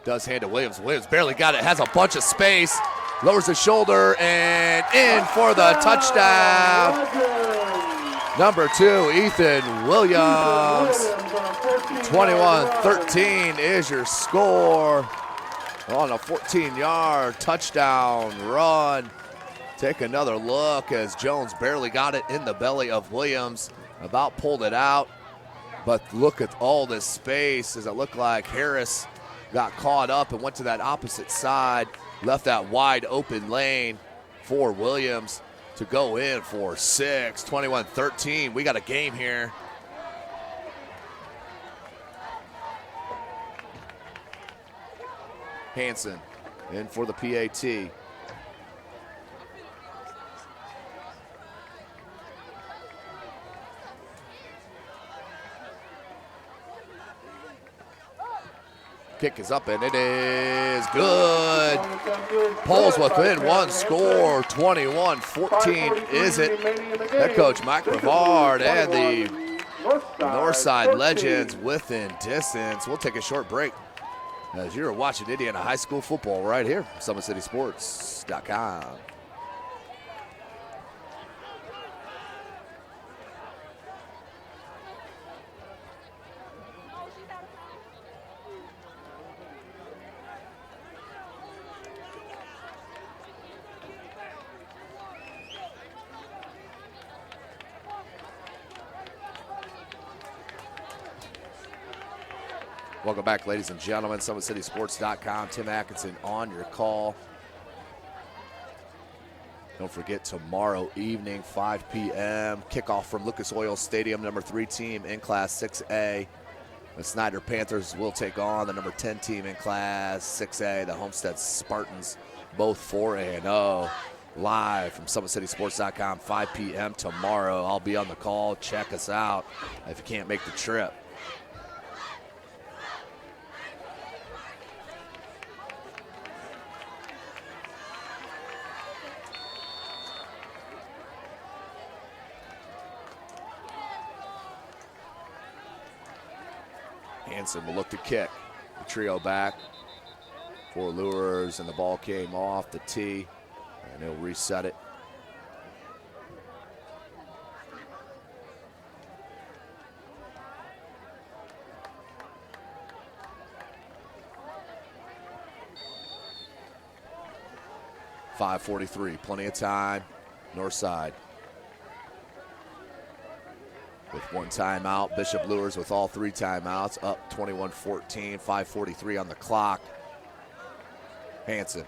Does hand to Williams. Williams barely got it. Has a bunch of space. Lowers his shoulder and in for the touchdown. Number 2, Ethan Williams. 21-13 is your score on a 14-yard touchdown run. Take another look as Jones barely got it in the belly of Williams. About pulled it out. But look at all this space as it looked like Harris got caught up and went to that opposite side, left that wide open lane for Williams to go in for 6, 21-13. We got a game here. Hanson in for the PAT. Kick is up and it is good. Pulls within 1 score. 21-14 is it. Head coach Mike Brevard and the Northside Legends within distance. We'll take a short break as you're watching Indiana High School football right here, SummitCitySports.com. Welcome back, ladies and gentlemen. SummitCitySports.com. Tim Atkinson on your call. Don't forget, tomorrow evening, 5 p.m., kickoff from Lucas Oil Stadium, number 3 team in Class 6A. The Snyder Panthers will take on the number 10 team in Class 6A, the Homestead Spartans, both 4-0. Live from SummitCitySports.com, 5 p.m. tomorrow. I'll be on the call. Check us out if you can't make the trip. Hanson will look to kick. The trio back for Luers, and the ball came off the tee, and he'll reset it. .543, plenty of time, Northside. With 1 timeout, Bishop Luers with all 3 timeouts, up 21-14, 5:43 on the clock. Hanson.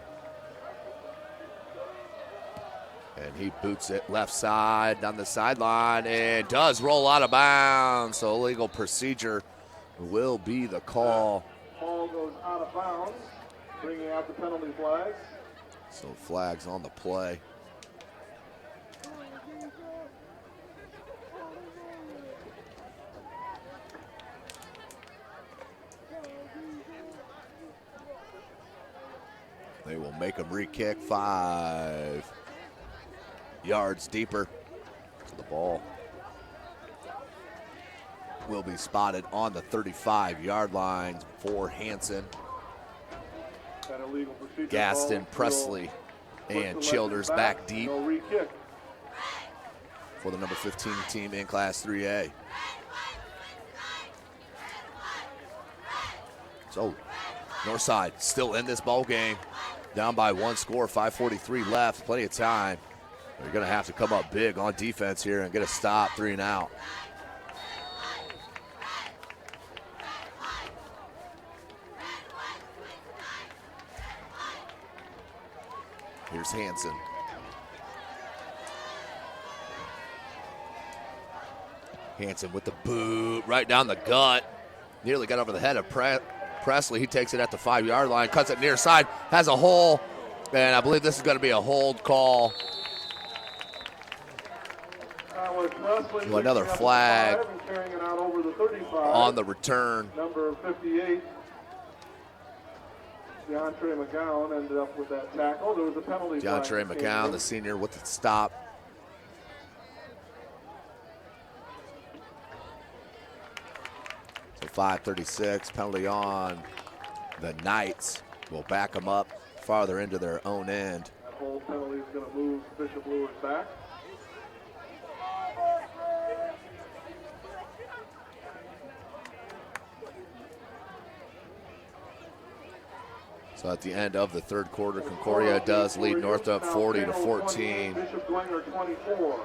And he boots it left side down the sideline and does roll out of bounds. So illegal procedure will be the call. Ball goes out of bounds, bringing out the penalty flags. So flags on the play. They will make him re-kick 5 yards deeper. The ball will be spotted on the 35-yard line for Hanson. Gaston, Presley, and Childers back deep for the number 15 team in Class 3A. So Northside still in this ball game, down by 1 score, 5:43 left, plenty of time. They're going to have to come up big on defense here and get a stop, 3 and out. Here's Hanson. Hanson with the boot right down the gut. Nearly got over the head of Presley. He takes it at the 5-yard line, cuts it near side, has a hole, and I believe this is going to be a hold call. So another flag on the return. Number 58, DeAndre McGowan, ended up with that tackle. There was a penalty. DeAndre McGowan, the senior, with the stop. So 5:36, penalty on the Knights. Will back them up farther into their own end. That whole penalty is going to move Bishop Luers back. So at the end of the third quarter, Concordia does lead Northrop 40-14. Bishop Dwenger 24.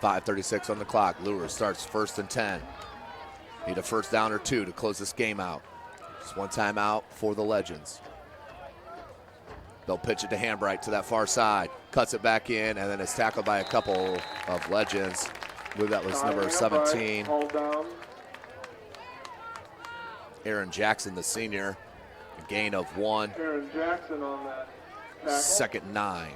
.536 on the clock. Luers starts 1st and 10. Need a first down or 2 to close this game out. Just one timeout for the Legends. They'll pitch it to Hambright to that far side. Cuts it back in, and then it's tackled by a couple of Legends. I believe that was number 17. Aaron Jackson, the senior. A gain of 1. Aaron Jackson on that tackle. 2nd and 9.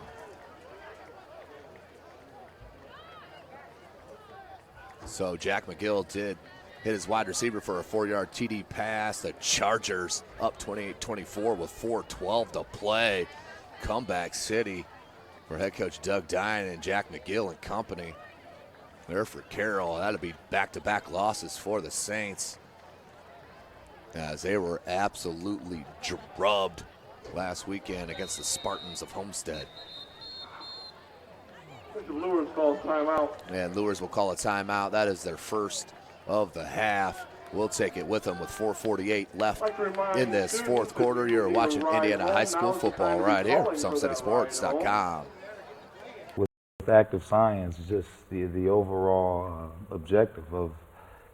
So Jack McGill did hit his wide receiver for a 4-yard TD pass. The Chargers up 28-24 with 4:12 to play. Comeback City for head coach Doug Dine and Jack McGill and company. There for Carroll. That'll be back-to-back losses for the Saints, as they were absolutely drubbed last weekend against the Spartans of Homestead. Luers calls timeout. And Luers will call a timeout. That is their first of the half. We'll take it with them with 4:48 left in this fourth quarter. You're watching Indiana High School football right here, SummitCitySports.com. With active science, just the overall objective of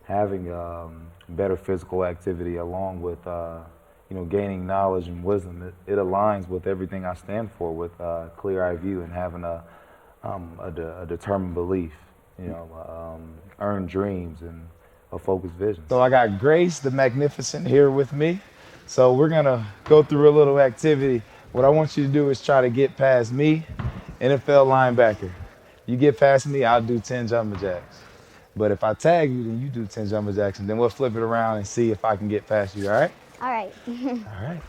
having better physical activity along with gaining knowledge and wisdom, it aligns with everything I stand for, with clear eye view and having a determined belief, earned dreams and a focused vision. So I got Grace the Magnificent here with me. So we're gonna go through a little activity. What I want you to do is try to get past me, NFL linebacker. You get past me, I'll do 10 jumping jacks. But if I tag you, then you do 10 jumping jacks, and then we'll flip it around and see if I can get past you, all right? All right. All right.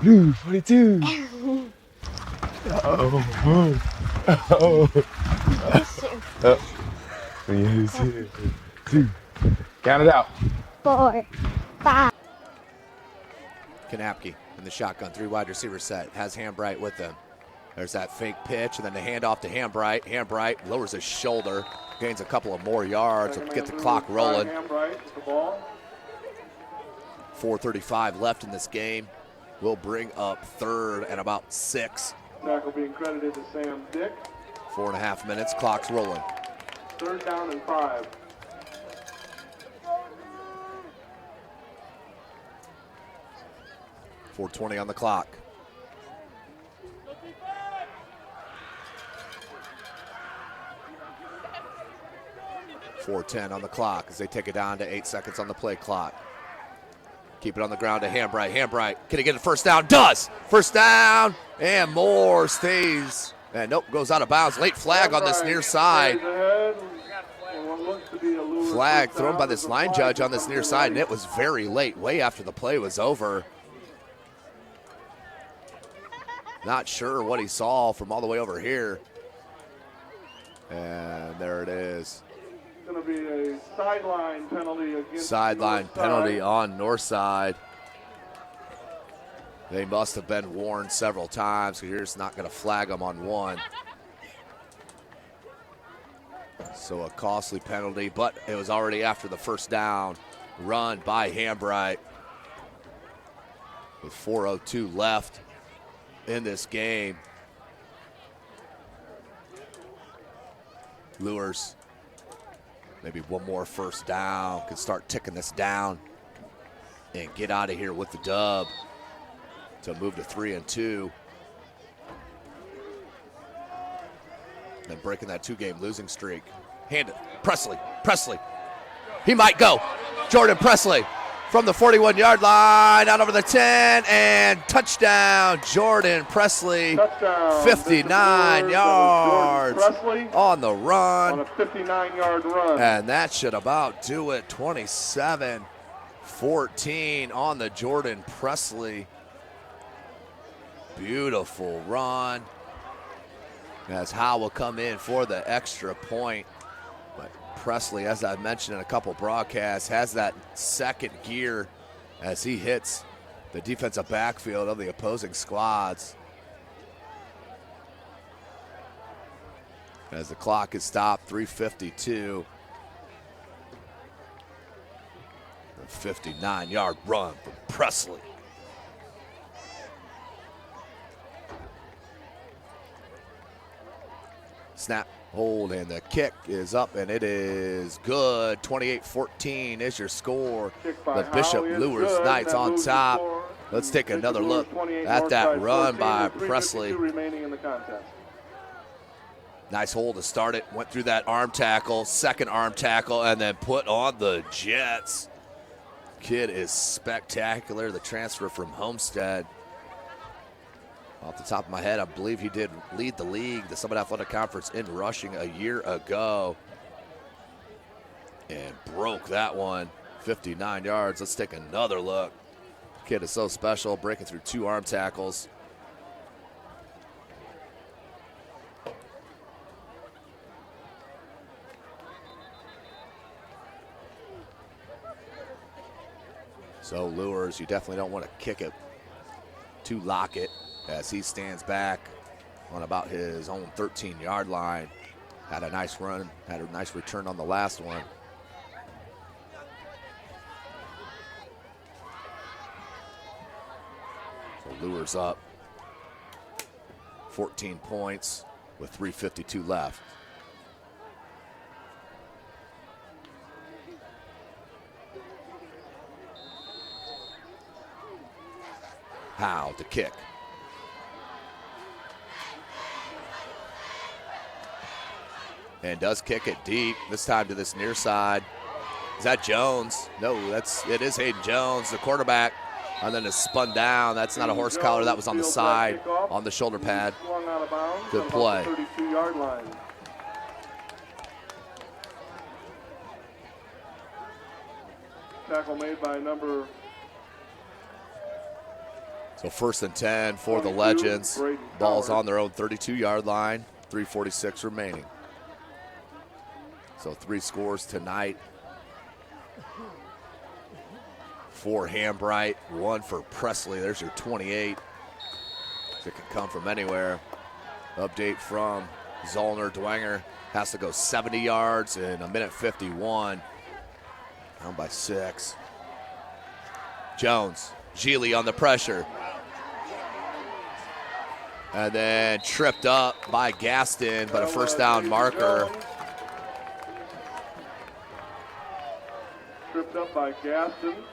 Blue 42. Oh. Count it out. 4, 5. Kanapke in the shotgun, 3 wide receiver set, has Hambright with him. There's that fake pitch, and then the handoff to Hambright. Hambright lowers his shoulder, gains a couple of more yards, will get the clock rolling. 4:35 left in this game. We'll bring up third and about 6. Tackle being credited to Sam Dick. 4.5 minutes, clock's rolling. 3rd down and 5. .420 on the clock. .410 on the clock as they take it down to 8 seconds on the play clock. Keep it on the ground to Hambright. Hambright, can he get a first down? Does! First down, and Moore stays. And nope, goes out of bounds. Late flag on this near side. flag thrown by this line judge on this near side, and it was very late, way after the play was over. Not sure what he saw from all the way over here. And there it is. It's going to be a sideline penalty against Sideline Northside. penalty on Northside. They must have been warned several times because you're just not going to flag them on one. So a costly penalty, but it was already after the first down run by Hambright. With 4:02 left in this game. Luers, maybe one more first down, can start ticking this down and get out of here with the dub to move to 3-2. And breaking that 2-game losing streak. Hand it, Presley, he might go. Jordan Presley from the 41-yard line, out over the 10, and touchdown, Jordan Presley. Touchdown, 59 yards on the run. On a 59-yard run. And that should about do it. 27-14 on the Jordan Presley. Beautiful run. As Howe will come in for the extra point. But Presley, as I mentioned in a couple broadcasts, has that second gear as he hits the defensive backfield of the opposing squads. As the clock is stopped, 3:52. A 59-yard run from Presley. Snap, hold, and the kick is up, and it is good. 28-14 is your score. The Bishop Luers Knights on top. Let's take another look at that run by Presley. Remaining in the contest. Nice hold to start it. Went through that arm tackle, second arm tackle, and then put on the Jets. Kid is spectacular. The transfer from Homestead. Off the top of my head, I believe he did lead the league, the Summit Athletic Conference, in rushing a year ago. And broke that one, 59 yards. Let's take another look. Kid is so special, breaking through 2 arm tackles. So Luers, you definitely don't want to kick it to Lockett as he stands back on about his own 13-yard line. Had a nice run, had a nice return on the last one. So Luers up 14 points with 3:52 left. Howe to kick. And does kick it deep, this time to this near side. Is that Jones? No, it is Hayden Jones, the quarterback. And then it's spun down. That's not a horse collar, that was on the side, on the shoulder pad. Good play. 32-yard line. Tackle made by number. So 1st and 10 for the Legends. Ball's on their own 32-yard line, 3:46 remaining. So 3 scores tonight. 4 Hambright, 1 for Presley. There's your 28. It can come from anywhere. Update from Zollner. Dwenger has to go 70 yards in 1:51. Down by 6. Jones, Gili on the pressure. And then tripped up by Gaston, but a first down marker. Tripped up by Gaston.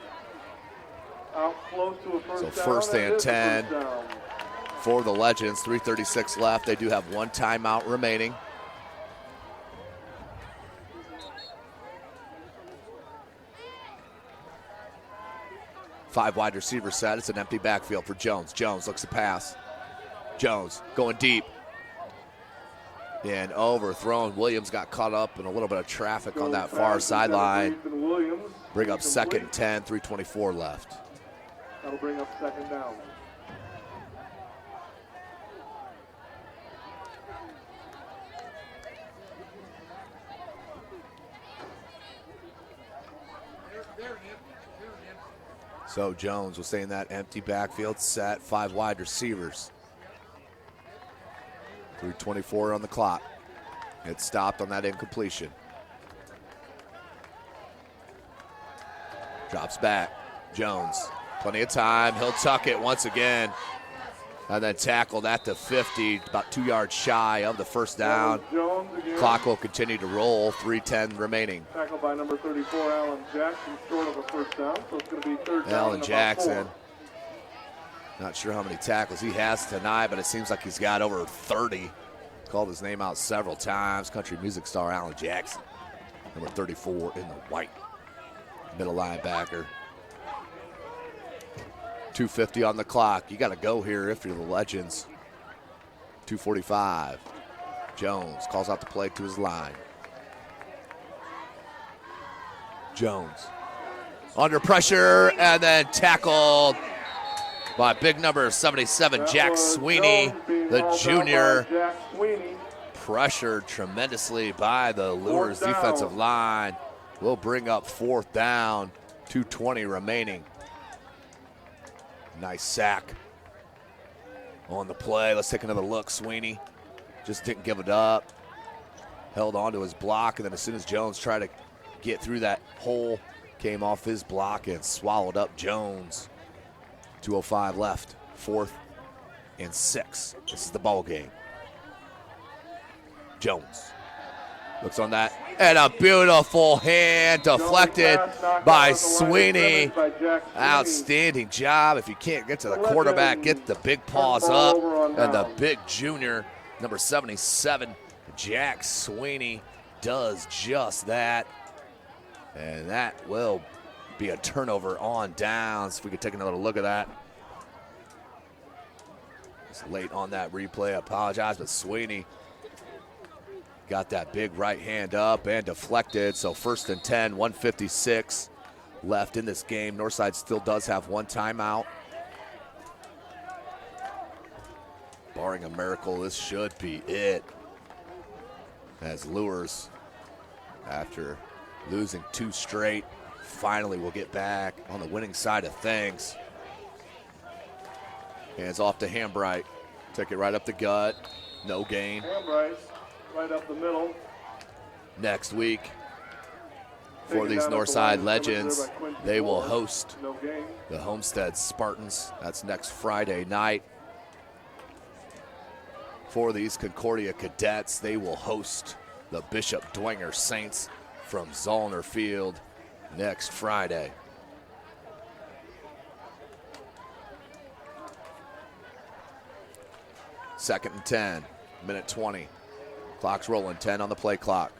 Out close to a first down. So 1st and 10 for the Legends. 3:36 left. They do have 1 timeout remaining. Five wide receiver set. It's an empty backfield for Jones. Jones looks to pass. Jones going deep. and overthrown. Williams got caught up in a little bit of traffic on that far sideline. Bring up 2nd and 10, 3:24 left. That'll bring up 2nd down. So Jones will stay in that empty backfield set, 5 wide receivers. 3:24 on the clock. It stopped on that incompletion. Drops back. Jones, plenty of time. He'll tuck it once again. And then tackled at the 50, about 2 yards shy of the first down. Clock will continue to roll, 3:10 remaining. Tackled by number 34, Alan Jackson, short of a first down, so it's going to be 3rd down. Alan Jackson, not sure how many tackles he has tonight, but it seems like he's got over 30. Called his name out several times. Country music star Alan Jackson, number 34 in the white. Middle linebacker. 2:50 on the clock. You got to go here if you're the Legends. 2:45. Jones calls out the play to his line. Jones under pressure and then tackled by big number 77, Jack Sweeney, the junior. Pressured tremendously by the Luers defensive line. Will bring up 4th down, 2:20 remaining. Nice sack on the play. Let's take another look. Sweeney just didn't give it up. Held on to his block, and then as soon as Jones tried to get through that hole, came off his block and swallowed up Jones. 2:05 left, 4th and 6. This is the ball game. Jones looks on that, and a beautiful hand deflected by Sweeney. Outstanding job. If you can't get to the quarterback, get the big paws up, and the big junior, number 77, Jack Sweeney, does just that. And that will be a turnover on downs. If we could take another look at that. It's late on that replay. I apologize, but Sweeney got that big right hand up and deflected. So 1st and 10, 1:56 left in this game. Northside still does have 1 timeout. Barring a miracle, this should be it. As Luers, after losing 2 straight, finally will get back on the winning side of things. Hands off to Hambright. Take it right up the gut. No gain. Hambright right up the middle. Next week, for these Northside Legends, they will host the Homestead Spartans. That's next Friday night. For these Concordia Cadets, they will host the Bishop Dwenger Saints from Zollner Field next Friday. Second and 10, minute 20. Clock's rolling, 10 on the play clock.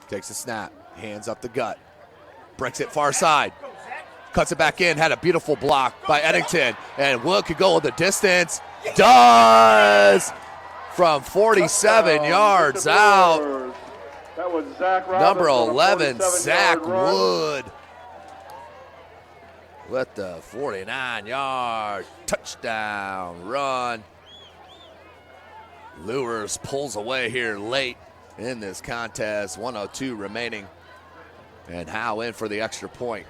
Takes a snap, hands up the gut. Breaks it far side. Cuts it back in, had a beautiful block by Eddington. And Wood could go the distance. Does! From 47 yards out. That was Zach Number 11, Zach Wood. With the 49-yard touchdown run. Luers pulls away here late in this contest. 1:02 remaining. And Howe in for the extra point.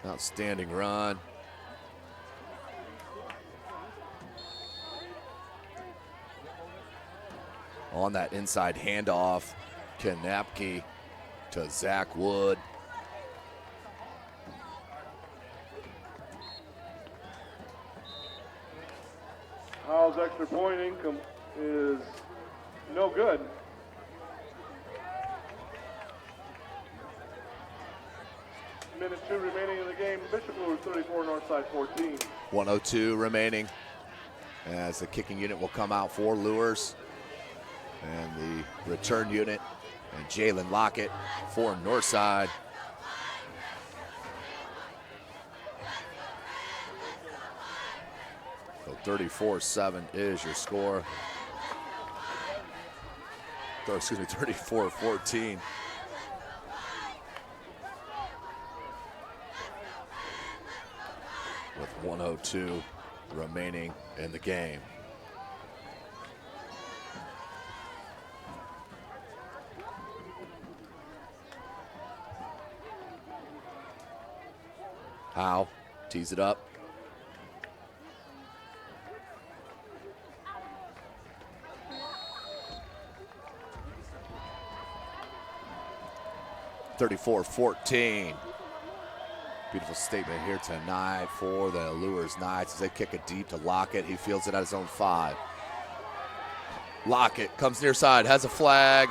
Outstanding run. On that inside handoff, Kanapke to Zach Wood. Howe's extra point income is no good. Minute 2 remaining in the game. Bishop Luers 34, Northside 14. 1:02 remaining as the kicking unit will come out for Luers. And the return unit and Jalen Lockett for Northside. So 34-7 is your score. Excuse me, 34-14. With 1:02 remaining in the game. Howe tees it up. (34-14). Beautiful statement here tonight for the Luers Knights as they kick it deep to Lockett. He fields it at his own 5. Lockett comes near side, has a flag,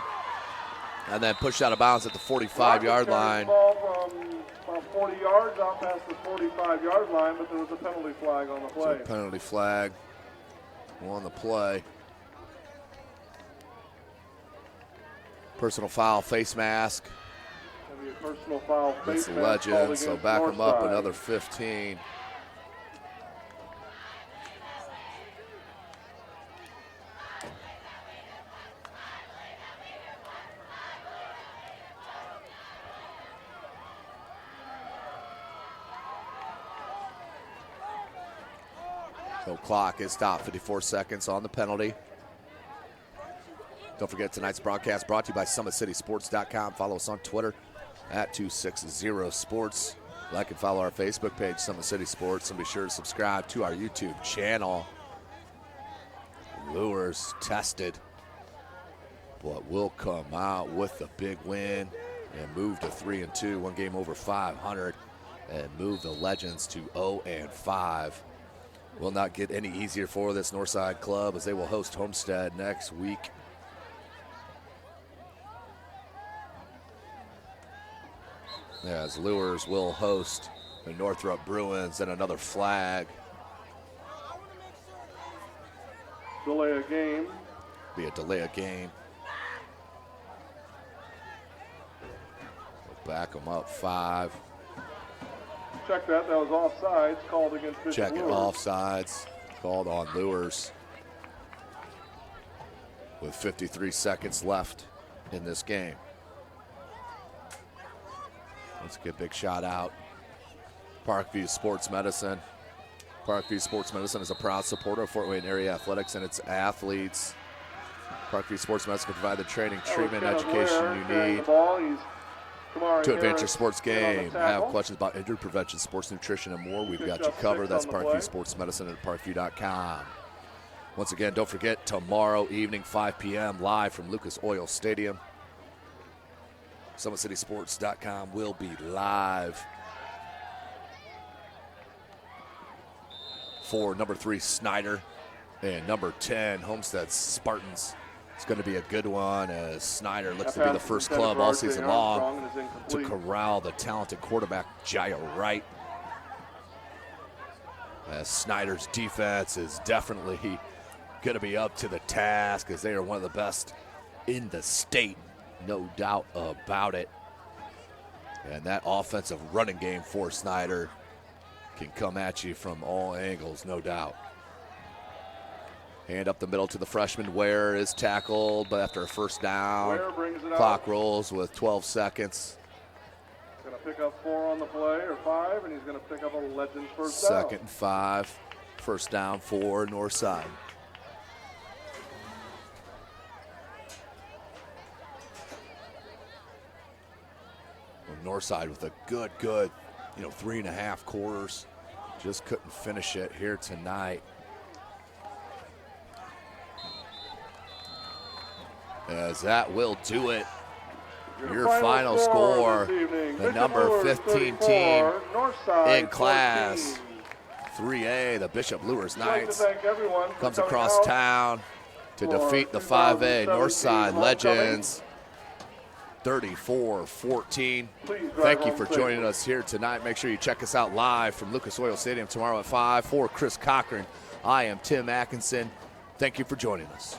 and then pushed out of bounds at the 45-yard line. Ball from about 40 yards out past the 45-yard line, but there was a penalty flag on the play. So penalty flag on the play. Personal foul, face mask. Be a personal foul Against the Legends, so back them up another 15. So clock is stopped, 54 seconds on the penalty. Don't forget tonight's broadcast brought to you by SummitCitySports.com. Follow us on Twitter at 260sports. Like and follow our Facebook page, Summit City Sports, and be sure to subscribe to our YouTube channel. Luers tested, but will come out with a big win and move to 3-2, one game over 500, and move the Legends to 0-5. Will not get any easier for this Northside club as they will host Homestead next week. As Luers will host the Northrop Bruins, and another flag. Delay a game. Be a delay of game. We'll back them up 5. Check that. That was offsides called against Bishop Check it, Luers. offsides called on Luers. With 53 seconds left in this game. Let's get a big shout out. Parkview Sports Medicine. Parkview Sports Medicine is a proud supporter of Fort Wayne area athletics and its athletes. Parkview Sports Medicine can provide the training, treatment, and education you need to advance your sports game. Have questions about injury prevention, sports nutrition, and more, we've got you covered. That's Parkview Sports Medicine at parkview.com. Once again, don't forget, tomorrow evening, 5 p.m., live from Lucas Oil Stadium. SummitCitySports.com will be live for number 3 Snyder and number 10 Homestead Spartans. It's going to be a good one as Snyder looks to be the first club all season long to corral the talented quarterback Jaya Wright. As Snyder's defense is definitely going to be up to the task as they are one of the best in the state. No doubt about it. And that offensive running game for Snyder can come at you from all angles, no doubt. Hand up the middle to the freshman. Ware is tackled, but after a first down, clock rolls with 12 seconds. Going to pick up 4 on the play, or 5, and he's going to pick up a Legends first down. 2nd and 5. First down for Northside. Northside with a good, 3.5 quarters. Just couldn't finish it here tonight. As that will do it. Your final score, the number 15 team in Class 3A, the Bishop Luers Knights, comes across town to defeat the 5A Northside Legends 34-14. Thank you for joining us here tonight. Make sure you check us out live from Lucas Oil Stadium tomorrow at 5. For Chris Cochran, I am Tim Atkinson. Thank you for joining us.